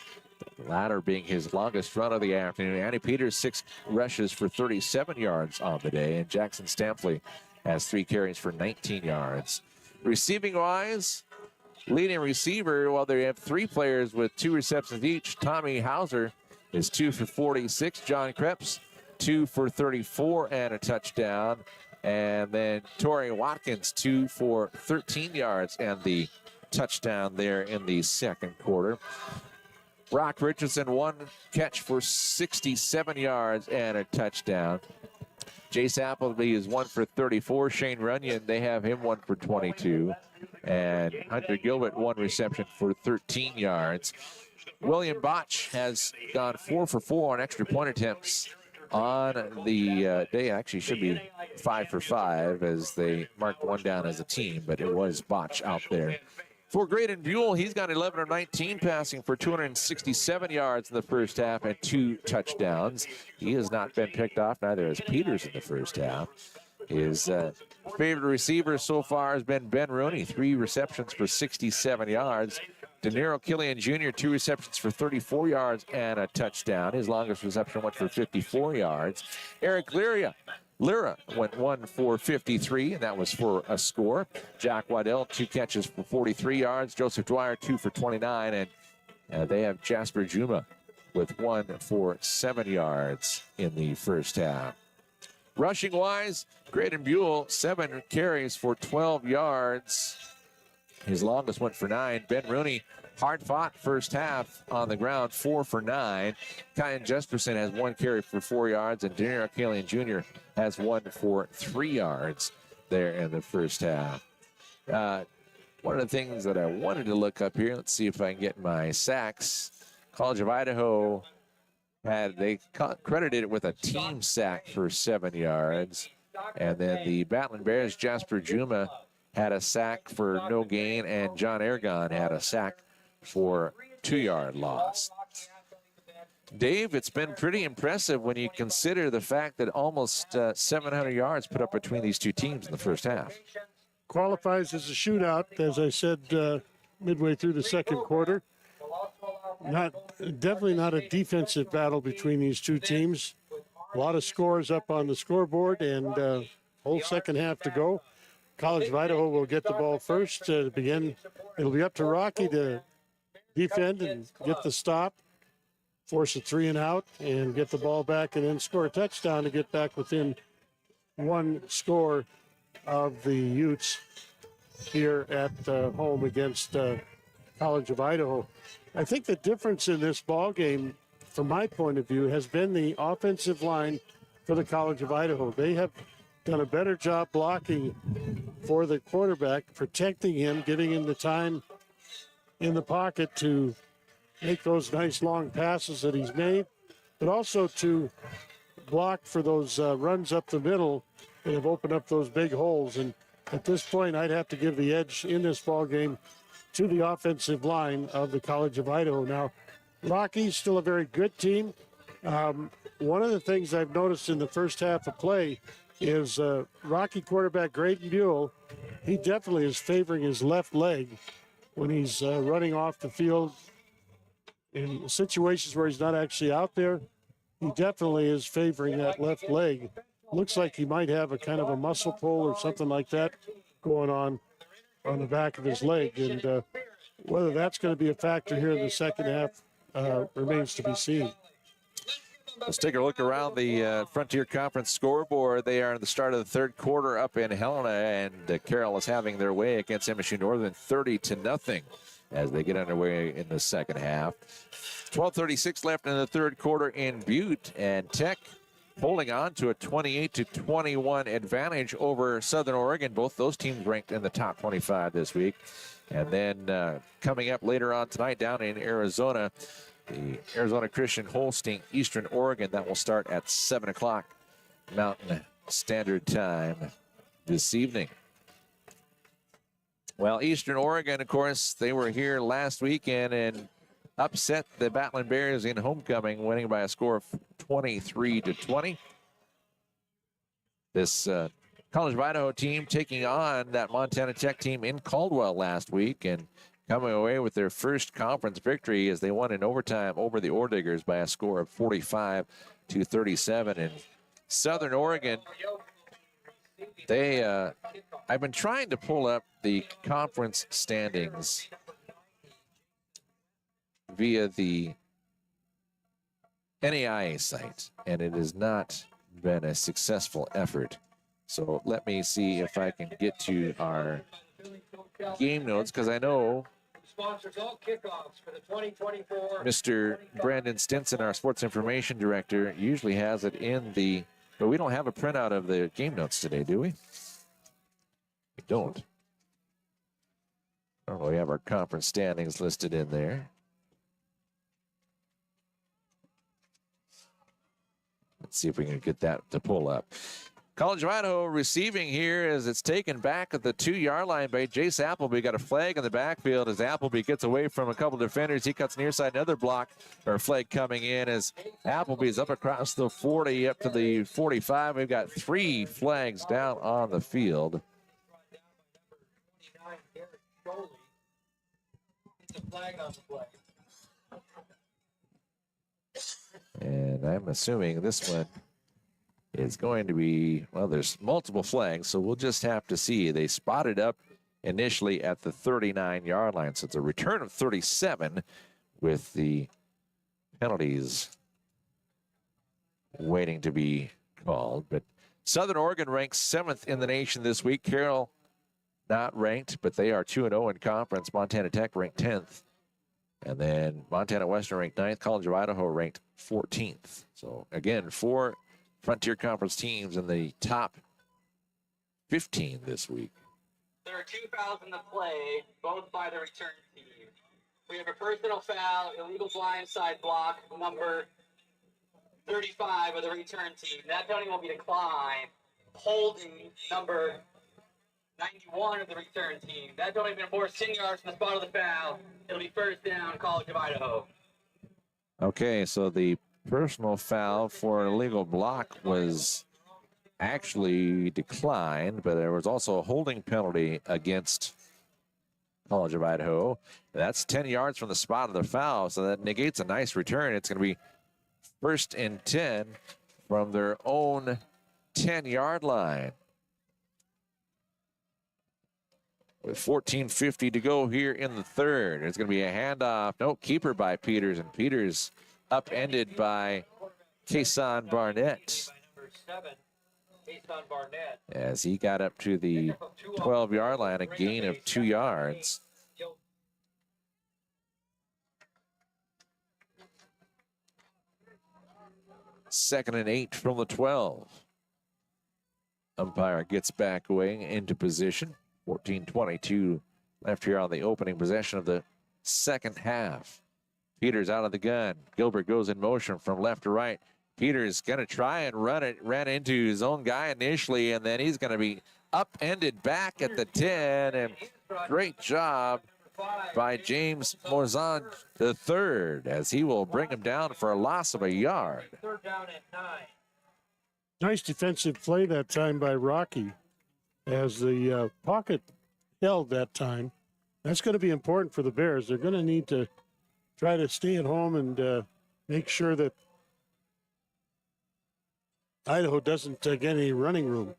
the latter being his longest run of the afternoon. Andy Peters, 6 rushes for 37 yards on the day, and Jackson Stampley has 3 carries for 19 yards. Receiving wise, leading receiver, while they have 3 players with 2 receptions each. Tommy Hauser is 2 for 46. John Krebs, 2 for 34 and a touchdown. And then Torrey Watkins, 2 for 13 yards and the touchdown there in the second quarter. Brock Richardson, 1 catch for 67 yards and a touchdown. Jace Appleby is 1 for 34. Shane Runyon, they have him 1 for 22. And Hunter Gilbert, 1 reception for 13 yards. William Botch has gone 4 for 4 on extra point attempts on the day. Actually should be 5 for 5, as they marked 1 down as a team, but it was Botch out there. For Graydon Buell, he's got 11 of 19 passing for 267 yards in the first half and 2 touchdowns. He has not been picked off, neither has Peters in the first half. His favorite receiver so far has been Ben Rooney, 3 receptions for 67 yards. De Niro Killian Jr., 2 receptions for 34 yards and a touchdown. His longest reception went for 54 yards. Eric Lyra went 1 for 53, and that was for a score. Jack Waddell, 2 catches for 43 yards. Joseph Dwyer, 2 for 29, and they have Jasper Juma with 1 for 7 yards in the first half. Rushing wise, Graydon Buell, 7 carries for 12 yards. His longest went for 9. Ben Rooney, hard fought first half on the ground, 4 for 9. Kyan Jesperson has 1 carry for 4 yards, and Daniel Kalian Jr. has 1 for 3 yards there in the first half. One of the things that I wanted to look up here, let's see if I can get my sacks. College of Idaho they credited it with a team sack for 7 yards. And then the Battlin Bears, Jasper Juma, had a sack for no gain, and John Ergon had a sack for 2-yard loss. Dave, it's been pretty impressive when you consider the fact that almost 700 yards put up between these 2 teams in the first half. Qualifies as a shootout, as I said midway through the second quarter. Definitely not a defensive battle between these two teams. A lot of scores up on the scoreboard, and whole second half to go. College of Idaho will get the ball first to begin. It'll be up to Rocky to defend and get the stop, force a 3 and out, and get the ball back, and then score a touchdown to get back within one score of the Utes here at home against College of Idaho. I think the difference in this ball game, from my point of view, has been the offensive line for the College of Idaho. They have done a better job blocking for the quarterback, protecting him, giving him the time in the pocket to make those nice long passes that he's made, but also to block for those runs up the middle that have opened up those big holes. And at this point, I'd have to give the edge in this ball game to the offensive line of the College of Idaho. Now, Rocky's still a very good team. One of the things I've noticed in the first half of play is Rocky quarterback Graydon Buell. He definitely is favoring his left leg when he's running off the field in situations where he's not actually out there. He definitely is favoring that left leg. Looks like he might have a kind of a muscle pull or something like that going on the back of his leg. And whether that's going to be a factor here in the second half remains to be seen. Let's take a look around the Frontier Conference scoreboard. They are in the start of the third quarter up in Helena, and Carroll is having their way against MSU Northern 30-0 as they get underway in the second half. 12:36 left in the third quarter in Butte, and Tech holding on to a 28-21 advantage over Southern Oregon. Both those teams ranked in the top 25 this week. And then coming up later on tonight down in Arizona, the Arizona Christian hosting Eastern Oregon. That will start at 7 o'clock Mountain Standard Time this evening. Well, Eastern Oregon, of course, they were here last weekend and upset the Battlin Bears in homecoming, winning by a score of 23-20. This College of Idaho team taking on that Montana Tech team in Caldwell last week and coming away with their first conference victory as they won in overtime over the Orediggers by a score of 45-37. And Southern Oregon, I've been trying to pull up the conference standings via the NAIA site, and it has not been a successful effort. So let me see if I can get to our game notes, because I know Sponsors all kickoffs for the 2024. Mr. Brandon Stinson, our sports information director, usually has it in the, but we don't have a printout of the game notes today, do we? We don't. I don't know, we have our conference standings listed in there. Let's see if we can get that to pull up. College of Idaho receiving here as it's taken back at the 2-yard line by Jace Appleby. Got a flag in the backfield as Appleby gets away from a couple defenders. He cuts near side, another block or flag coming in as Appleby's up across the 40 up to the 45. We've got 3 flags down on the field. And I'm assuming this one is going to be, well, there's multiple flags, so we'll just have to see. They spotted up initially at the 39-yard line, so it's a return of 37 with the penalties waiting to be called. But Southern Oregon ranks 7th in the nation this week. Carroll not ranked, but they are 2-0 in conference. Montana Tech ranked 10th. And then Montana Western ranked 9th. College of Idaho ranked 14th. So, again, 4 Frontier Conference teams in the top 15 this week. There are 2 fouls in the play, both by the return team. We have a personal foul, illegal blindside block, number 35 of the return team. That penalty will be declined. Holding, number 91 of the return team. That penalty will be more 10 yards from the spot of the foul. It'll be first down, College of Idaho. Okay, so the personal foul for illegal block was actually declined, but there was also a holding penalty against College of Idaho. That's 10 yards from the spot of the foul, so that negates a nice return. It's going to be 1st and 10 from their own 10-yard line. With 14:50 to go here in the third. It's going to be a handoff. No, keeper by Peters, and Peters upended by Kason Barnett. By number 7, Kason Barnett. As he got up to the 12-yard line, a gain of 2 yards. Second and 8 from the 12. Umpire gets back away into position. 14:22 left here on the opening possession of the second half. Peters out of the gun. Gilbert goes in motion from left to right. Peters going to try and run it. Ran into his own guy initially, and then he's going to be upended back at the 10. And great job by James Morzan III, as he will bring him down for a loss of a yard. 3rd down and 9. Nice defensive play that time by Rocky, as the pocket held that time. That's going to be important for the Bears. They're going to need to try to stay at home and make sure that Idaho doesn't get any running room.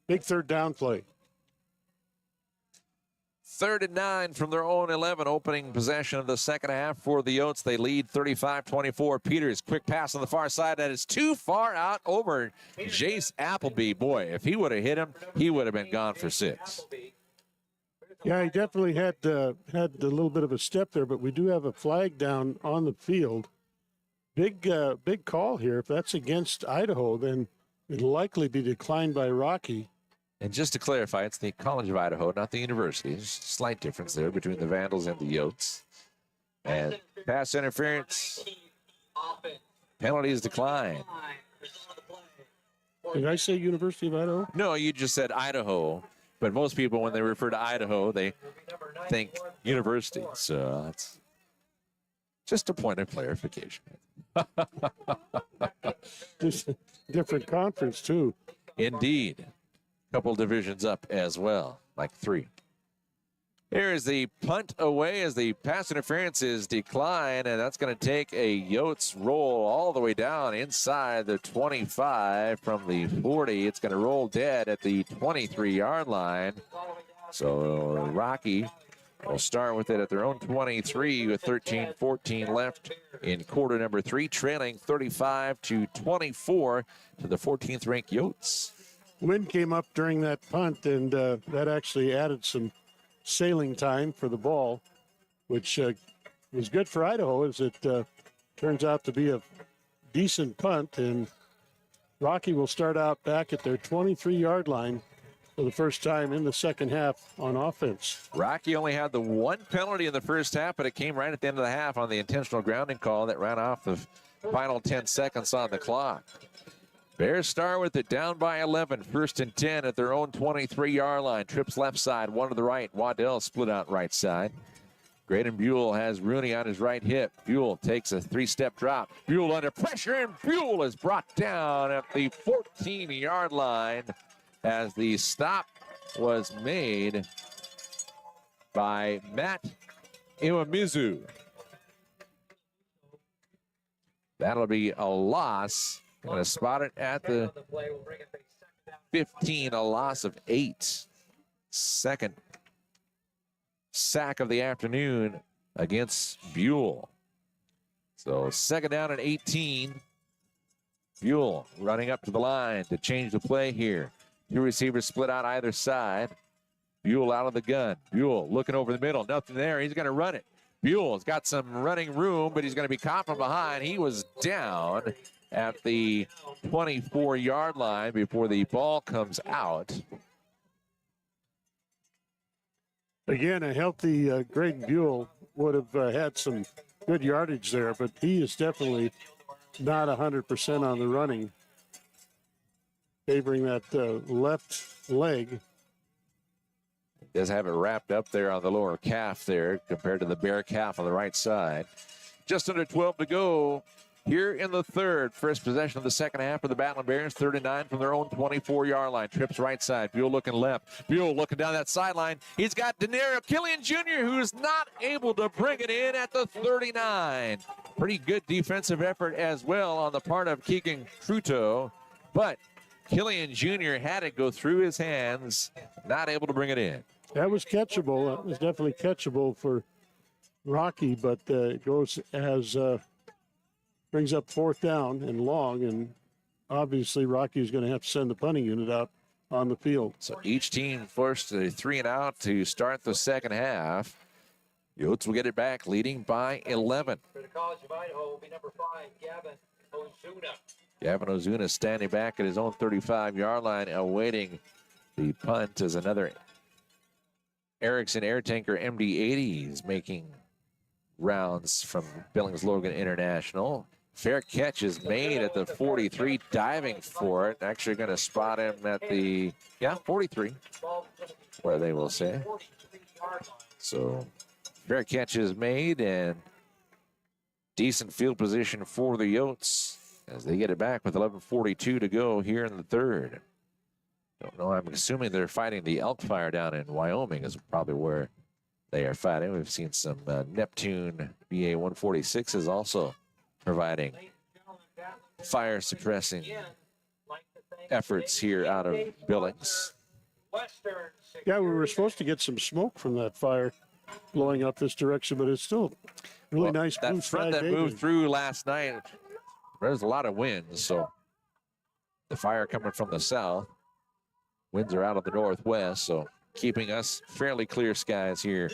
Big 3rd down play. 3rd and 9 from their own 11, opening possession of the second half for the Yotes. They lead 35-24. Peters, quick pass on the far side. That is too far out over Jace Appleby. Boy, if he would have hit him, he would have been gone for 6. Yeah, he definitely had a little bit of a step there, but we do have a flag down on the field. Big call here. If that's against Idaho, then it'll likely be declined by Rocky. And just to clarify, it's the College of Idaho, not the university. There's a slight difference there between the Vandals and the Yotes. And pass interference. Penalty is declined. Did I say University of Idaho? No, you just said Idaho. But most people, when they refer to Idaho, they think university. So that's just a point of clarification. Just a different conference, too. Indeed. Couple divisions up as well, like 3. Here is the punt away as the pass interference is declined, and that's going to take a Yotes roll all the way down inside the 25 from the 40. It's going to roll dead at the 23-yard line. So Rocky will start with it at their own 23 with 13-14 left in quarter number 3, trailing 35-24 to the 14th ranked Yotes. Wind came up during that punt, and that actually added some sailing time for the ball, which was good for Idaho, as it turns out to be a decent punt. And Rocky will start out back at their 23-yard line for the first time in the second half on offense. Rocky only had the 1 penalty in the first half, but it came right at the end of the half on the intentional grounding call that ran off the final 10 seconds on the clock. Bears start with it down by 11. 1st and 10 at their own 23-yard line. Trips left side, 1 to the right. Waddell split out right side. Graydon Buell has Rooney on his right hip. Buell takes a 3-step drop. Buell under pressure, and Buell is brought down at the 14-yard line as the stop was made by Matt Iwamizu. That'll be a loss. Going to spot it at the 15, a loss of 8. Second sack of the afternoon against Buell. So 2nd down and 18. Buell running up to the line to change the play here. 2 receivers split out either side. Buell out of the gun. Buell looking over the middle. Nothing there. He's going to run it. Buell's got some running room, but he's going to be caught from behind. He was down at the 24-yard line before the ball comes out. Again, a healthy Greg Buell would have had some good yardage there, but he is definitely not 100% on the running, favoring that left leg. Does have it wrapped up there on the lower calf there compared to the bare calf on the right side. Just under 12 to go here in the third. First possession of the second half for the Battlin Bears. 39 from their own 24-yard line. Trips right side. Buell looking left. Buell looking down that sideline. He's got Killian Jr., who's not able to bring it in at the 39. Pretty good defensive effort as well on the part of Keegan Cruto, but Killian Jr. had it go through his hands, not able to bring it in. That was catchable. That was definitely catchable for Rocky, but it goes as brings up fourth down and long, and obviously Rocky is going to have to send the punting unit out on the field. So each team forced a 3-and-out to start the second half. Yotes will get it back, leading by 11. For the College of Idaho will be number 5, Gavin Ozuna. Gavin Ozuna standing back at his own 35-yard line, awaiting the punt as another Erickson Air Tanker MD-80 is making rounds from Billings Logan International. Fair catch is made at the 43, diving for it. Actually going to spot him at the, 43, where they will say. So fair catch is made, and decent field position for the Yotes as they get it back with 11:42 to go here in the third. Don't know, I'm assuming they're fighting the elk fire down in Wyoming is probably where they are fighting. We've seen some Neptune BA-146s also providing fire suppressing efforts here out of Billings. Yeah, we were supposed to get some smoke from that fire blowing up this direction, but it's still really nice. That blue front sky that day. moved through last night, there's a lot of winds, so the fire coming from the south. Winds are out of the northwest, so keeping us fairly clear skies here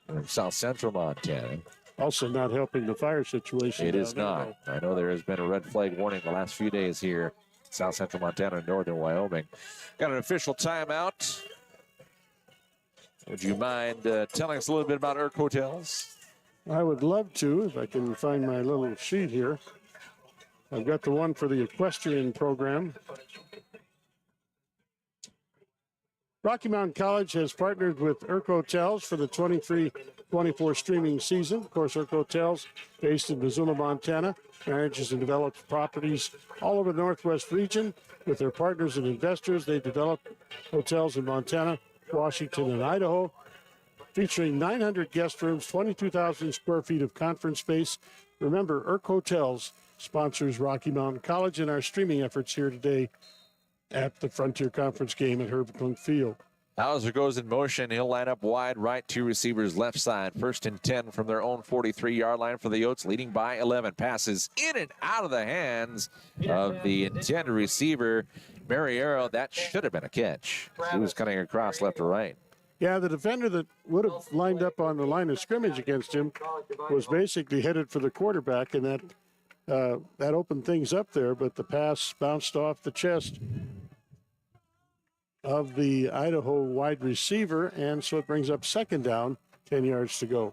in south central Montana. Also not helping the fire situation. It is not. I know there has been a red flag warning the last few days here, south central Montana and northern Wyoming. Got an official timeout. Would you mind telling us a little bit about Irk Hotels? I would love to, if I can find my little sheet here. I've got the one for the equestrian program. Rocky Mountain College has partnered with Irk Hotels for the 23-24 streaming season. Of course, Irk Hotels, based in Missoula, Montana, manages and develops properties all over the Northwest region. With their partners and investors, they develop hotels in Montana, Washington, and Idaho, featuring 900 guest rooms, 22,000 square feet of conference space. Remember, Irk Hotels sponsors Rocky Mountain College in our streaming efforts here today at the Frontier Conference game at Herb Klindt Field. Hauser goes in motion. He'll line up wide right, 2 receivers left side. 1st and 10 from their own 43-yard line for the Yotes, leading by 11. Passes in and out of the hands of the intended receiver, Mariero. That should have been a catch. He was cutting across left to right. Yeah, the defender that would have lined up on the line of scrimmage against him was basically headed for the quarterback, and that opened things up there, but the pass bounced off the chest of the Idaho wide receiver, and so it brings up 2nd down, 10 yards to go.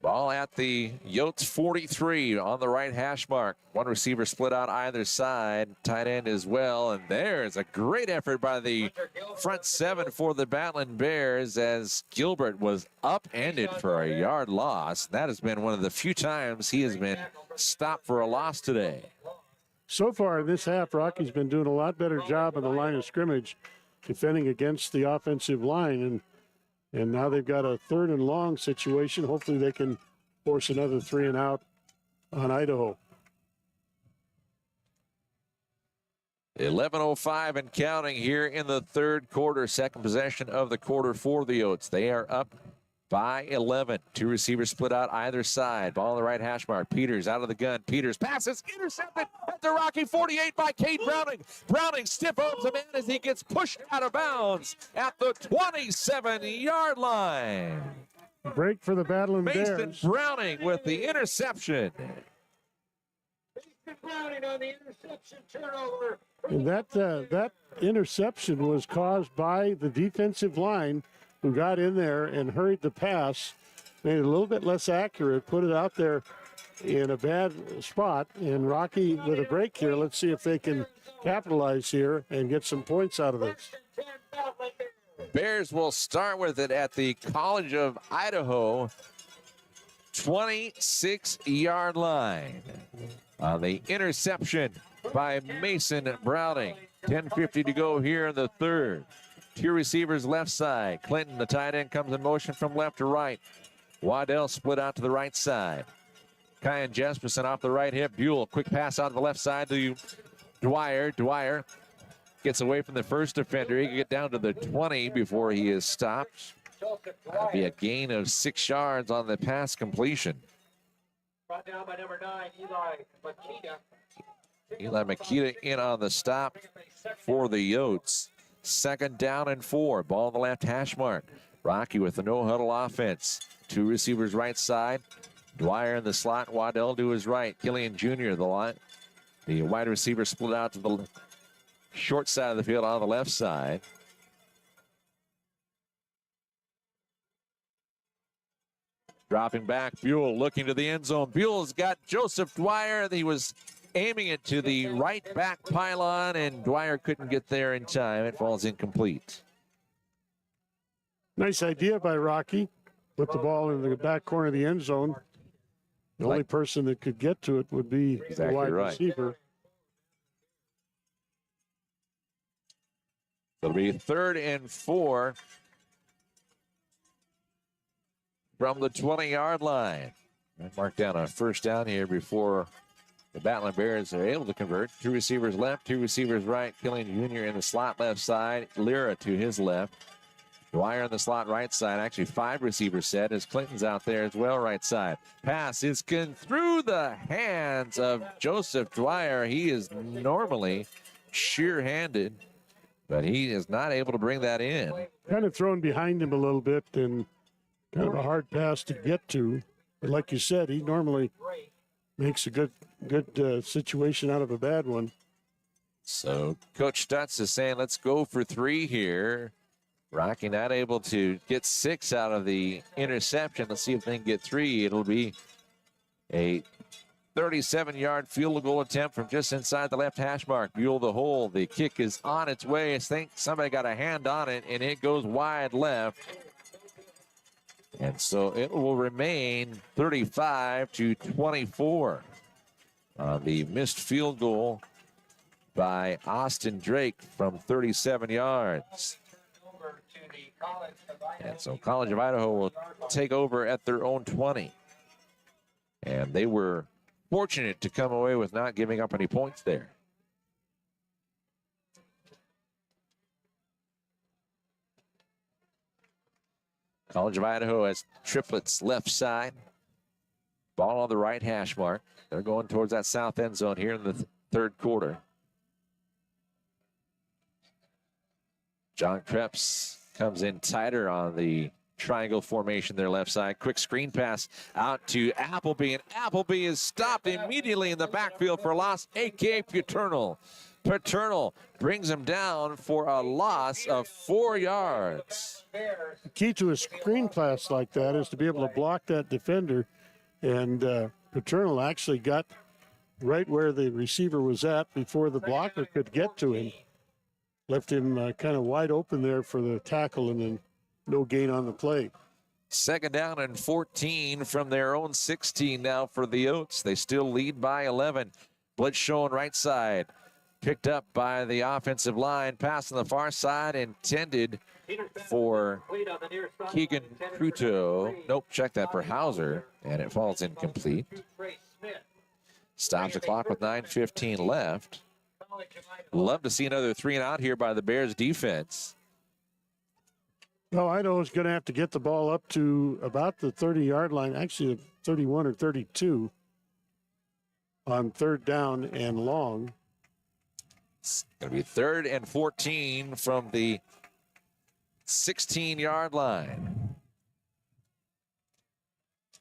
Ball at the Yotes 43 on the right hash mark. One receiver split out either side, tight end as well, and there's a great effort by the front 7 for the Battlin Bears as Gilbert was upended for a yard loss. That has been one of the few times he has been stopped for a loss today. So far in this half, Rocky's been doing a lot better job on the line of scrimmage, defending against the offensive line, and now they've got a 3rd and long situation. Hopefully they can force another 3-and-out on Idaho. 11:05 and counting here in the third quarter. Second possession of the quarter for the Yotes. They are up by 11. 2 receivers split out either side. Ball on the right hash mark. Peters out of the gun. Peters passes intercepted at the Rocky 48 by Cade Browning. Browning stiff arms a man as he gets pushed out of bounds at the 27-yard line. Break for the Battlin Mason Bears. Browning with the interception. Mason Browning on the interception turnover. And that interception was caused by the defensive line, who got in there and hurried the pass, made it a little bit less accurate, put it out there in a bad spot. And Rocky with a break here. Let's see if they can capitalize here and get some points out of this. Bears will start with it at the College of Idaho 26-yard line. On the interception by Mason Browning. 10:50 to go here in the third. Two receivers left side. Clinton, the tight end, comes in motion from left to right. Waddell split out to the right side. Kyan Jesperson off the right hip. Buell, quick pass out to the left side to Dwyer. Dwyer gets away from the first defender. He can get down to the 20 before he is stopped. That'll be a gain of 6 yards on the pass completion. Brought down by number 9, Eli Makita. Eli Makita in on the stop for the Yotes. 2nd down and 4. Ball on the left hash mark. Rocky with the no-huddle offense. Two receivers right side. Dwyer in the slot. Waddell to his right. Killian Jr. the line. The wide receiver split out to the short side of the field on the left side. Dropping back, Buell looking to the end zone. Buell's got Joseph Dwyer. He was aiming it to the right back pylon, and Dwyer couldn't get there in time. It falls incomplete. Nice idea by Rocky. Put the ball in the back corner of the end zone. The only person that could get to it would be the wide receiver. It'll be 3rd and 4 from the 20-yard line. Mark down a first down here before the Battlin Bears are able to convert. Two receivers left, two receivers right. Killian Jr. in the slot left side. Lyra to his left. Dwyer in the slot right side. Actually, 5 receivers set as Clinton's out there as well right side. Pass is through the hands of Joseph Dwyer. He is normally sure-handed, but he is not able to bring that in. Kind of thrown behind him a little bit and kind of a hard pass to get to. But like you said, he normally makes a good situation out of a bad one. So Coach Stutz is saying, let's go for 3 here. Rocky not able to get 6 out of the interception. Let's see if they can get 3. It'll be a 37-yard field goal attempt from just inside the left hash mark. Buell the hole. The kick is on its way. I think somebody got a hand on it, and it goes wide left. And so it will remain 35-24. The missed field goal by Austin Drake from 37 yards. And so College of Idaho will take over at their own 20. And they were fortunate to come away with not giving up any points there. College of Idaho has triplets left side. Ball on the right hash mark. They're going towards that south end zone here in the third quarter. John Krebs comes in tighter on the triangle formation there left side. Quick screen pass out to Appleby, and Appleby is stopped immediately in the backfield for a loss, a.k.a. Paternal. Paternal brings him down for a loss of 4 yards. The key to a screen pass like that is to be able to block that defender, and Paternal actually got right where the receiver was at before the blocker could get to him. Left him kind of wide open there for the tackle, and then no gain on the play. 2nd down and 14 from their own 16 now for the Yotes. They still lead by 11. Blitz showing right side. Picked up by the offensive line. Pass on the far side intended for Keegan Cruto. Nope, check that for Hauser, and it falls incomplete. Stops the clock with 9:15 left. Love to see another 3 and out here by the Bears defense. Well, Idaho's going to have to get the ball up to about the 30-yard line, actually 31 or 32 on 3rd down and long. It's going to be 3rd and 14 from the 16-yard line.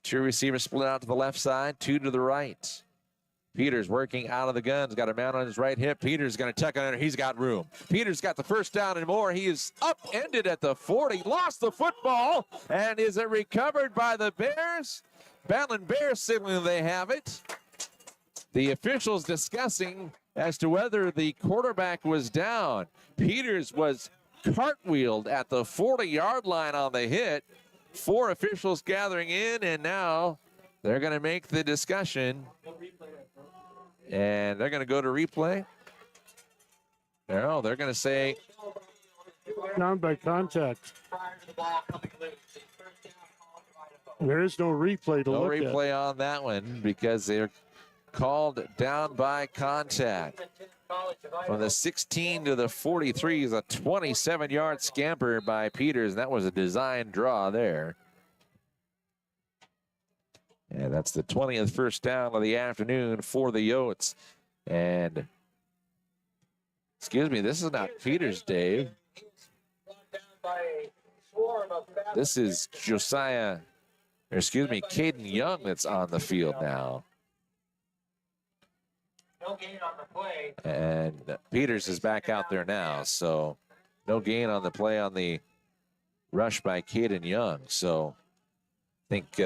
2 receivers split out to the left side, 2 to the right. Peters working out of the guns, got a man on his right hip. Peters going to tuck under. He's got room. Peters got the first down and more. He is upended at the 40, lost the football, and is it recovered by the Bears? Battlin Bears signaling they have it. The officials discussing as to whether the quarterback was down. Peters was cartwheeled at the 40-yard line on the hit. 4 officials gathering in, and now They're going to make the discussion, and they're going to go to replay. No, they're going to say Down by contact. Prior to the ball coming loose. It's first down, College of Idaho. There is no replay to no look replay on that one because they're called down by contact. From the 16 to the 43 is a 27-yard scamper by Peters. That was a design draw there. And that's the 20th first down of the afternoon for the Yotes. And, excuse me, this is not Peters, Dave. This is Josiah, or excuse me, Caden Young that's on the field now. No gain on the play. And Peters is back out there now, so no gain on the play on the rush by Caden Young. So I think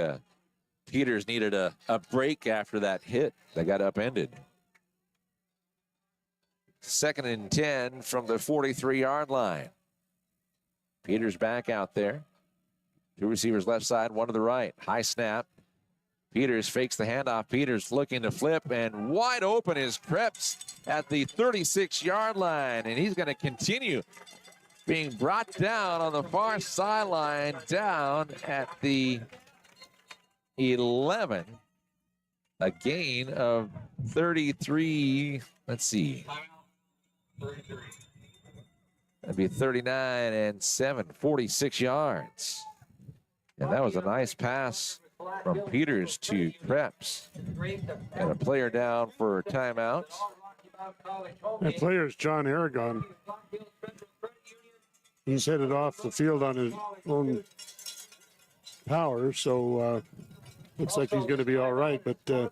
Peters needed a break after that hit that got upended. 2nd and 10 from the 43-yard line. Peters back out there. 2 receivers left side, 1 to the right. High snap. Peters fakes the handoff. Peters looking to flip, and wide open is Krebs at the 36-yard line, and he's going to continue being brought down on the far sideline, down at the 11. A gain of 33. Let's see. 33. That'd be 39 and 7, 46 yards. And that was a nice pass from Peters to Krebs. And a player down for timeout. That player is John Aragon. He's headed off the field on his own power, so looks like he's going to be all right. But looks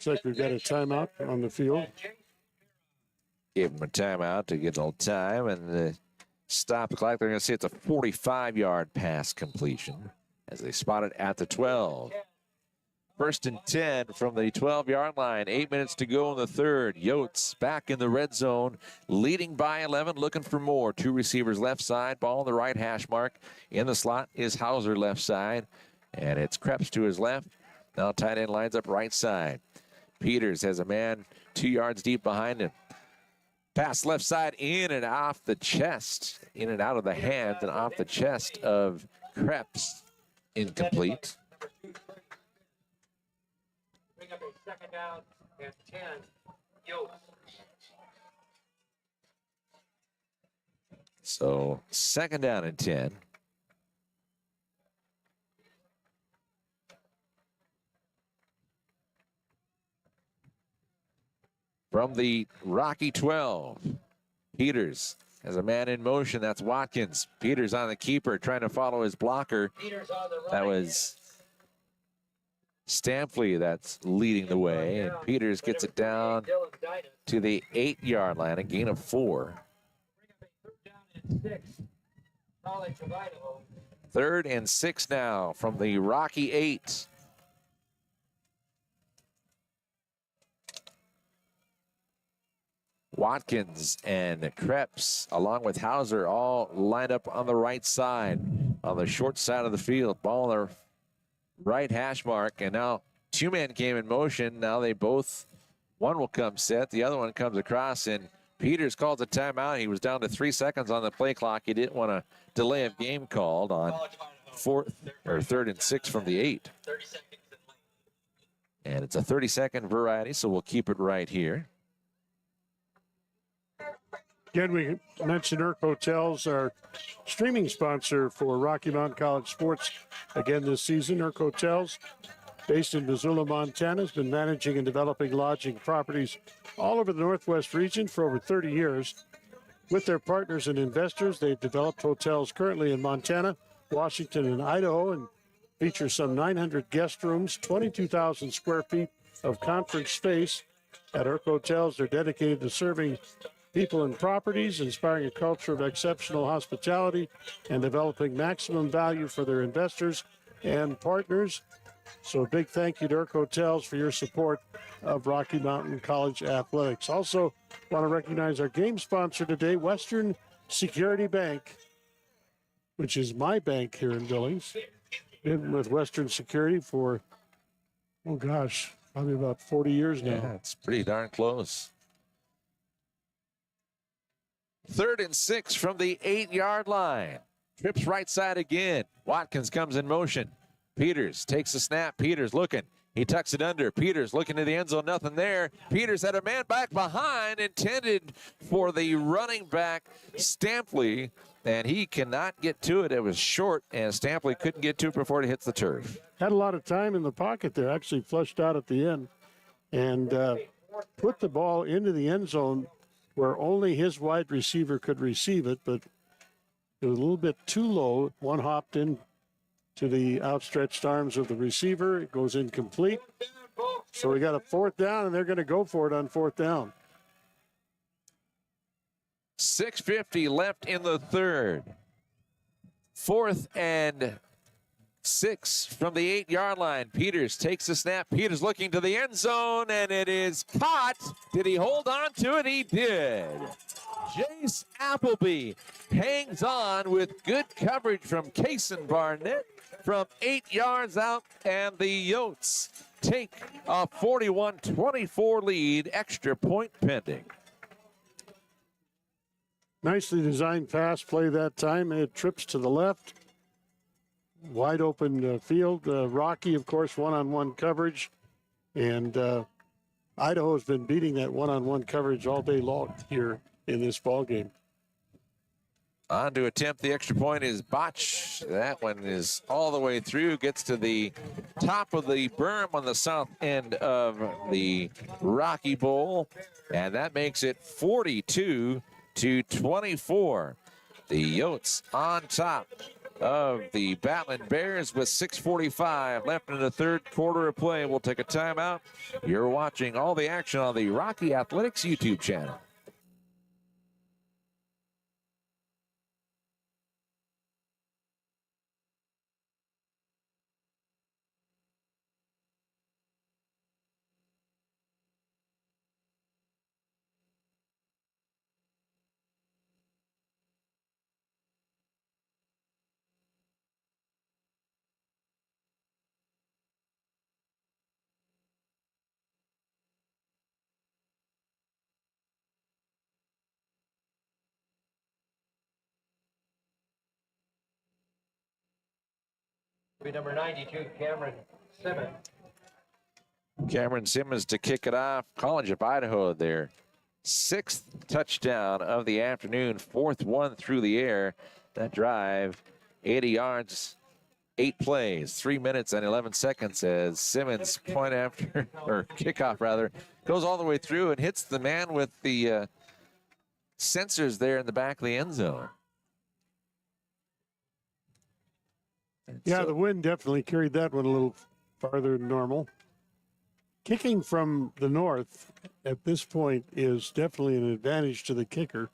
like we've got a timeout on the field. Give him a timeout to get a little time and stop the clock. They're going to say it's a 45-yard pass completion as they spot it at the 12. 1st and 10 from the 12-yard line. 8 minutes to go in the third. Yotes back in the red zone, leading by 11, looking for more. 2 receivers left side, ball on the right hash mark. In the slot is Hauser left side, and it's Krebs to his left. Now tight end lines up right side. Peters has a man 2 yards deep behind him. Pass left side, in and off the chest, in and out of the hands and off the chest of Krebs. Incomplete. Bring up a 2nd down and 10. Yotes. So 2nd down and 10. From the Rocky 12, Peters has a man in motion. That's Watkins. Peters on the keeper, trying to follow his blocker. Peters on the right. That was Stampley that's leading the way, and Peters gets it down to the 8-yard line, a gain of 4. Bring up a 3rd down and 6. College of Idaho. 3rd and 6 now from the Rocky 8. Watkins and Krebs, along with Hauser, all lined up on the right side, on the short side of the field. Ball on the right hash mark, and now 2 men came in motion. Now they both, one will come set, the other one comes across, and Peters calls a timeout. He was down to 3 seconds on the play clock. He didn't want a delay of game called on 3rd and 6 from the 8. 30 seconds in lane. And it's a 30-second variety, so we'll keep it right here. Again, we mentioned Irk Hotels, our streaming sponsor for Rocky Mountain College sports again this season. Irk Hotels, based in Missoula, Montana, has been managing and developing lodging properties all over the Northwest region for over 30 years. With their partners and investors, they've developed hotels currently in Montana, Washington, and Idaho, and feature some 900 guest rooms, 22,000 square feet of conference space. At Irk Hotels, they're dedicated to serving people and properties, inspiring a culture of exceptional hospitality, and developing maximum value for their investors and partners. So a big thank you to Irk Hotels for your support of Rocky Mountain College athletics. Also want to recognize our game sponsor today, Western Security Bank, which is my bank here in Billings. Been with Western Security for, oh gosh, probably about 40 years now. Yeah, it's pretty darn close. 3rd and 6 from the 8-yard line. Trips right side again. Watkins comes in motion. Peters takes the snap. Peters looking. He tucks it under. Peters looking to the end zone. Nothing there. Peters had a man back behind, intended for the running back, Stampley, and he cannot get to it. It was short, and Stampley couldn't get to it before it hits the turf. Had a lot of time in the pocket there. Actually flushed out at the end and put the ball into the end zone where only his wide receiver could receive it, but it was a little bit too low. One hopped in to the outstretched arms of the receiver. It goes incomplete. So we got a 4th down, and they're going to go for it on 4th down. 6:50 left in the 3rd. 4th and 6 from the 8-yard line. Peters takes the snap. Peters looking to the end zone, and it is caught. Did he hold on to it? He did. Jace Appleby hangs on with good coverage from Kaysen Barnett from 8 yards out, and the Yotes take a 41-24 lead, extra point pending. Nicely designed pass play that time. It trips to the left. Wide open field. Rocky, of course, one-on-one coverage. And Idaho has been beating that one-on-one coverage all day long here in this ball game. On to attempt the extra point is Botch. That one is all the way through, gets to the top of the berm on the south end of the Rocky Bowl, and that makes it 42-24. The Yotes on top of the Battlin Bears with 6:45 left in the 3rd quarter of play. We'll take a timeout. You're watching all the action on the Rocky Athletics YouTube channel. Number 92, Cameron Simmons. Cameron Simmons to kick it off. College of Idaho, their 6th touchdown of the afternoon, 4th one through the air. That drive, 80 yards, 8 plays, 3 minutes and 11 seconds as Simmons point after, or kickoff rather, goes all the way through and hits the man with the sensors there in the back of the end zone. Yeah, the wind definitely carried that one a little farther than normal. Kicking from the north at this point is definitely an advantage to the kicker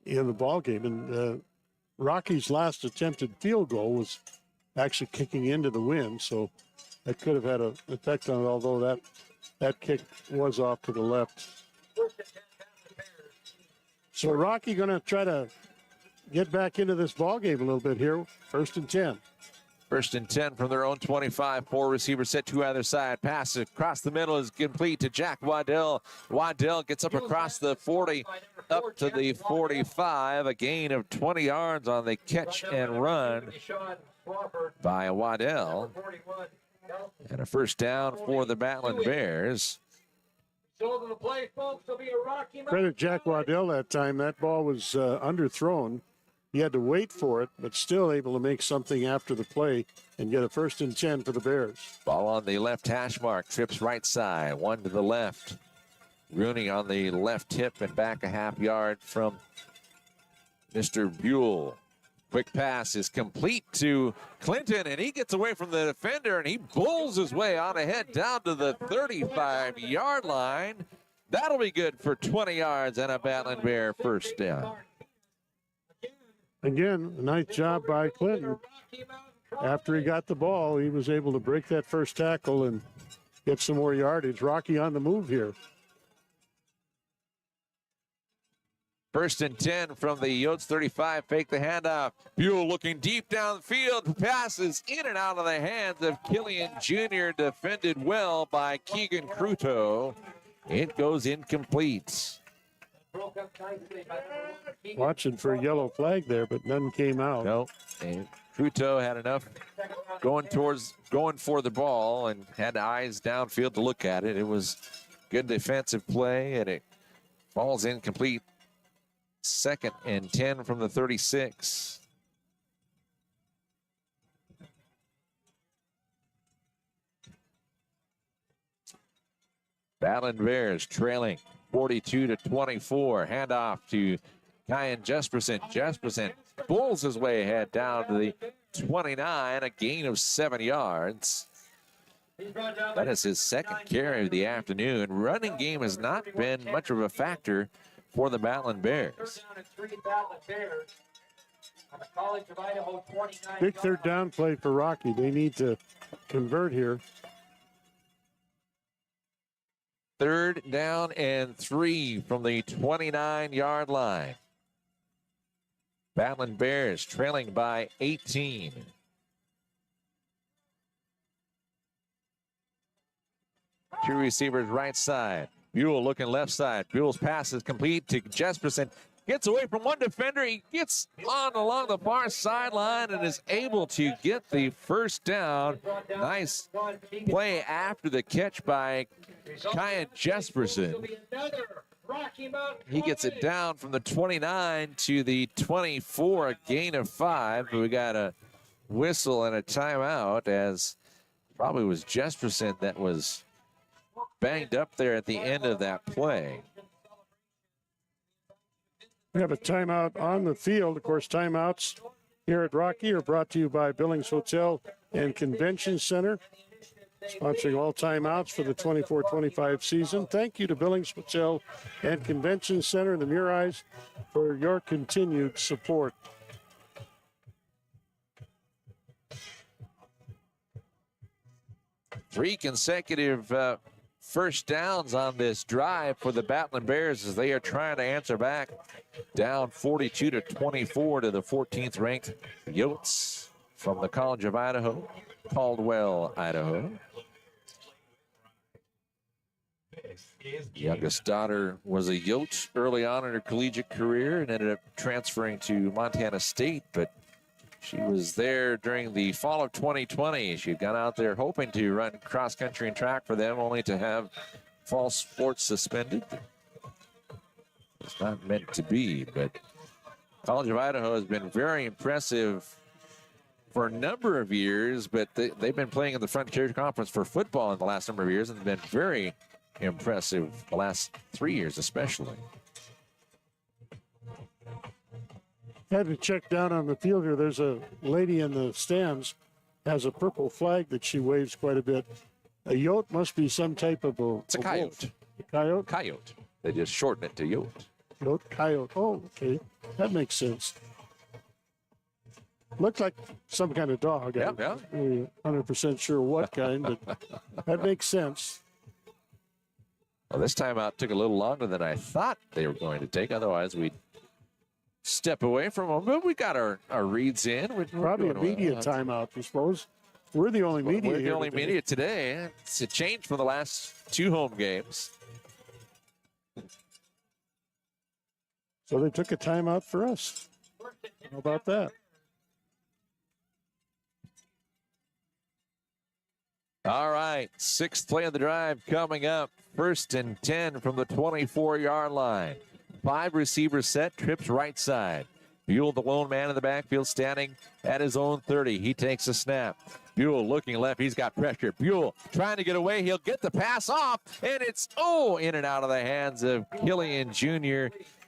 in the ball game. And Rocky's last attempted field goal was actually kicking into the wind, so that could have had an effect on it, although that kick was off to the left. So Rocky going to try to get back into this ball game a little bit here. 1st and 10. 1st and 10 from their own 25. 4 receivers set to either side. Pass across the middle is complete to Jack Waddell. Waddell gets up across the 40, up to the 45. A gain of 20 yards on the catch and run by Waddell. And a 1st down for the Battlin Bears. Credit Jack Waddell that time. That ball was underthrown. He had to wait for it, but still able to make something after the play and get a 1st and 10 for the Bears. Ball on the left hash mark, trips right side, one to the left. Rooney on the left hip and back a half yard from Mr. Buell. Quick pass is complete to Clinton, and he gets away from the defender, and he bulls his way on ahead down to the 35-yard line. That'll be good for 20 yards and a Battlin Bear 1st down. Again, a nice job by Clinton. After he got the ball, he was able to break that first tackle and get some more yardage. Rocky on the move here. First and 10 from the Yotes 35. Fake the handoff. Buell looking deep downfield. Passes in and out of the hands of Killian Jr. Defended well by Keegan Cruto. It goes incomplete. Watching for a yellow flag there, but none came out. No, and Cruto had enough going for the ball and had eyes downfield to look at it. It was good defensive play, and it falls incomplete. Second and 10 from the 36. Battlin Bears trailing 42-24. Handoff to Kyan Jesperson. Jesperson pulls his way ahead down to the 29, a gain of 7 yards. That is his second carry of the afternoon. Running game has not been much of a factor for the Battlin Bears. Big third down play for Rocky. They need to convert here. Third down and 3 from the 29-yard line. Battlin Bears trailing by 18. Two receivers right side. Buell looking left side. Buell's pass is complete to Jesperson. Gets away from one defender. He gets on along the far sideline and is able to get the first down. Nice play after the catch by Kyan Jesperson. He gets it down from the 29 to the 24, a gain of 5. But we got a whistle and a timeout, as probably was Jesperson that was banged up there at the end of that play. We have a timeout on the field. Of course, timeouts here at Rocky are brought to you by Billings Hotel and Convention Center, sponsoring all timeouts for the 24-25 season. Thank you to Billings Hotel and Convention Center and the Murais for your continued support. Three consecutive first downs on this drive for the Battlin Bears as they are trying to answer back, down 42-24 to the 14th ranked Yotes from the College of Idaho, Caldwell, Idaho. Youngest daughter was a Yote early on in her collegiate career and ended up transferring to Montana State, but she was there during the fall of 2020. She had gone out there hoping to run cross country and track for them, only to have fall sports suspended. It's not meant to be, but College of Idaho has been very impressive for a number of years, but they've been playing in the Frontier Conference for football in the last number of years and been very impressive the last 3 years especially. Had to check down on the field here. There's a lady in the stands, has a purple flag that she waves quite a bit. A Yote must be some type of It's a coyote. A coyote? Coyote. They just shorten it to Yote. Yote, coyote. Oh, okay. That makes sense. Looks like some kind of dog. Yeah, I'm 100% sure what kind, but that makes sense. Well, this timeout took a little longer than I thought they were going to take. Otherwise, we'd step away from them. But we got our reads in. We're probably a media timeout, I suppose. We're the only media We're the here only today. media today. It's a change from the last 2 home games. So they took a timeout for us. How about that? All right, 6th play of the drive coming up. 1st and 10 from the 24-yard line. 5 receivers set, trips right side. Buell, the lone man in the backfield, standing at his own 30. He takes a snap. Buell looking left. He's got pressure. Buell trying to get away. He'll get the pass off, and it's, in and out of the hands of Killian Jr.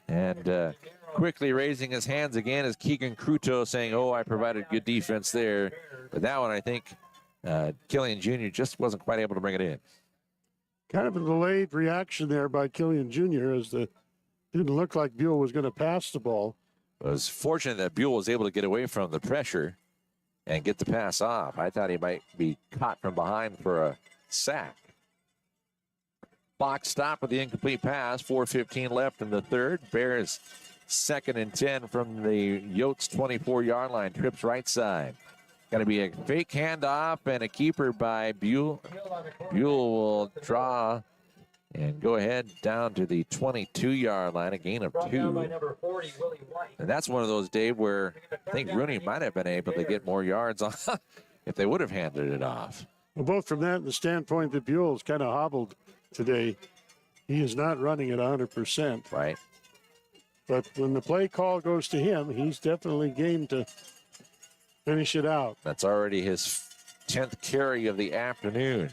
And quickly raising his hands again is Keegan Cruto saying, I provided good defense there. But that one, I think, Killian Jr. just wasn't quite able to bring it in. Kind of a delayed reaction there by Killian Jr. as the didn't look like Buell was going to pass the ball. It was fortunate that Buell was able to get away from the pressure and get the pass off. I thought he might be caught from behind for a sack. Box stop with the incomplete pass. 4:15 left in the third. Bears 2nd and 10 from the Yotes 24-yard line. Trips right side. Going to be a fake handoff and a keeper by Buell. Buell will draw and go ahead down to the 22-yard line, a gain of 2. And that's one of those, Dave, where I think Rooney might have been able to get more yards on if they would have handed it off. Well, both from that and the standpoint that Buell's kind of hobbled today. He is not running at 100%. Right. But when the play call goes to him, he's definitely game to finish it out. That's already his 10th carry of the afternoon.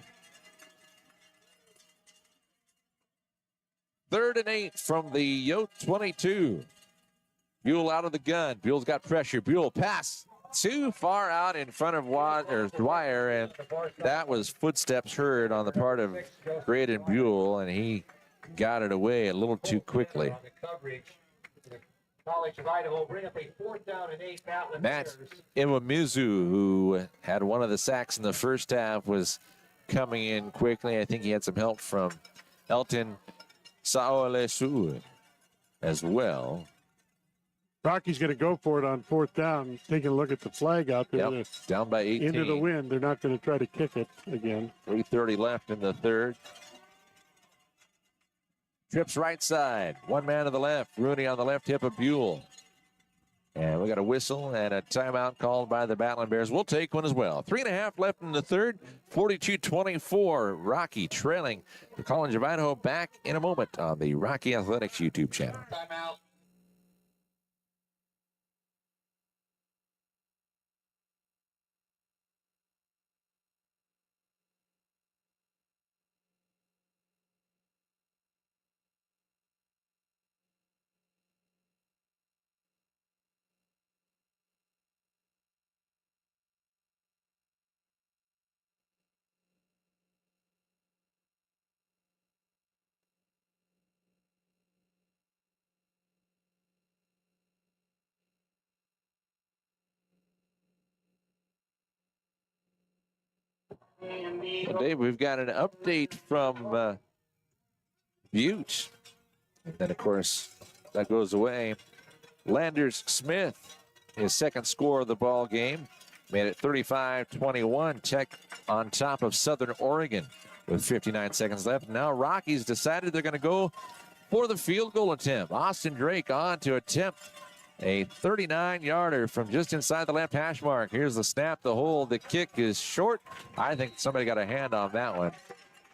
3rd and 8 from the Yote 22. Buell out of the gun. Buell's got pressure. Buell pass too far out in front of Dwyer, and that was footsteps heard on the part of Braden Buell, and he got it away a little too quickly. College of Idaho bring up a 4th down and 8. Battlin Matt Iwamizu, who had one of the sacks in the first half, was coming in quickly. I think he had some help from Elton Saolesu as well. Rocky's going to go for it on 4th down. Taking a look at the flag out there. Yep, down by 18. Into the wind. They're not going to try to kick it again. 3:30 left in the 3rd. Trips right side. One man to the left. Rooney on the left hip of Buell. And we got a whistle and a timeout called by the Battlin Bears. We'll take one as well. 3.5 left in the 3rd. 42-24. Rocky trailing the College of Idaho. Back in a moment on the Rocky Athletics YouTube channel. Timeout. Well, Dave, we've got an update from Butte. And then, of course, that goes away. Landers Smith, his 2nd score of the ball game, made it 35-21. Tech on top of Southern Oregon with 59 seconds left. Now Rockies decided they're going to go for the field goal attempt. Austin Drake on to attempt a 39-yarder from just inside the left hash mark. Here's the snap, the hold, the kick is short. I think somebody got a hand on that one,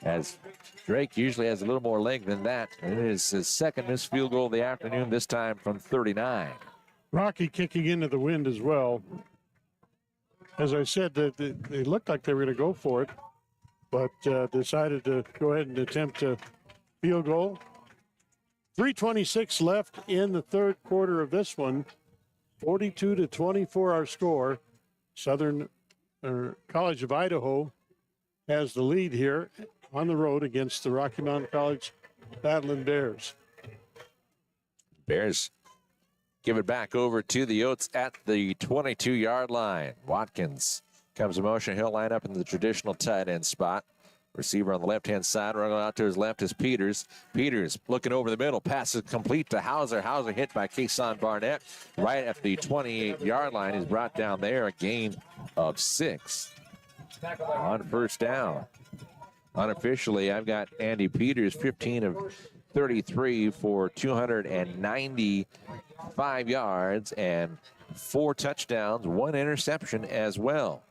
as Drake usually has a little more leg than that. It is his 2nd missed field goal of the afternoon, this time from 39. Rocky kicking into the wind as well. As I said, they looked like they were going to go for it, but decided to go ahead and attempt a field goal. 3:26 left in the 3rd quarter of this one. 42-24 our score. College of Idaho has the lead here on the road against the Rocky Mountain College Battlin Bears. Bears give it back over to the Yotes at the 22-yard line. Watkins comes in motion. He'll line up in the traditional tight end spot. Receiver on the left-hand side, running out to his left is Peters. Peters looking over the middle, passes complete to Hauser. Hauser hit by Kason Barnett right at the 28-yard line. He's brought down there, a gain of 6 on 1st down. Unofficially, I've got Andy Peters, 15 of 33 for 295 yards and 4 touchdowns, 1 interception as well.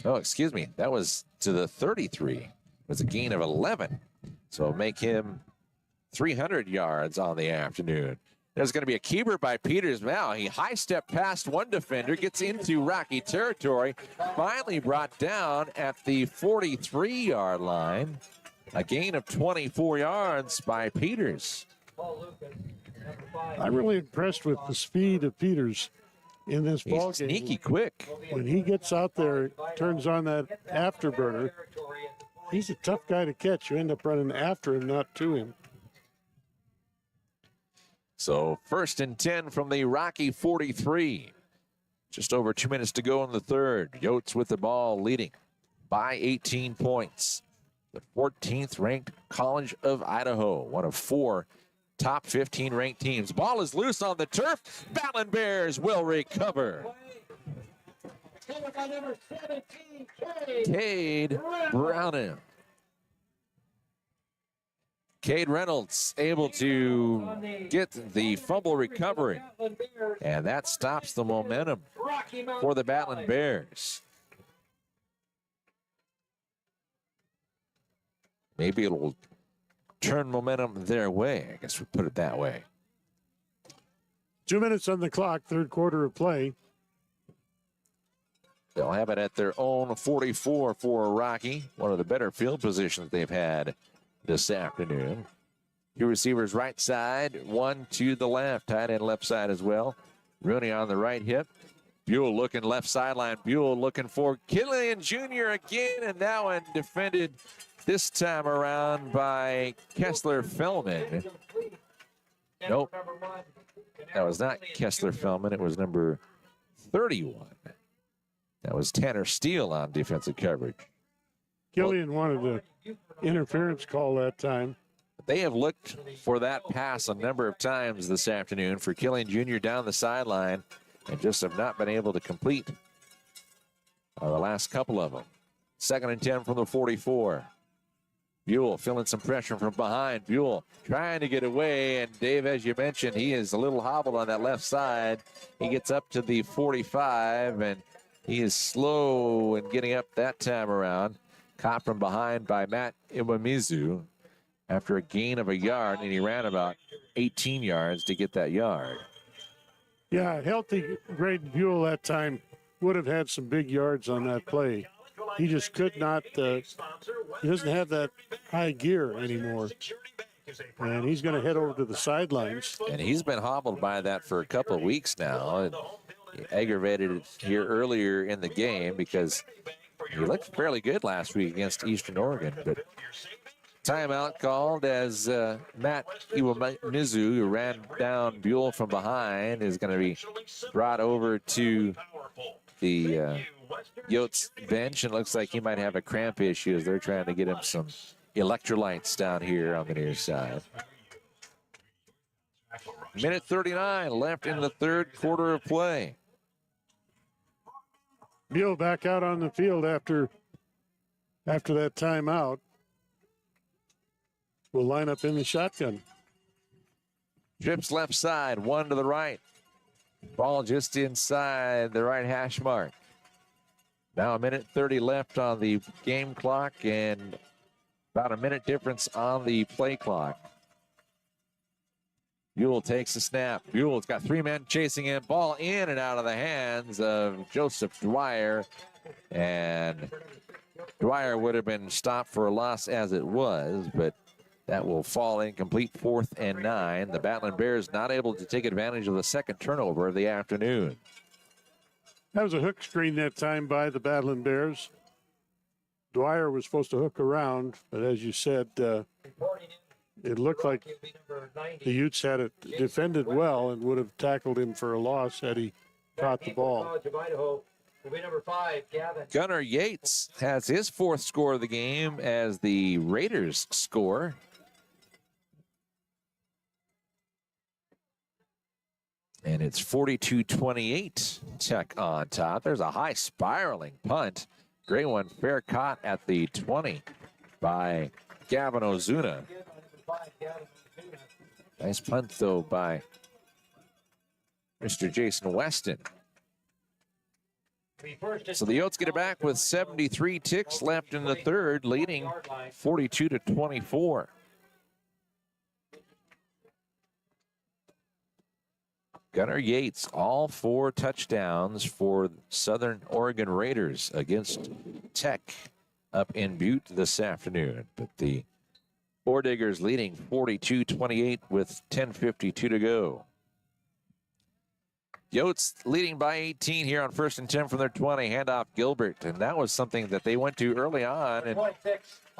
Oh, excuse me. That was to the 33. It was a gain of 11. So make him 300 yards on the afternoon. There's going to be a keeper by Peters. Now he high-stepped past one defender, gets into Rocky territory, finally brought down at the 43-yard line. A gain of 24 yards by Peters. I'm really impressed with the speed of Peters in this ball He's game. sneaky quick. When he gets out there, turns on that afterburner, he's a tough guy to catch. You end up running after him, not to him. So 1st and 10 from the Rocky 43. Just over 2 minutes to go in the 3rd. Yotes with the ball, leading by 18 points. The 14th ranked College of Idaho, one of 4 top 15 ranked teams. Ball is loose on the turf. Battlin Bears will recover. By number 17, Cade Browning. Cade Reynolds able to get the fumble recovery, and that stops the momentum for the Battlin Bears. Maybe it'll turn momentum their way. I guess we put it that way. 2 minutes on the clock, third quarter of play. They'll have it at their own 44 for Rocky, one of the better field positions they've had this afternoon. Two receivers right side, one to the left, tight end left side as well. Rooney on the right hip. Buell looking left sideline. Buell looking for Killian Jr. again, and that one defended this time around by Kessler Fellman. Nope, that was not Kessler Fellman. It was number 31. That was Tanner Steele on defensive coverage. Killian wanted an interference call that time. They have looked for that pass a number of times this afternoon for Killian Jr. down the sideline and just have not been able to complete the last couple of them. 2nd and 10 from the 44. Buell feeling some pressure from behind. Buell trying to get away, and Dave, as you mentioned, he is a little hobbled on that left side. He gets up to the 45, and he is slow in getting up that time around. Caught from behind by Matt Iwamizu after a gain of a yard, and he ran about 18 yards to get that yard. Yeah, healthy Braden Buell that time would have had some big yards on that play. He just could not, he doesn't have that high gear anymore. And he's going to head over to the sidelines. And he's been hobbled by that for a couple of weeks now. And he aggravated it here earlier in the game because he looked fairly good last week against Eastern Oregon. But timeout called as Matt Iwamizu, who ran down Buell from behind, is going to be brought over to the Yotes bench, and looks like he might have a cramp issue as they're trying to get him some electrolytes down here on the near side. Minute 39 left in the third quarter of play. Buell back out on the field after that timeout. Will line up in the shotgun. Trips left side, one to the right. Ball just inside the right hash mark. Now a minute 30 left on the game clock and about a minute difference on the play clock. Buell takes the snap. Buell's got 3 men chasing him. Ball in and out of the hands of Joseph Dwyer. And Dwyer would have been stopped for a loss as it was, but that will fall incomplete. 4th and 9. The Battlin Bears not able to take advantage of the second turnover of the afternoon. That was a hook screen that time by the Battlin Bears. Dwyer was supposed to hook around, but as you said, it looked like the Utes had it defended well and would have tackled him for a loss had he caught the ball. Gunnar Yates has his 4th score of the game as the Raiders score. And it's 42-28, Tech on top. There's a high spiraling punt. Great one, fair caught at the 20 by Gavin Ozuna. Nice punt, though, by Mr. Jason Weston. So the Yotes get it back with 73 ticks left in the third, leading 42-24. Gunnar Yates, all 4 touchdowns for Southern Oregon Raiders against Tech up in Butte this afternoon. But the Bordiggers leading 42-28 with 10:52 to go. Yotes leading by 18 here on 1st and 10 from their 20. Handoff Gilbert, and that was something that they went to early on and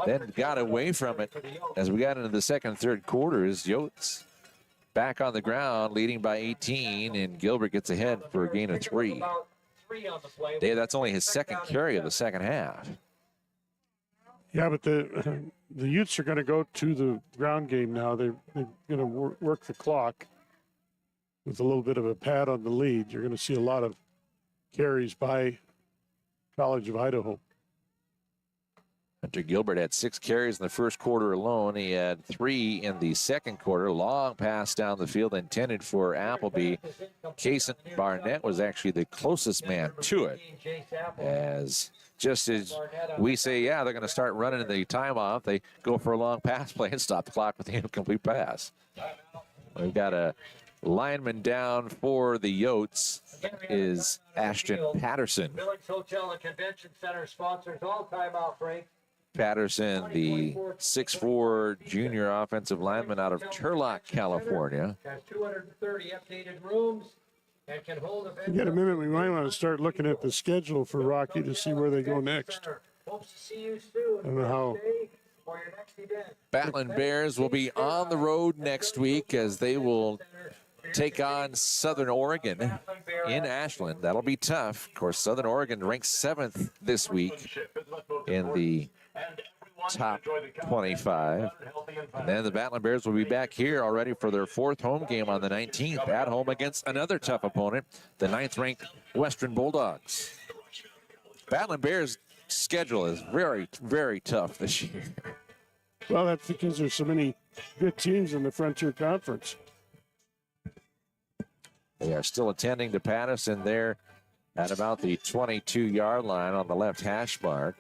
then got away from it as we got into the second and third quarters. Yotes back on the ground, leading by 18, and Gilbert gets ahead for a gain of 3. Dave, that's only his second carry of the second half. Yeah, but the the Utes are going to go to the ground game now. They're going to work the clock with a little bit of a pad on the lead. You're going to see a lot of carries by College of Idaho. Hunter Gilbert had 6 carries in the first quarter alone. He had 3 in the second quarter. Long pass down the field intended for Appleby. Kason Barnett was actually the closest man to it. Just as we say, yeah, they're going to start running the timeout, they go for a long pass play and stop the clock with the incomplete pass. We've got a lineman down for the Yotes is Ashton Patterson. Village Hotel and Convention Center sponsors all timeout breaks. Patterson, the 6'4" junior offensive lineman out of Turlock, California. Has 230 updated rooms and can hold a You got a minute, we might want to start looking at the schedule for Rocky to see where they go next. Hopes to see you soon. I don't know how. For your next event. Battlin Bears will be on the road next week as they will take on Southern Oregon in Ashland. That'll be tough. Of course, Southern Oregon ranks 7th this week in the top 25. And then the Battlin Bears will be back here already for their 4th home game on the 19th at home against another tough opponent, the 9th-ranked Western Bulldogs. Battlin Bears' schedule is very, very tough this year. Well, that's because there's so many good teams in the Frontier Conference. They are still attending to Patterson there at about the 22-yard line on the left hash mark.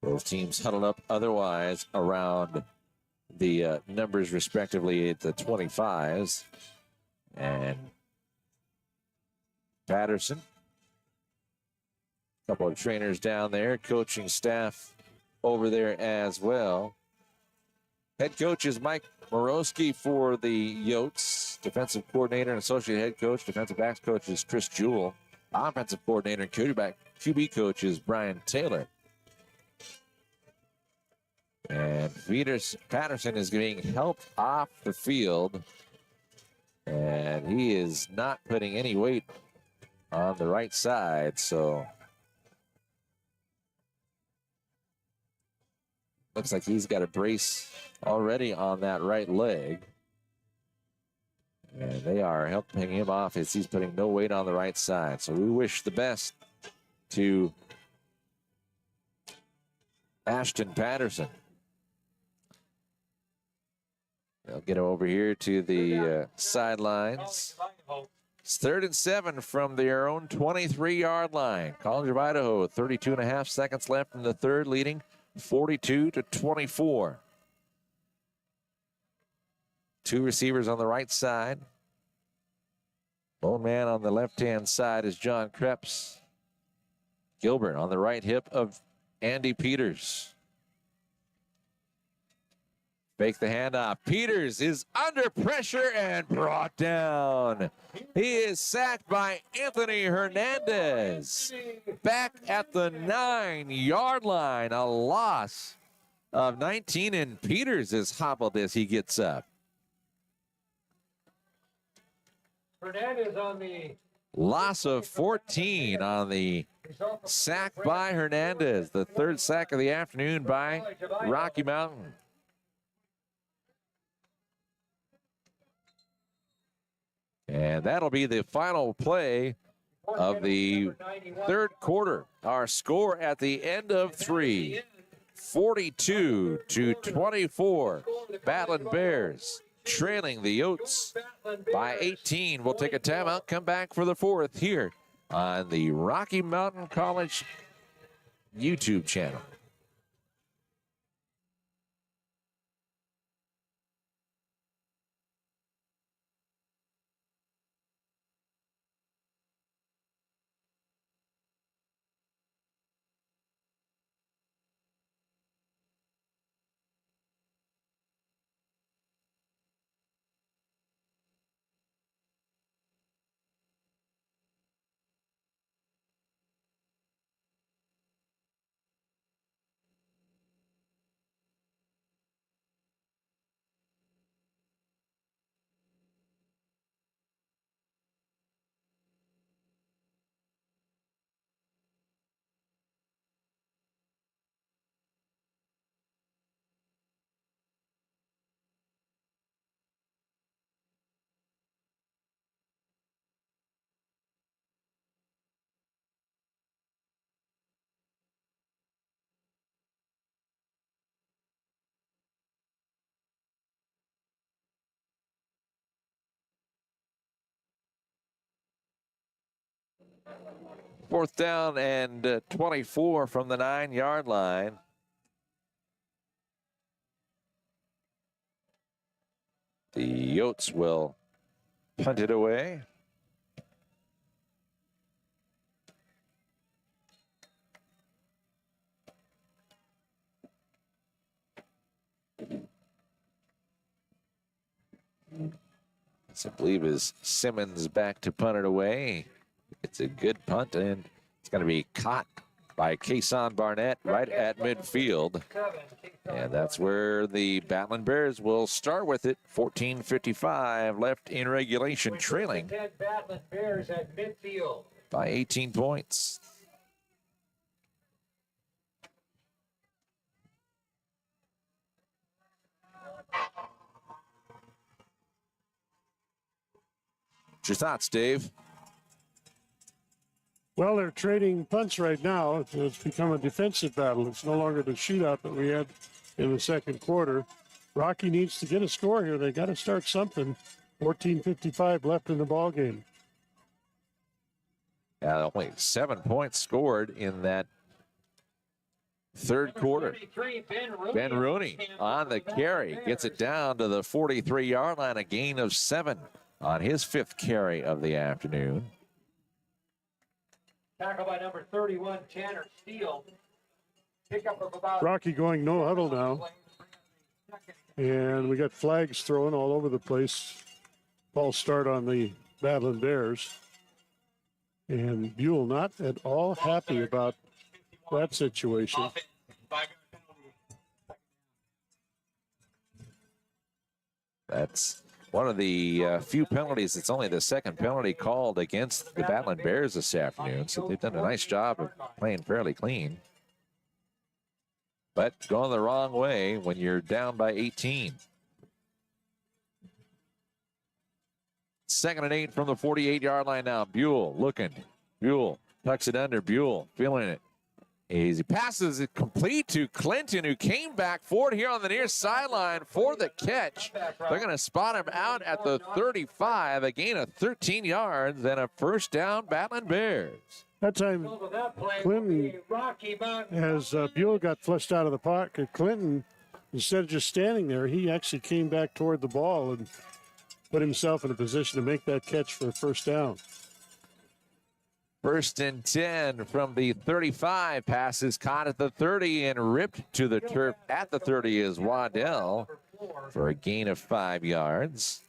Both teams huddled up otherwise around the numbers respectively at the 25s. And Patterson, a couple of trainers down there, coaching staff over there as well. Head coach is Mike Morosky for the Yotes. Defensive coordinator and associate head coach. Defensive backs coach is Chris Jewell. Offensive coordinator and QB coach is Brian Taylor. And Patterson is being helped off the field. And he is not putting any weight on the right side, so looks like he's got a brace already on that right leg. And they are helping him off as he's putting no weight on the right side. So we wish the best to Ashton Patterson. They'll get him over here to the sidelines. It's 3rd and 7 from their own 23-yard line. College of Idaho, 32 and a half seconds left in the third, leading 42-24. 2 receivers on the right side. Lone man on the left-hand side is John Krebs. Gilbert on the right hip of Andy Peters. Fake the handoff. Peters is under pressure and brought down. He is sacked by Anthony Hernandez. Back at the 9-yard line. A loss of 19, and Peters is hobbled as he gets up. Hernandez on the Loss of 14 on the sack by Hernandez. The 3rd sack of the afternoon by Rocky Mountain. And that'll be the final play of the 3rd quarter. Our score at the end of 3, 42-24. Battlin Bears trailing the Yotes by 18. We'll take a timeout, come back for the 4th here on the Rocky Mountain College YouTube channel. 4th down and 24 from the 9-yard line. The Yotes will punt it away. I believe is Simmons back to punt it away. It's a good punt, and it's going to be caught by Kason Barnett right at midfield. And that's where the Battlin Bears will start with it. 14:55 left in regulation, trailing Battlin Bears at midfield by 18 points. What's your thoughts, Dave? Well, they're trading punts right now. It's become a defensive battle. It's no longer the shootout that we had in the second quarter. Rocky needs to get a score here. They got to start something. 14:55 left in the ball game. Yeah, only 7 points scored in that third quarter. Ben Rooney on the carry gets it down to the 43-yard line, a gain of 7 on his 5th carry of the afternoon. Tackle by number 31, Tanner Steele. Pickup of about Rocky going no huddle now. And we got flags thrown all over the place. False start on the Battlin Bears. And Buell not at all happy about that situation. That's one of the few penalties. It's only the second penalty called against the Battlin Bears this afternoon, so they've done a nice job of playing fairly clean. But going the wrong way when you're down by 18. 2nd and 8 from the 48-yard line now. Buell looking. Buell tucks it under. Buell feeling it. He passes it complete to Klindt, who came back forward here on the near sideline for the catch. They're going to spot him out at the 35, a gain of 13 yards and a 1st down, Battlin Bears. That time, Clinton, as Buell got flushed out of the pocket, Clinton, instead of just standing there, he actually came back toward the ball and put himself in a position to make that catch for a 1st down. 1st and 10 from the 35. Passes caught at the 30 and ripped to the turf at the 30 is Waddell for a gain of 5 yards.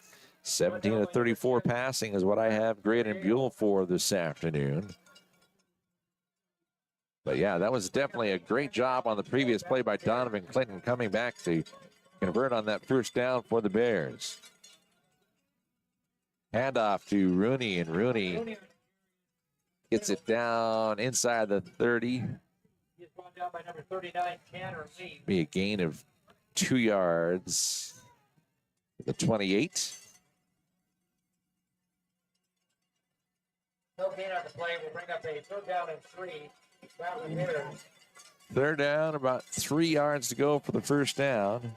17 of 34 passing is what I have Graydon Buell for this afternoon. But yeah, that was definitely a great job on the previous play by Donovan Clinton, coming back to convert on that 1st down for the Bears. Handoff to Rooney, and Rooney gets it down inside the 30. He's brought down by number 39, Tanner Lee. Be a gain of 2 yards. The 28. No gain on the play. We'll bring up a 3rd down and 3. Battlin Bears. 3rd down, about 3 yards to go for the 1st down.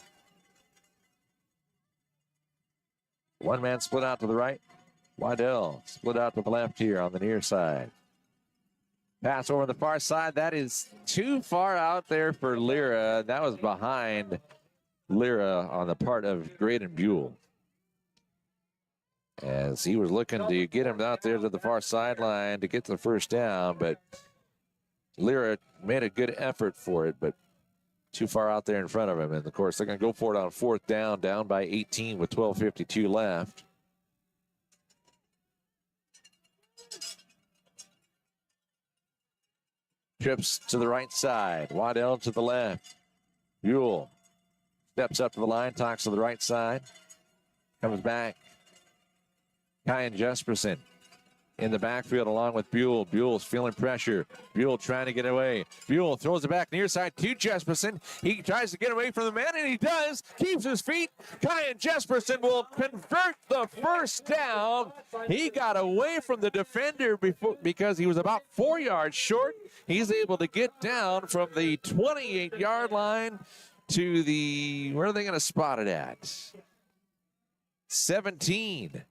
One man split out to the right. Waddell split out to the left here on the near side. Pass over the far side. That is too far out there for Lyra. That was behind Lyra on the part of Graydon Buell, as he was looking to get him out there to the far sideline to get the 1st down, but Lyra made a good effort for it, but too far out there in front of him. And of course, they're going to go for it on 4th down by 18 with 12:52 left. Trips to the right side. Waddell to the left. Buell steps up to the line, talks to the right side. Comes back. Kyan Jesperson in the backfield along with Buell. Buell's feeling pressure. Buell trying to get away. Buell throws it back near side to Jesperson. He tries to get away from the man, and he does. Keeps his feet. Kyan Jesperson will convert the 1st down. He got away from the defender because he was about 4 yards short. He's able to get down from the 28-yard line to the, where are they going to spot it at? 17.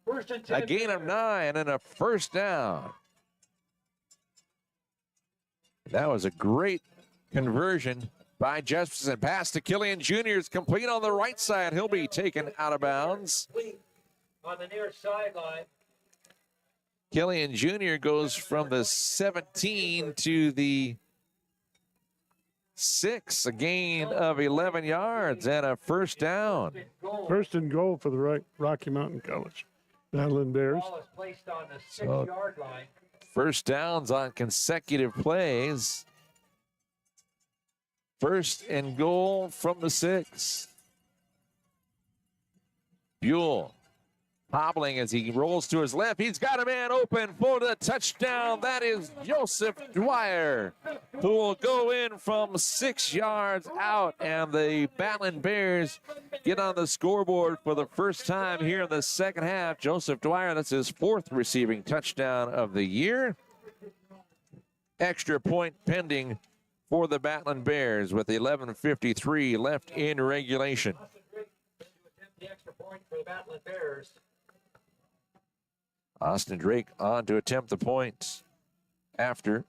A gain of 9 and a 1st down. That was a great conversion by Jefferson. Pass to Killian Jr. is complete on the right side. He'll be taken out of bounds. On the near sideline. Killian Jr. goes from the 17 to the 6, a gain of 11 yards and a first down. First and goal for the Rocky Mountain College. Battlin Bears. Ball is placed on the 6-yard line. First downs on consecutive plays. First and goal from the 6. Buell hobbling as he rolls to his left. He's got a man open for the touchdown. That is Joseph Dwyer, who will go in from 6 yards out. And the Battlin Bears get on the scoreboard for the first time here in the second half. Joseph Dwyer, that's his 4th receiving touchdown of the year. Extra point pending for the Battlin Bears with 11:53 left in regulation. The extra point for the Battlin Bears. Austin Drake on to attempt the point after.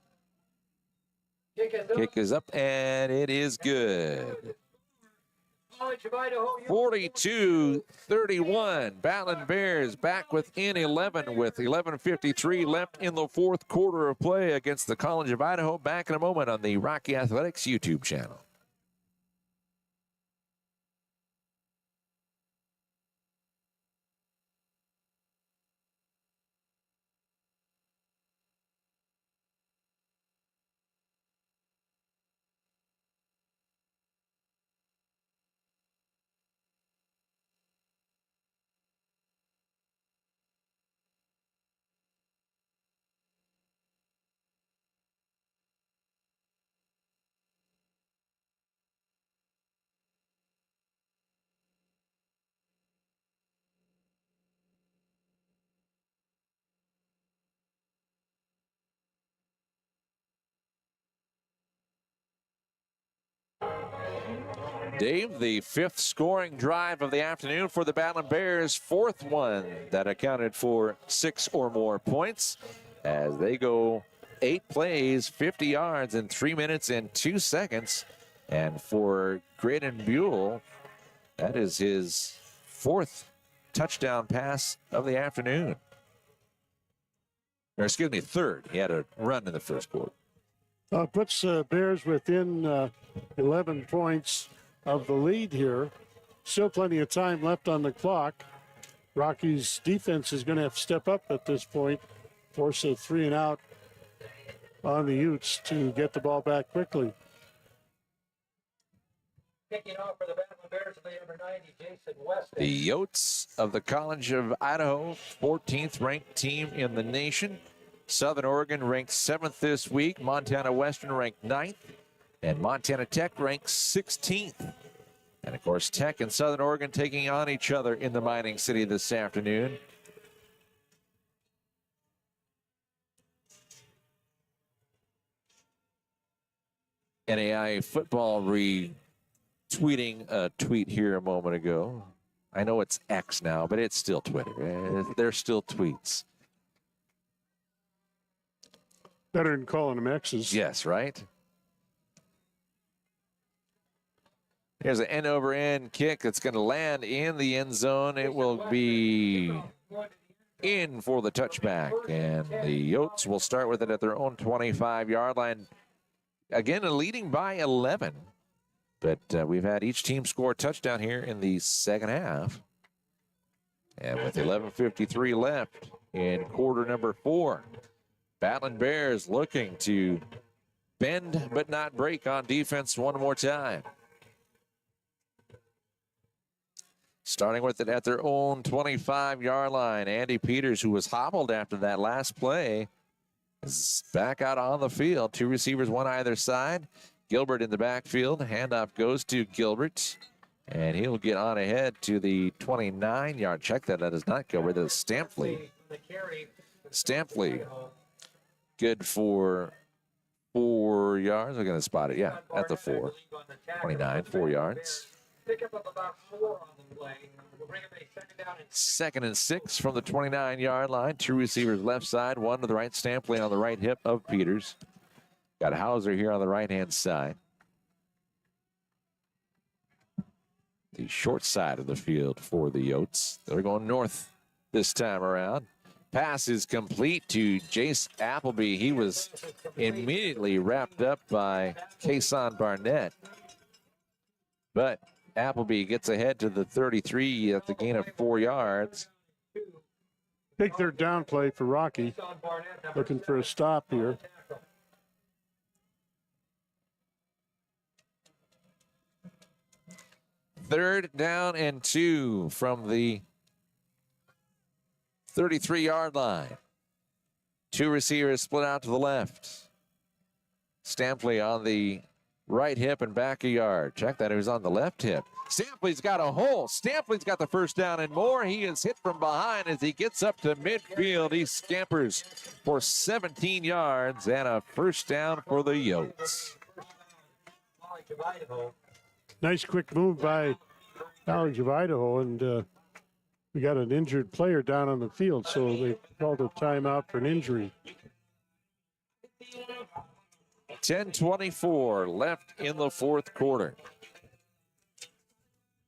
Kick is up, and it is good. College of Idaho. 42-31. Battlin Bears back within 11 with 11:53 left in the 4th quarter of play against the College of Idaho. Back in a moment on the Rocky Athletics YouTube channel. Dave, the 5th scoring drive of the afternoon for the Battlin Bears, 4th one that accounted for 6 or more points as they go 8 plays, 50 yards in 3 minutes and 2 seconds. And for Graydon Buell, that is his 4th touchdown pass of the afternoon. Or excuse me, 3rd. He had a run in the first quarter. Puts Bears within 11 points of the lead here. Still plenty of time left on the clock. Rocky's defense is going to have to step up at this point, force a 3 and out on the Utes to get the ball back quickly. Kicking off for the Battlin Bears will be number 90, Jason West. The Yotes of the College of Idaho, 14th ranked team in the nation. Southern Oregon ranked 7th this week. Montana Western ranked 9th. And Montana Tech ranked 16th. And, of course, Tech and Southern Oregon taking on each other in the mining city this afternoon. NAI football retweeting a tweet here a moment ago. I know it's X now, but it's still Twitter. They're still tweets. Better than calling them X's. Yes, right? Here's an end-over-end kick that's going to land in the end zone. It will be in for the touchback. And the Yotes will start with it at their own 25-yard line. Again, leading by 11. But we've had each team score a touchdown here in the second half. And with 11:53 left in quarter number 4, Battlin Bears looking to bend but not break on defense one more time. Starting with it at their own 25-yard line. Andy Peters, who was hobbled after that last play, is back out on the field. 2 receivers, 1 either side. Gilbert in the backfield. Handoff goes to Gilbert. And he'll get on ahead to the 29-yard. Check that. That is not Gilbert. That is Stampley. Stampley. Good for 4 yards. I'm going to spot it. Yeah, at the 4. 29, 4 yards. Pick up about 4 on the play. We'll bring up a Second and 6 from the 29-yard line. 2 receivers left side, 1 to the right. Stampley on the right hip of Peters. Got Hauser here on the right-hand side. The short side of the field for the Yotes. They're going north this time around. Pass is complete to Jace Appleby. He was immediately wrapped up by Kason Barnett. But Appleby gets ahead to the 33 at the gain of 4 yards. Big third down play for Rocky. Looking for a stop here. Third down and 2 from the 33-yard line. 2 receivers split out to the left. Stampley on the right hip and back a yard. Check that, he was on the left hip. Stampley's got a hole. Stampley's got the first down and more. He is hit from behind as he gets up to midfield. He scampers for 17 yards and a first down for the Yotes. Nice quick move by College of Idaho, and we got an injured player down on the field, so they called a timeout for an injury. 10:24 left in the fourth quarter.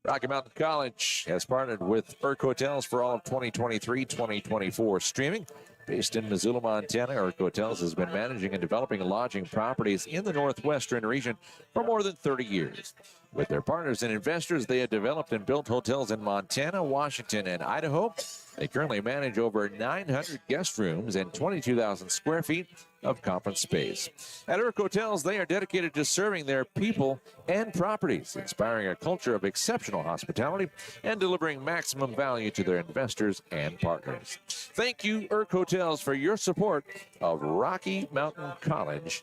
Rocky Mountain College has partnered with Urk Hotels for all of 2023-2024 streaming. Based in Missoula, Montana, Urk Hotels has been managing and developing lodging properties in the northwestern region for more than 30 years. With their partners and investors, they have developed and built hotels in Montana, Washington, and Idaho. They currently manage over 900 guest rooms and 22,000 square feet of conference space. At Urk Hotels, they are dedicated to serving their people and properties, inspiring a culture of exceptional hospitality and delivering maximum value to their investors and partners. Thank you, Urk Hotels, for your support of Rocky Mountain College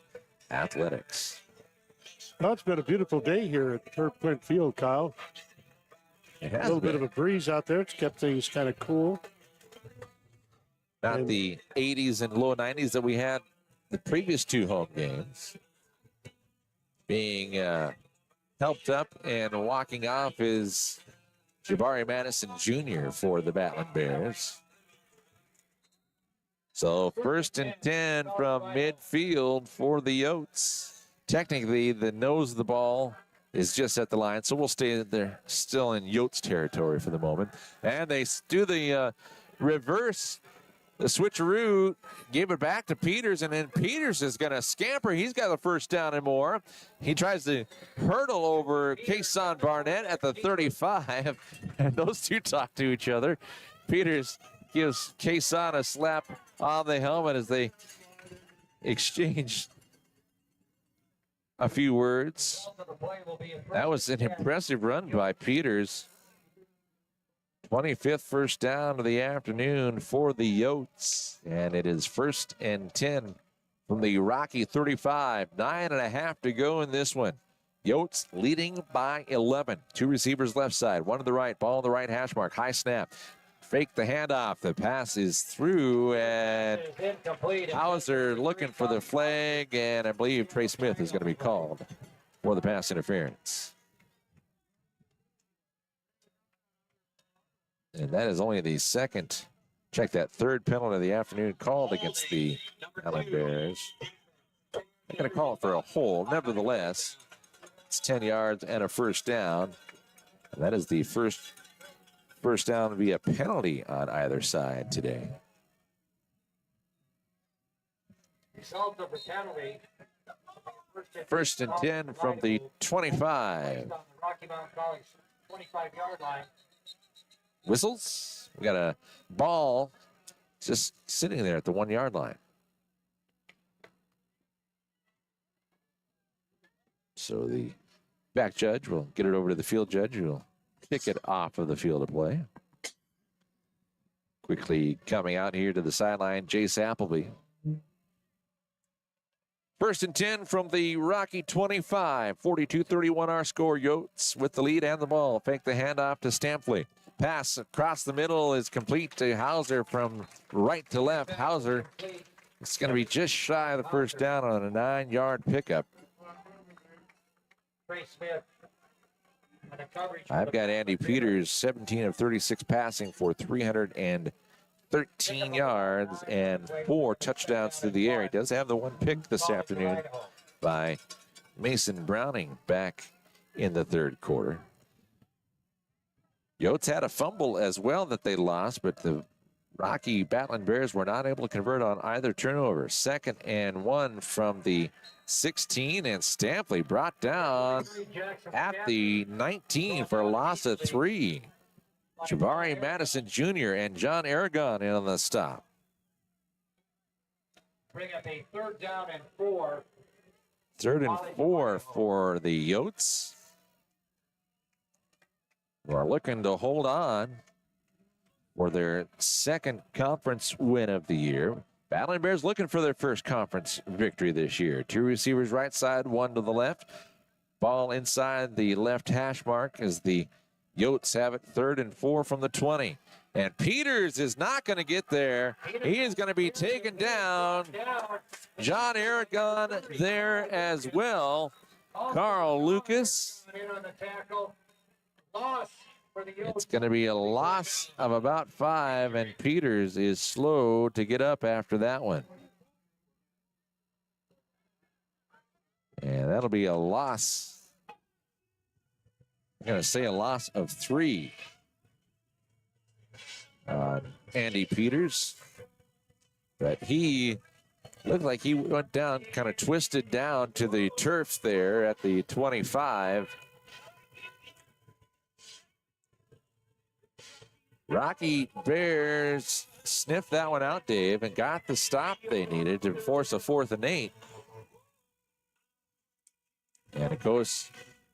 athletics. Well, it's been a beautiful day here at Herb Klindt Field, Kyle. It A has little been. bit of a breeze out there. It's kept things kind of cool. Not the 80s and low 90s that we had the previous 2 home games. Being helped up and walking off is Jabari Madison Jr. for the Battlin Bears. So 1st and 10 from midfield for the Yotes. Technically, the nose of the ball is just at the line, so we'll stay there still in Yotes territory for the moment. And they do the reverse, the switcheroo, gave it back to Peters, and then Peters is going to scamper. He's got the first down and more. He tries to hurdle over Kason Barnett at the 35, and those two talk to each other. Peters gives Kason a slap on the helmet as they exchange a few words. That was an impressive run by Peters. 25th first down of the afternoon for the Yotes. And it is 1st and 10 from the Rocky 35. 9.5 to go in this one. Yotes leading by 11. 2 receivers left side, 1 to the right, ball on the right hash mark. High snap. Fake the handoff. The pass is through, and Hauser looking for the flag, and I believe Trey Smith is going to be called for the pass interference. And that is only the second, check that, 3rd penalty of the afternoon called against the Allen Bears. They're going to call it for a hold. Nevertheless, it's 10 yards and a first down. And that is the first down via penalty on either side today. Result of the penalty. 1st and 10 from the 25. Rocky Mountain College 25-yard line. Whistles. We got a ball just sitting there at the 1-yard line. So the back judge will get it over to the field judge, who will kick it off of the field of play. Quickly coming out here to the sideline, Jace Appleby. 1st and 10 from the Rocky 25. 42-31 our score. Yotes with the lead and the ball. Fake the handoff to Stampley. Pass across the middle is complete to Hauser from right to left. Hauser, it's going to be just shy of the first down on a 9-yard pickup. Trey Smith. And a coverage. I've got Andy Peters, 17 of 36 passing for 313 yards and 4 touchdowns through the air. He does have the 1 pick this afternoon by Mason Browning back in the third quarter. Yotes had a fumble as well that they lost, but the Rocky Battlin Bears were not able to convert on either turnover. 2nd and 1 from the 16, and Stampley brought down at the 19 for a loss of 3. Jabari Madison Jr. and John Aragon in on the stop. Bring up a 3rd down and 4. 3rd and 4 for the Yotes. We're looking to hold on for their 2nd conference win of the year. Battlin Bears looking for their first conference victory this year. 2 receivers right side, 1 to the left. Ball inside the left hash mark as the Yotes have it 3rd and 4 from the 20. And Peters is not going to get there. He is going to be taken down. John Aragon there as well. Carl Lucas. It's going to be a loss of about 5, and Peters is slow to get up after that one. And that'll be a loss. I'm going to say a loss of 3. Andy Peters. But he looked like he went down, kind of twisted down to the turf there at the 25. Rocky Bears sniffed that one out, Dave, and got the stop they needed to force a 4th and 8. And of course,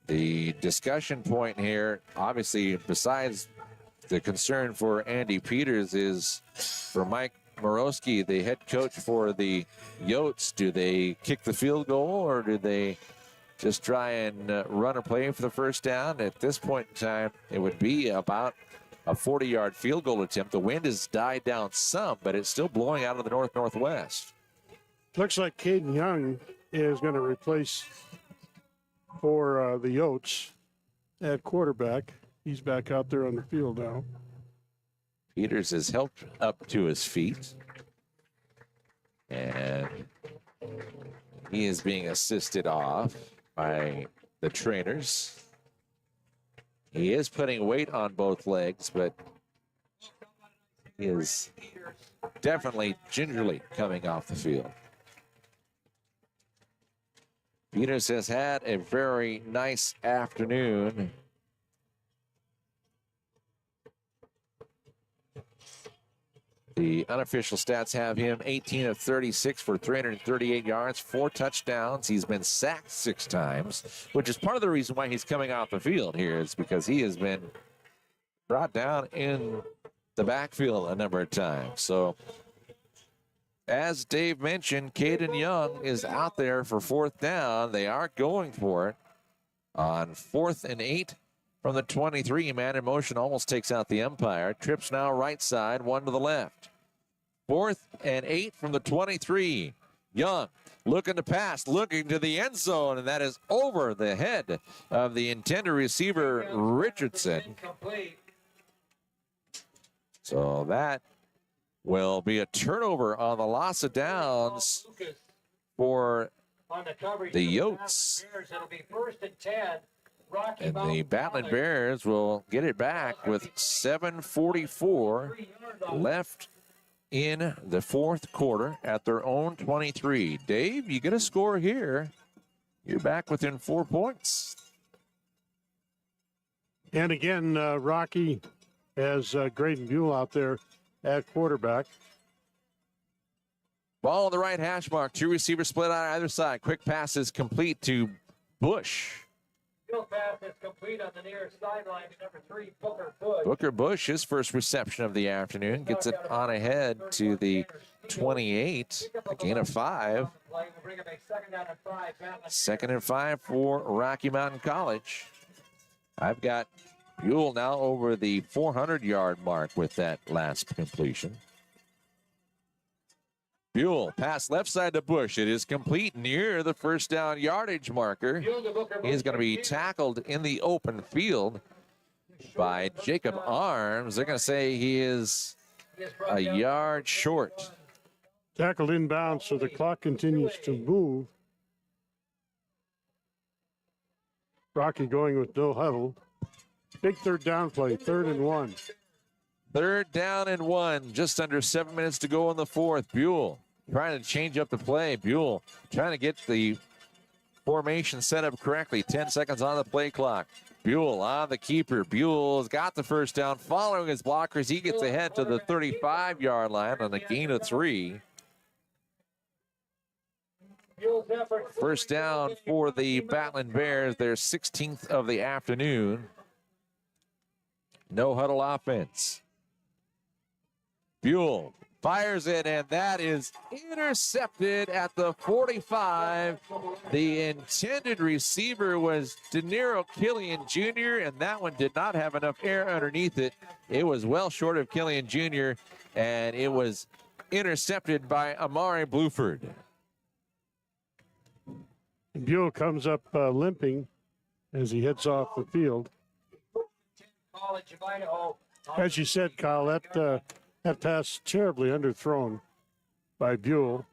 the discussion point here, obviously, besides the concern for Andy Peters, is for Mike Morosky, the head coach for the Yotes. Do they kick the field goal, or do they just try and run a play for the first down? At this point in time, it would be about a 40-yard field goal attempt. The wind has died down some, but it's still blowing out of the north-northwest. Looks like Caden Young is going to replace for the Yotes at quarterback. He's back out there on the field now. Peters is helped up to his feet, and he is being assisted off by the trainers. He is putting weight on both legs, but he is definitely gingerly coming off the field. Peters has had a very nice afternoon. The unofficial stats have him 18 of 36 for 338 yards, 4 touchdowns. He's been sacked 6 times, which is part of the reason why he's coming off the field here, is because he has been brought down in the backfield a number of times. So, as Dave mentioned, Caden Young is out there for 4th down. They are going for it on 4th and 8 from the 23. Man in motion almost takes out the umpire. Trips now right side, 1 to the left. 4th and 8 from the 23. Young looking to pass, looking to the end zone, and that is over the head of the intended receiver, Richardson. So that will be a turnover on the loss of downs for the Yotes. And the Battlin Bears will get it back with 7:44 left in the 4th quarter at their own 23. Dave, you get a score here. You're back within 4 points. And again, Rocky has Graydon Buell out there at quarterback. Ball on the right hash mark. 2 receivers split on either side. Quick pass is complete to Bush. Field pass is complete on the near sideline to number 3, Booker Bush. Booker Bush, his first reception of the afternoon, gets it on ahead to the 28. A gain of 5. 2nd and 5 for Rocky Mountain College. I've got Buell now over the 400-yard mark with that last completion. Buell, pass left side to Bush. It is complete near the first down yardage marker. He's going to be tackled in the open field by Jacob Arms. They're going to say he is a yard short. Tackled inbounds, so the clock continues to move. Rocky going with no huddle. Big third down play, 3rd and 1. 3rd down and 1. Just under 7 minutes to go in the 4th. Buell trying to change up the play. Buell trying to get the formation set up correctly. 10 seconds on the play clock. Buell on the keeper. Buell's got the first down. Following his blockers, he gets ahead to the 35-yard line on a gain of 3. First down for the Battlin Bears, their 16th of the afternoon. No huddle offense. Buell fires it, and that is intercepted at the 45. The intended receiver was De Niro Killian Jr., and that one did not have enough air underneath it. It was well short of Killian Jr., and it was intercepted by Amari Bluford. Buell comes up limping as he heads off the field. College of Idaho. As you said, Kyle, that pass terribly underthrown by Buell.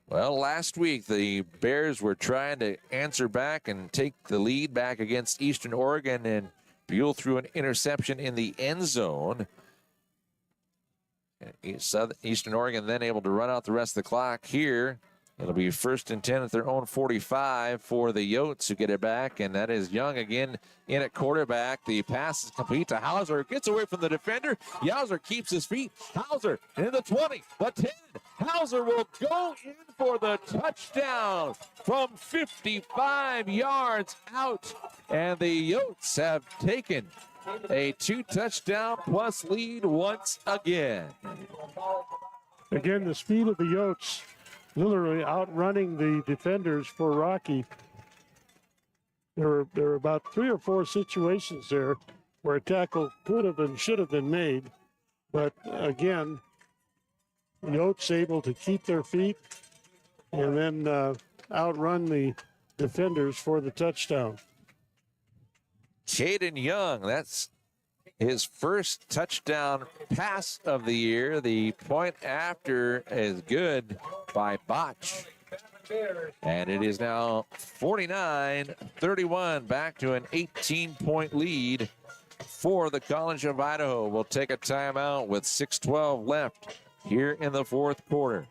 Well, last week the Bears were trying to answer back and take the lead back against Eastern Oregon, and Buell threw an interception in the end zone. Eastern Oregon then able to run out the rest of the clock here. It'll be 1st and 10 at their own 45 for the Yotes who get it back, and that is Young again in at quarterback. The pass is complete to Hauser. Gets away from the defender. Hauser keeps his feet. Hauser in the 20, the 10. Hauser will go in for the touchdown from 55 yards out, and the Yotes have taken a 2-touchdown plus lead once again. Again, the speed of the Yotes literally outrunning the defenders for Rocky. There were about 3 or 4 situations there where a tackle could have and should have been made. But again, the Yotes able to keep their feet and then outrun the defenders for the touchdown. Caden Young, that's his first touchdown pass of the year. The point after is good by Botch. And it is now 49-31, back to an 18-point lead for the College of Idaho. We'll take a timeout with 6:12 left here in the 4th quarter.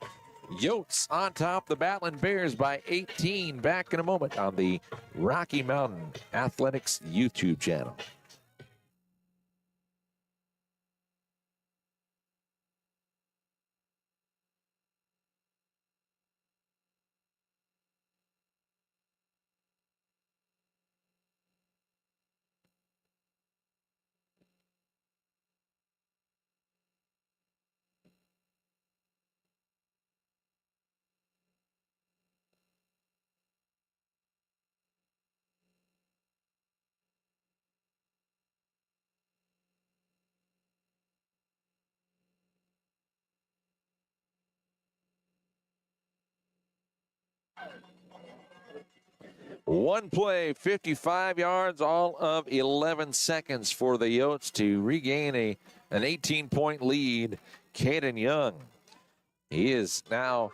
Yotes on top, the Battlin Bears by 18. Back in a moment on the Rocky Mountain Athletics YouTube channel. One play, 55 yards, all of 11 seconds for the Yotes to regain an 18-point lead. Caden Young, he is now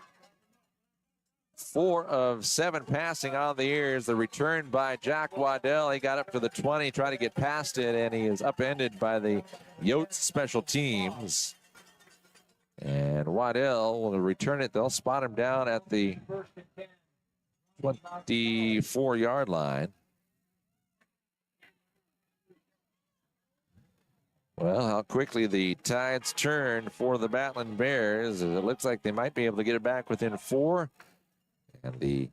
4 of 7 passing on the years. The return by Jack Waddell, he got up to the 20, tried to get past it, and he is upended by the Yotes special teams. And Waddell will return it. They'll spot him down at the 24-yard line. Well, how quickly the tides turn for the Battlin Bears. It looks like they might be able to get it back within 4. And the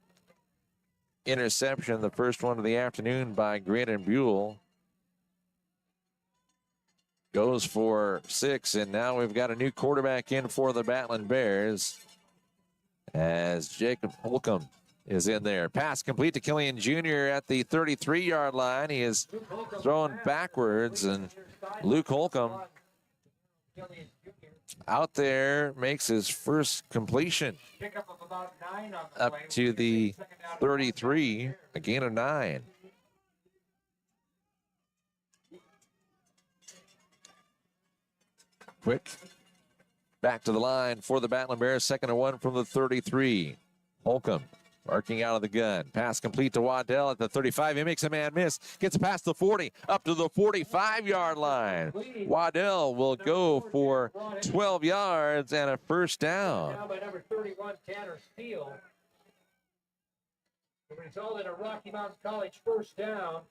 interception, the first one of the afternoon by Graydon Buell, goes for 6. And now we've got a new quarterback in for the Battlin Bears as Jacob Holcomb is in there. Pass complete to Killian Jr. at the 33-yard line. He is thrown backwards, and Luke Holcomb out there makes his first completion up to the 33, a gain of 9. Quick back to the line for the Battlin Bears, 2nd and 1 from the 33. Holcomb Working out of the gun. Pass complete to Waddell at the 35. He makes a man miss. Gets past the 40, up to the 45-yard line. Waddell will go for 12 yards and a first down. Now by number 31, Tanner Steele. The result in a Rocky Mountain College first down.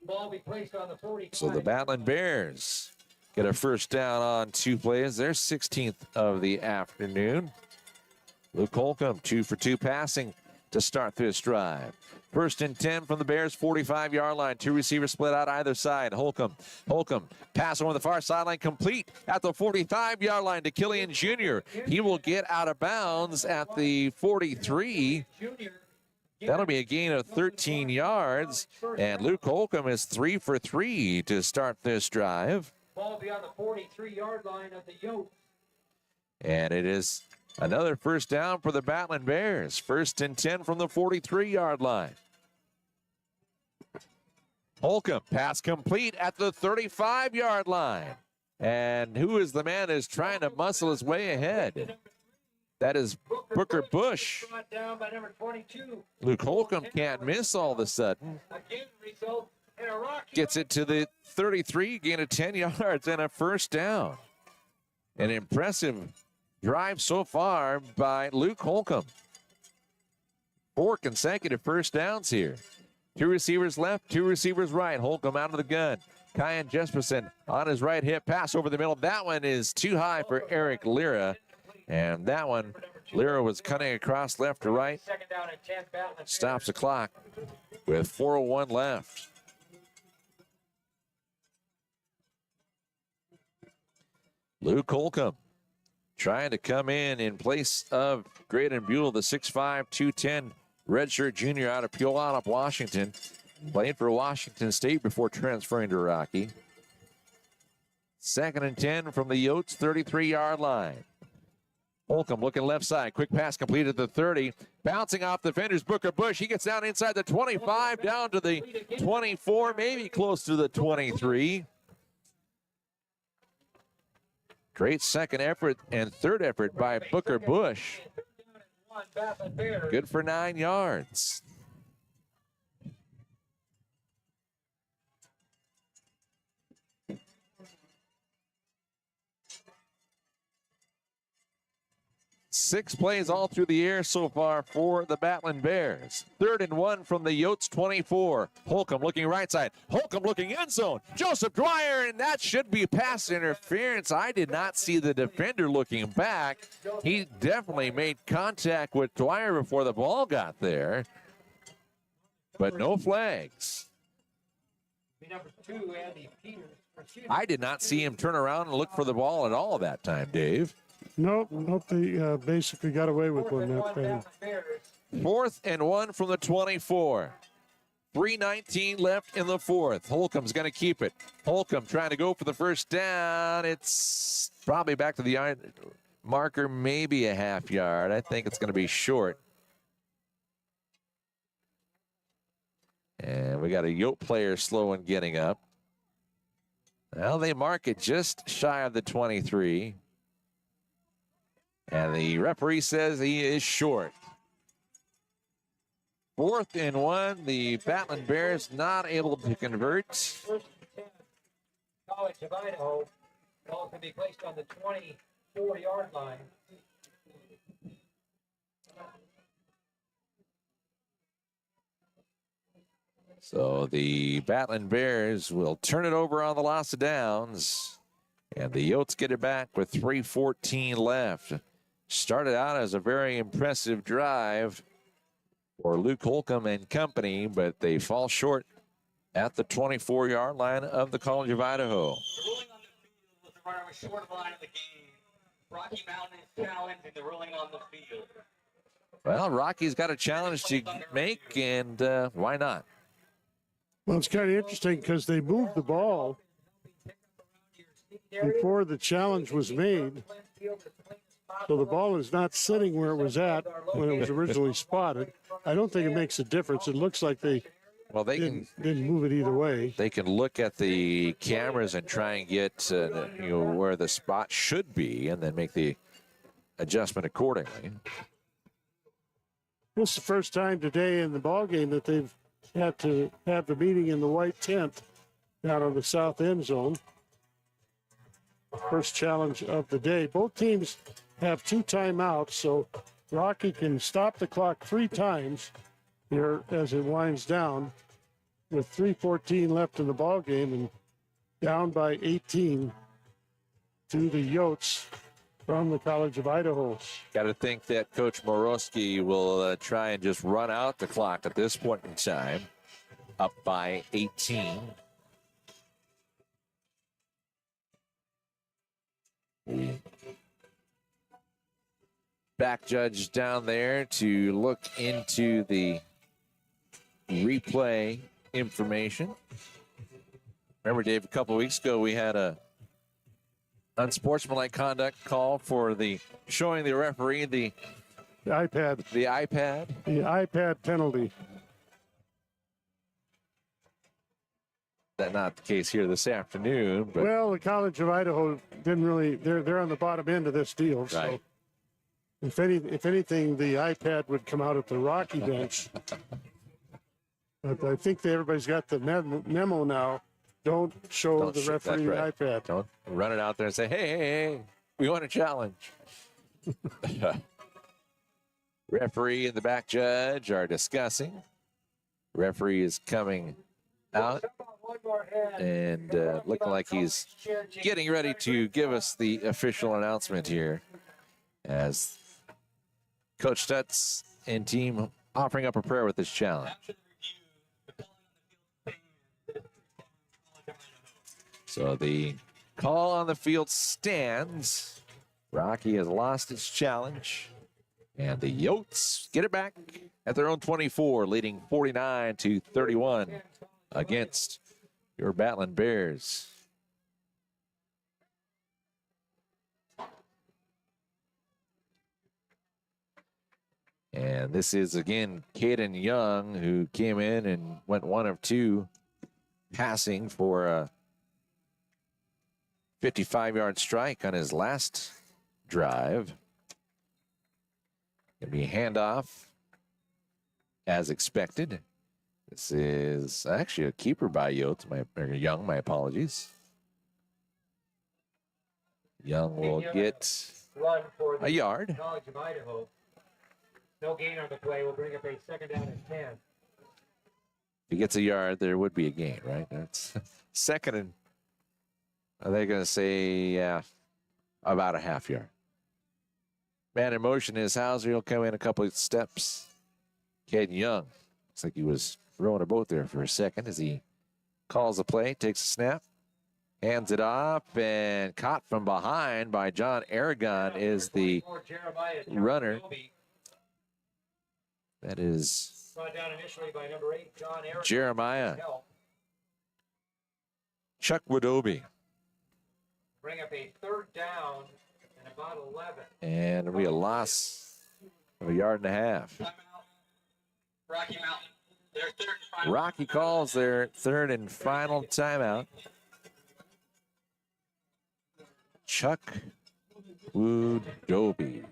Ball be placed on the 45. So the Battlin Bears get a first down on 2 plays. Their 16th of the afternoon. Luke Holcomb, 2 for 2 passing to start this drive. First and 10 from the Bears 45-yard line. 2 receivers split out either side. Holcomb, pass over the far sideline, complete at the 45-yard line to Killian Jr. He will get out of bounds at the 43. That'll be a gain of 13 yards. And Luke Holcomb is 3 for 3 to start this drive. Ball be on the 43-yard line of the Yotes. And it is another first down for the Battlin Bears. First and 10 from the 43-yard line. Holcomb, pass complete at the 35-yard line. And who is the man that's trying to muscle his way ahead? That is Booker Bush. Brought down by number 22. Luke Holcomb can't miss all of a sudden. Again, result in a Rocky Gets it to the 33, gain of 10 yards and a first down. An impressive drive so far by Luke Holcomb. 4 consecutive first downs here. 2 receivers left, 2 receivers right. Holcomb out of the gun. Kyan Jesperson on his right hip, pass over the middle. That one is too high for Eric Lira. And that one, Lira was cutting across left to right. Second down and 10, Battlin. Stops the clock with 4:01 left. Luke Holcomb trying to come in place of Graydon Buell, the 6'5", 210 redshirt junior out of Puyallup, Washington. Played for Washington State before transferring to Rocky. Second and 10 from the Yotes 33-yard line. Holcomb looking left side. Quick pass completed at the 30. Bouncing off defenders, Booker Bush. He gets down inside the 25, down to the 24, maybe close to the 23. Great second effort and third effort by Booker Bush. Good for 9 yards. Six plays all through the air so far for the Battlin Bears. 3rd and 1 from the Yotes 24. Holcomb looking right side. Holcomb looking end zone. Joseph Dwyer, and that should be pass interference. I did not see the defender looking back. He definitely made contact with Dwyer before the ball got there. But no flags. Number 2, Andy Peters. I did not see him turn around and look for the ball at all that time, Dave. Nope, they basically got away with one that time. 4th and 1 from the 24. 3:19 left in the 4th. Holcomb's going to keep it. Holcomb trying to go for the first down. It's probably back to the marker, maybe a half yard. I think it's going to be short. And we got a Yote player slow in getting up. Well, they mark it just shy of the 23. And the referee says he is short. 4th and 1. The Battlin Bears not able to convert. College of Idaho. Ball can be placed on the 24-yard line. So the Battlin Bears will turn it over on the loss of downs. And the Yotes get it back with 3:14 left. Started out as a very impressive drive for Luke Holcomb and company, but they fall short at the 24-yard line of the College of Idaho. The ruling on the field was the runner was short of the line of the game. Rocky Mountain is challenging the ruling on the field. Well, Rocky's got a challenge to make, and why not? Well, it's kind of interesting because they moved the ball before the challenge was made. So the ball is not sitting where it was at when it was originally spotted. I don't think it makes a difference. It looks like they didn't move it either way. They can look at the cameras and try and get where the spot should be, and then make the adjustment accordingly. This is the first time today in the ball game that they've had to have the meeting in the white tent down on the south end zone. First challenge of the day. Both teams have 2 timeouts, so Rocky can stop the clock 3 times here as it winds down with 3:14 left in the ball game and down by 18 to the Yotes from the College of Idaho. Got to think that Coach Morosky will try and just run out the clock at this point in time, up by 18. Back judge down there to look into the replay information. Remember, Dave, a couple of weeks ago we had a unsportsmanlike conduct call for the showing the referee the iPad. The iPad. The iPad penalty. That's not the case here this afternoon. But well, the College of Idaho didn't really. They're on the bottom end of this deal. So right. if anything, the iPad would come out at the Rocky bench. But I think that everybody's got the memo now. Don't show the referee the iPad. Don't run it out there and say, hey, we want a challenge. Referee and the back judge are discussing. Referee is coming out and looking like he's getting ready to give us the official announcement here as Coach Stutz and team offering up a prayer with this challenge. So the call on the field stands. Rocky has lost its challenge. And the Yotes get it back at their own 24, leading 49-31 against your Battlin Bears. And this is, again, Caden Young, who came in and went 1 of 2 passing for a 55-yard strike on his last drive. Gonna be a handoff as expected. This is actually a keeper by Yotes, Young, my apologies. Young will get a yard. College of Idaho. No gain on the play. We'll bring up a 2nd down and 10. If he gets a yard, there would be a gain, right? That's 2nd and, are they going to say, about a half yard? Man in motion is Hauser. He'll come in a couple of steps. Caden Young. Looks like he was throwing a boat there for a second as he calls the play, takes a snap, hands it off, and caught from behind by John Aragon is the runner. That is Brought down initially by number 8, John Aragon. Jeremiah. Chuck Wadobe. Bring up a 3rd down and about 11. And it'll be a loss of 1.5 yards. Rocky Mountain. Their 3rd and final. Rocky calls their 3rd and final timeout. Chuck Wadobe.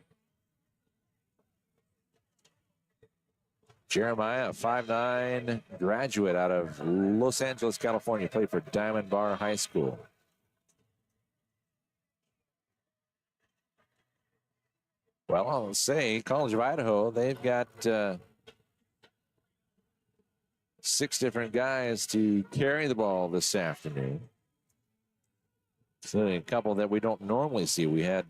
Jeremiah, a 5'9" graduate out of Los Angeles, California, played for Diamond Bar High School. Well, I'll say College of Idaho, they've got 6 different guys to carry the ball this afternoon. So a couple that we don't normally see. We had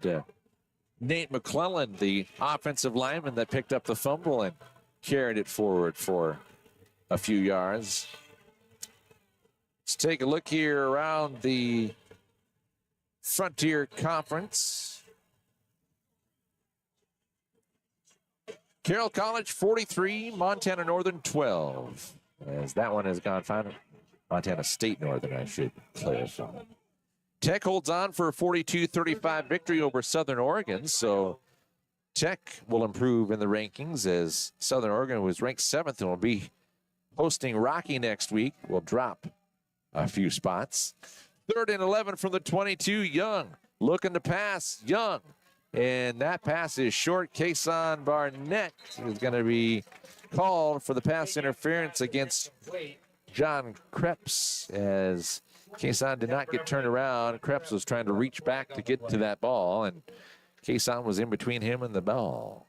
Nate McClellan, the offensive lineman that picked up the fumble and carried it forward for a few yards. Let's take a look here around the Frontier Conference. Carroll College 43, Montana Northern 12. As that one has gone final. Montana State Northern, I should clarify. Tech holds on for a 42-35 victory over Southern Oregon, so Tech will improve in the rankings as Southern Oregon was ranked 7th and will be hosting Rocky next week. Will drop a few spots. 3rd and 11 from the 22, Young looking to pass. Young And that pass is short. Kason Barnett is going to be called for the pass interference against John Krebs, as Kason did not get turned around. Krebs was trying to reach back to get to that ball, and Kason was in between him and the ball.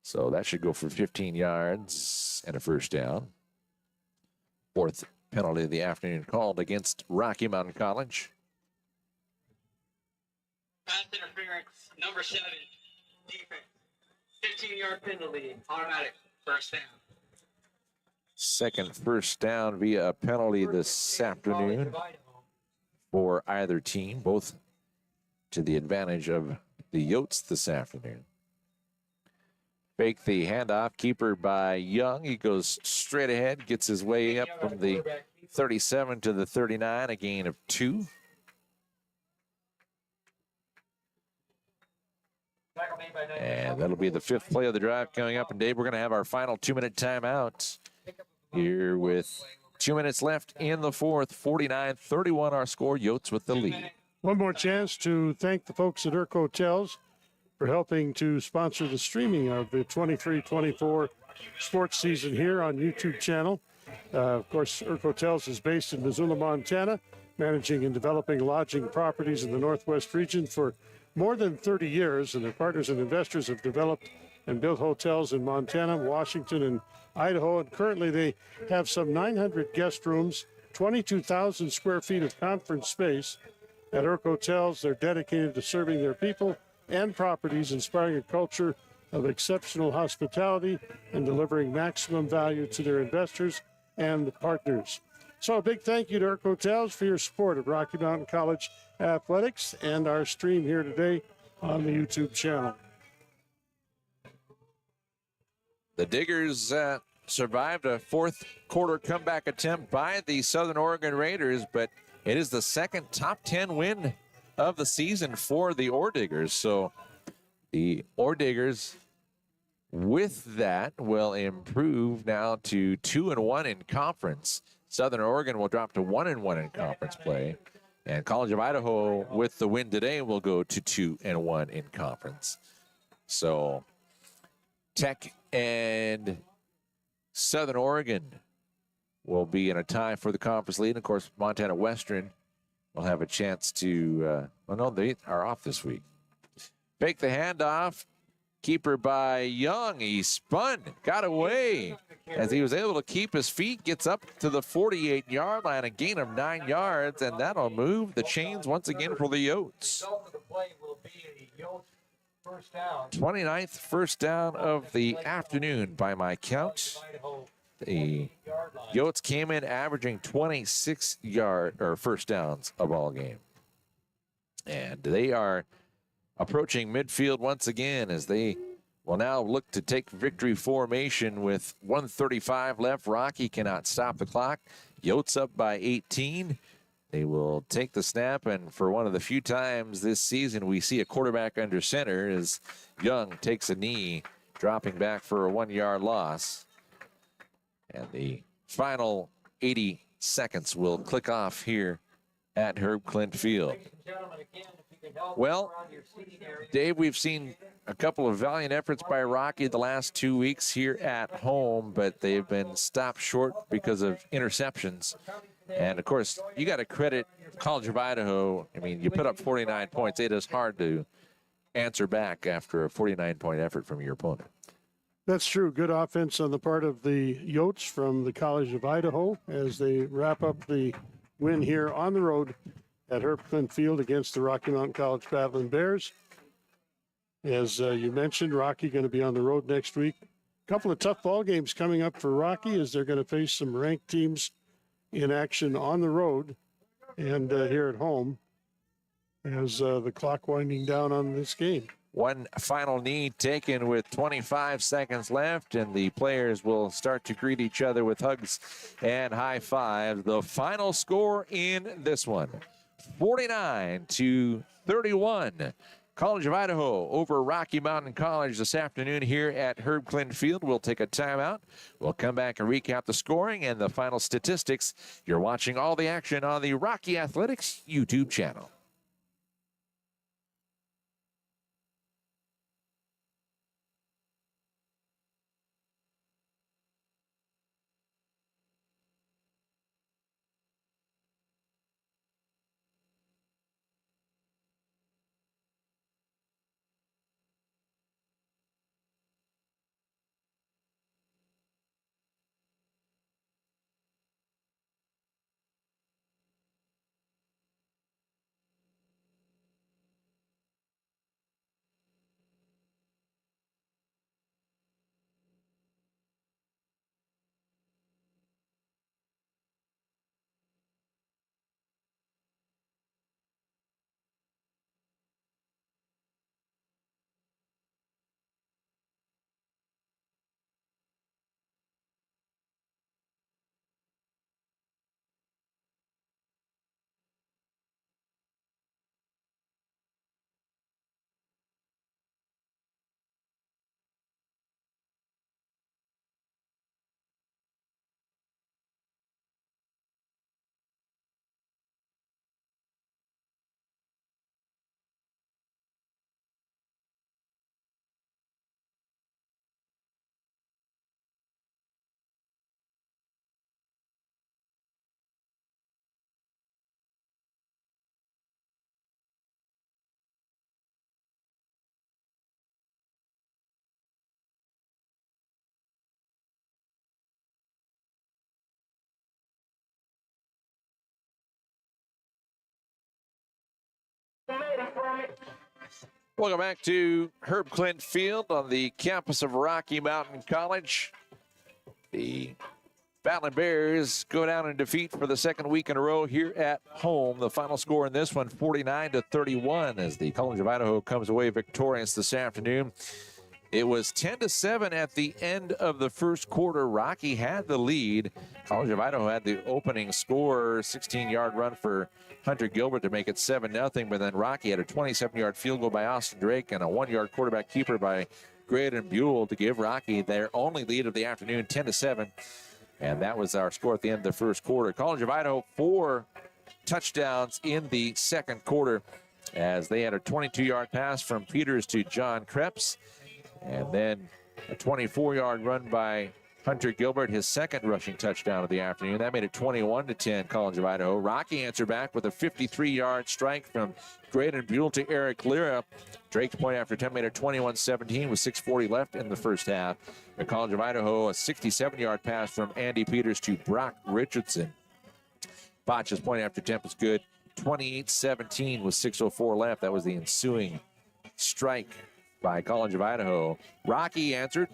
So that should go for 15 yards and a first down. Fourth penalty of the afternoon called against Rocky Mountain College. Pass interference, number 7, defense. 15-yard penalty, automatic, first down. Second first down via a penalty this afternoon for either team, both to the advantage of the Yotes this afternoon. Fake the handoff, keeper by Young. He goes straight ahead, gets his way up from the 37 to the 39, a gain of 2. And that'll be the 5th play of the drive coming up. And Dave, we're going to have our final 2-minute timeout here with 2 minutes left in the 4th. 49-31 our score. Yotes with the lead. One more chance to thank the folks at Irk Hotels for helping to sponsor the streaming of the 23-24 sports season here on YouTube channel. Of course, Irk Hotels is based in Missoula, Montana, managing and developing lodging properties in the Northwest region for more than 30 years, and their partners and investors have developed and built hotels in Montana, Washington, and Idaho, and currently they have some 900 guest rooms, 22,000 square feet of conference space. At Irk Hotels, they're dedicated to serving their people and properties, inspiring a culture of exceptional hospitality and delivering maximum value to their investors and partners. So a big thank you to Irk Hotels for your support of Rocky Mountain College athletics and our stream here today on the YouTube channel. The Diggers survived a fourth quarter comeback attempt by the Southern Oregon Raiders, but it is the second top 10 win of the season for the Ore Diggers. So the Ore Diggers, with that, will improve now to 2-1 in conference. Southern Oregon will drop to 1-1 in conference play. And College of Idaho, with the win today, will go to 2-1 in conference. So Tech and Southern Oregon will be in a tie for the conference lead. And of course, Montana Western will have a chance to, well, no, they are off this week. Fake the handoff. Keeper by Young. He spun, got away as he was able to keep his feet, gets up to the 48-yard line, a gain of 9 yards, and that'll move the chains once again for the Yotes. 29th first down of the afternoon by my count. The Yotes came in averaging 26 first downs a ball game. And they are approaching midfield once again as they will now look to take victory formation with 1:35 left. Rocky cannot stop the clock. Yotes up by 18. They will take the snap, and for one of the few times this season we see a quarterback under center as Young takes a knee, dropping back for a 1-yard loss. And the final 80 seconds will click off here at Herb Klindt Field. Well, Dave, we've seen a couple of valiant efforts by Rocky the last 2 weeks here at home, but they've been stopped short because of interceptions. And, of course, you got to credit College of Idaho. I mean, you put up 49 points. It is hard to answer back after a 49-point effort from your opponent. That's true. Good offense on the part of the Yotes from the College of Idaho as they wrap up the win here on the road at Herb Klindt Field against the Rocky Mountain College Battlin Bears. As you mentioned, Rocky going to be on the road next week. A couple of tough ball games coming up for Rocky as they're going to face some ranked teams in action on the road and here at home as the clock winding down on this game. One final knee taken with 25 seconds left, and the players will start to greet each other with hugs and high fives. The final score in this one, 49-31. College of Idaho over Rocky Mountain College this afternoon here at Herb Klindt Field. We'll take a timeout. We'll come back and recap the scoring and the final statistics. You're watching all the action on the Rocky Athletics YouTube channel. Welcome back to Herb Klindt Field on the campus of Rocky Mountain College. The Battlin Bears go down in defeat for the second week in a row here at home. The final score in this one, 49-31, as the College of Idaho comes away victorious this afternoon. It was 10-7 at the end of the first quarter. Rocky had the lead. College of Idaho had the opening score, 16-yard run for Hunter Gilbert to make it 7-0, but then Rocky had a 27-yard field goal by Austin Drake and a 1-yard quarterback keeper by Graydon Buell to give Rocky their only lead of the afternoon, 10-7. And that was our score at the end of the first quarter. College of Idaho, 4 touchdowns in the second quarter as they had a 22-yard pass from Peters to John Krebs. And then a 24-yard run by Hunter Gilbert, his second rushing touchdown of the afternoon. That made it 21-10, College of Idaho. Rocky answered back with a 53-yard strike from Graydon Buell to Eric Lira. Drake's point after attempt made it 21-17 with 6:40 left in the first half. The College of Idaho, a 67-yard pass from Andy Peters to Brock Richardson. Botch's point after attempt was good, 28-17 with 6:04 left. That was the ensuing strike by College of Idaho. Rocky answered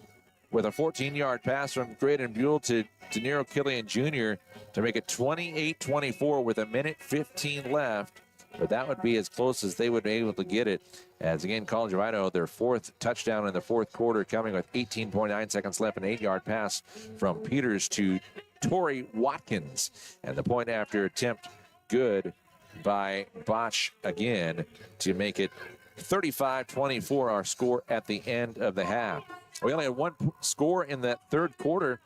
with a 14-yard pass from Graydon Buell to Deniro Killian Jr. to make it 28-24 with 1:15 left. But that would be as close as they would be able to get it. As again, College of Idaho, their fourth touchdown in the fourth quarter, coming with 18.9 seconds left, an 8-yard pass from Peters to Torrey Watkins. And the point after attempt good by Botch again to make it 35-24, our score at the end of the half. We only had one score in that third quarter.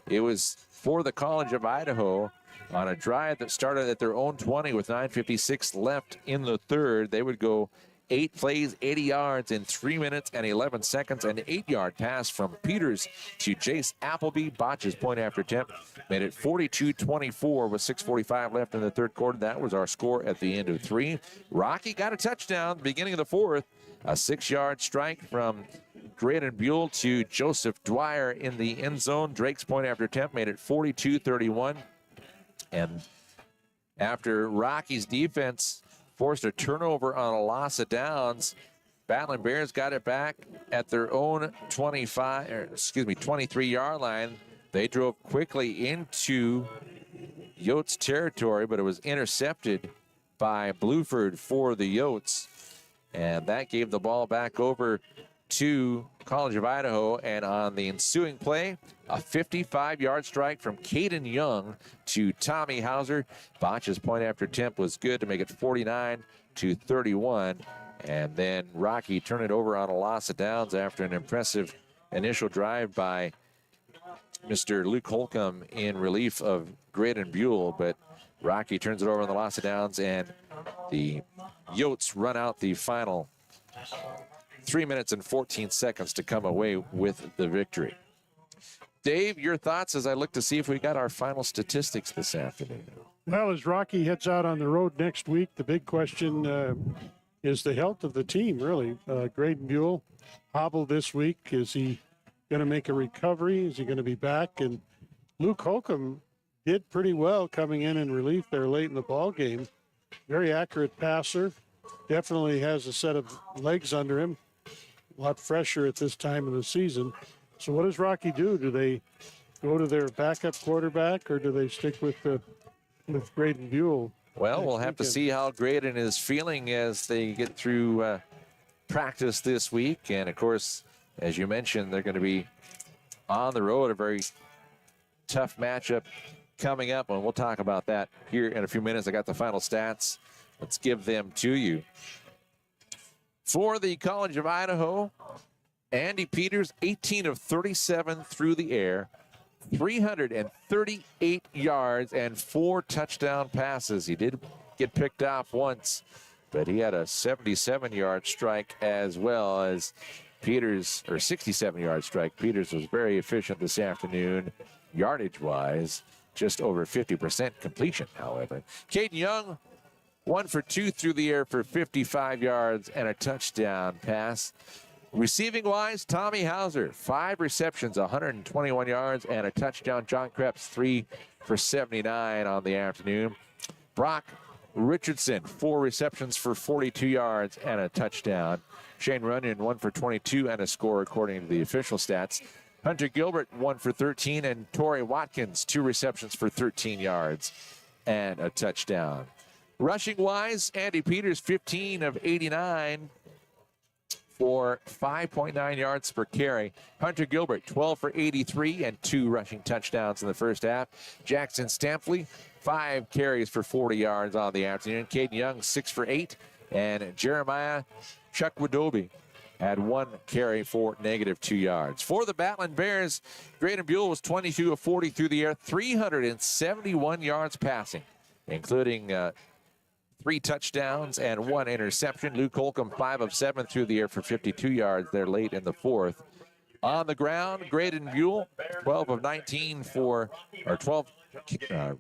It was for the College of Idaho on a drive that started at their own 20 with 9:56 left in the third. They would go 8 plays, 80 yards in 3 minutes and 11 seconds. An 8-yard pass from Peters to Jace Appleby. Botch's point after attempt made it 42-24 with 6:45 left in the third quarter. That was our score at the end of 3. Rocky got a touchdown at the beginning of the fourth. A 6-yard strike from Graydon Buell to Joseph Dwyer in the end zone. Drake's point after attempt made it 42-31. And after Rocky's defense forced a turnover on a loss of downs, Battlin Bears got it back at their own 23-yard line. They drove quickly into Yotes territory, but it was intercepted by Bluford for the Yotes. And that gave the ball back over to College of Idaho. And on the ensuing play, a 55-yard strike from Caden Young to Tommy Hauser. Botch's point after attempt was good to make it 49-31. And then Rocky turned it over on a loss of downs after an impressive initial drive by Mr. Luke Holcomb in relief of Graydon Buell. But Rocky turns it over on the loss of downs, and the Yotes run out the final 3 minutes and 14 seconds to come away with the victory. Dave, your thoughts as I look to see if we got our final statistics this afternoon? Well, as Rocky heads out on the road next week, the big question is the health of the team, really. Graydon Buell hobbled this week. Is he going to make a recovery? Is he going to be back? And Luke Holcomb did pretty well coming in relief there late in the ball game. Very accurate passer. Definitely has a set of legs under him. A lot fresher at this time of the season. So what does Rocky do? Do they go to their backup quarterback, or do they stick with Graydon Buell? Well, we'll have to see how Graydon is feeling as they get through practice this week. And, of course, as you mentioned, they're going to be on the road, a very tough matchup coming up, and we'll talk about that here in a few minutes. I got the final stats. Let's give them to you. For the College of Idaho, Andy Peters, 18 of 37 through the air, 338 yards and 4 touchdown passes. He did get picked off once, but he had a 77-yard strike as well as Peters, or 67-yard strike. Peters was very efficient this afternoon, yardage-wise, just over 50% completion, however. Caden Young, 1 for 2 through the air for 55 yards and a touchdown pass. Receiving-wise, Tommy Hauser, 5 receptions, 121 yards and a touchdown. John Krebs, 3 for 79 on the afternoon. Brock Richardson, 4 receptions for 42 yards and a touchdown. Shane Runyon, 1 for 22 and a score according to the official stats. Hunter Gilbert, 1 for 13, and Torrey Watkins, 2 receptions for 13 yards and a touchdown. Rushing-wise, Andy Peters, 15 of 89 for 5.9 yards per carry. Hunter Gilbert, 12 for 83 and 2 rushing touchdowns in the first half. Jackson Stampley, 5 carries for 40 yards on the afternoon. Caden Young, 6 for 8. And Jeremiah Chuckwadobe had 1 carry for -2 yards. For the Battlin Bears, Graydon Buell was 22 of 40 through the air, 371 yards passing, including 3 touchdowns and 1 interception. Luke Holcomb, 5 of 7 through the air for 52 yards there late in the fourth. On the ground, Graydon Buell, 12 of 19 for, or 12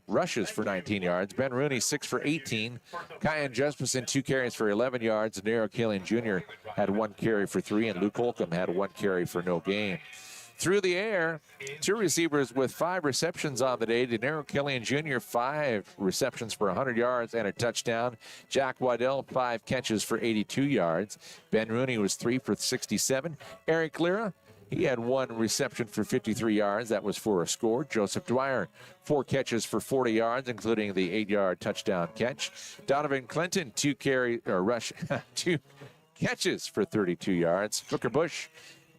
rushes for 19 yards. Ben Rooney, 6 for 18. Kyan Jesperson, 2 carries for 11 yards. And Nero Killian Jr. had 1 carry for 3, and Luke Holcomb had 1 carry for no gain. Through the air, 2 receivers with 5 receptions on the day. Denaro Killian Jr., 5 receptions for 100 yards and a touchdown. Jack Waddell, 5 catches for 82 yards. Ben Rooney was 3 for 67. Eric Lira, he had 1 reception for 53 yards. That was for a score. Joseph Dwyer, 4 catches for 40 yards, including the 8-yard touchdown catch. Donovan Clinton, 2 catches for 32 yards. Booker Bush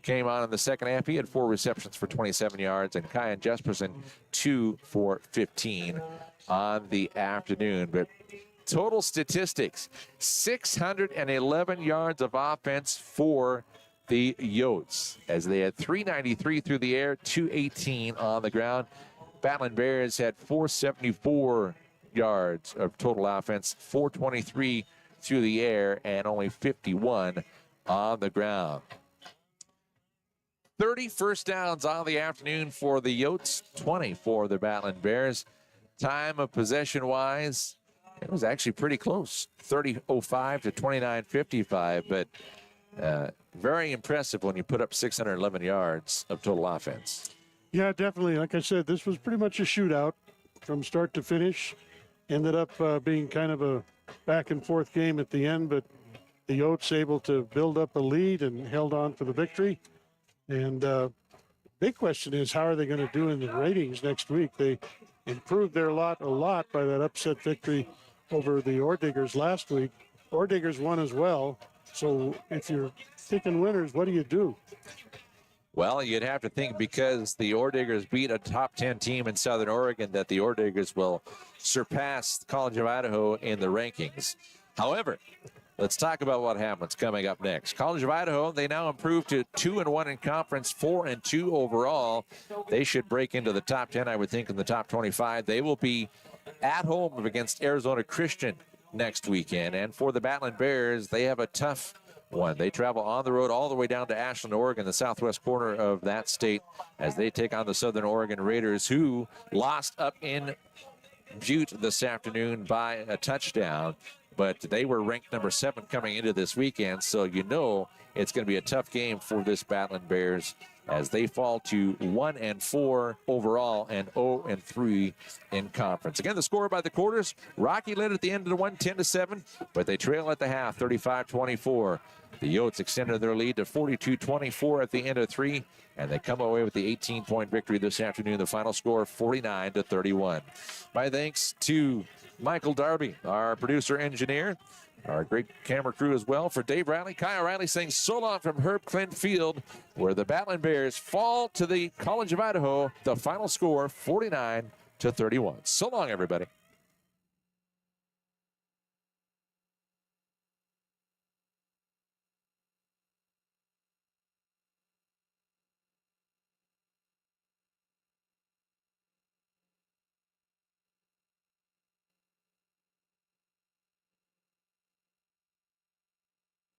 came on in the second half. He had 4 receptions for 27 yards, and Kyan Jesperson, 2 for 15 on the afternoon. But total statistics, 611 yards of offense for the Yotes, as they had 393 through the air, 218 on the ground. Battlin Bears had 474 yards of total offense, 423 through the air, and only 51 on the ground. 30 first downs on the afternoon for the Yotes, 20 for the Battlin Bears. Time of possession-wise, it was actually pretty close, 30:05 to 29:55, but very impressive when you put up 611 yards of total offense. Yeah, definitely. Like I said, this was pretty much a shootout from start to finish. Ended up being kind of a back-and-forth game at the end, but the Yotes able to build up a lead and held on for the victory. And big question is, how are they going to do in the ratings next week? They improved their lot a lot by that upset victory over the Orediggers last week. Orediggers won as well. So if you're picking winners, what do you do? Well, you'd have to think, because the Orediggers beat a top 10 team in Southern Oregon, that the Orediggers will surpass the College of Idaho in the rankings. However, let's talk about what happens coming up next. College of Idaho, they now improve to 2-1 in conference, 4-2 overall. They should break into the top 10, I would think, in the top 25. They will be at home against Arizona Christian next weekend. And for the Battlin Bears, they have a tough one. They travel on the road all the way down to Ashland, Oregon, the southwest corner of that state, as they take on the Southern Oregon Raiders, who lost up in Butte this afternoon by a touchdown. But they were ranked number 7 coming into this weekend, so you know it's going to be a tough game for this Battlin Bears, as they fall to 1-4 overall and 0-3 in conference. Again, the score by the quarters: Rocky led at the end of the one, 10-7, but they trail at the half, 35-24. The Yotes extended their lead to 42-24 at the end of 3, and they come away with the 18-point victory this afternoon. The final score, 49-31. My thanks to Michael Darby, our producer engineer, our great camera crew as well. For Dave Riley, Kyle Riley saying so long from Herb Klindt Field, where the Battlin Bears fall to the College of Idaho. The final score, 49-31. So long, everybody.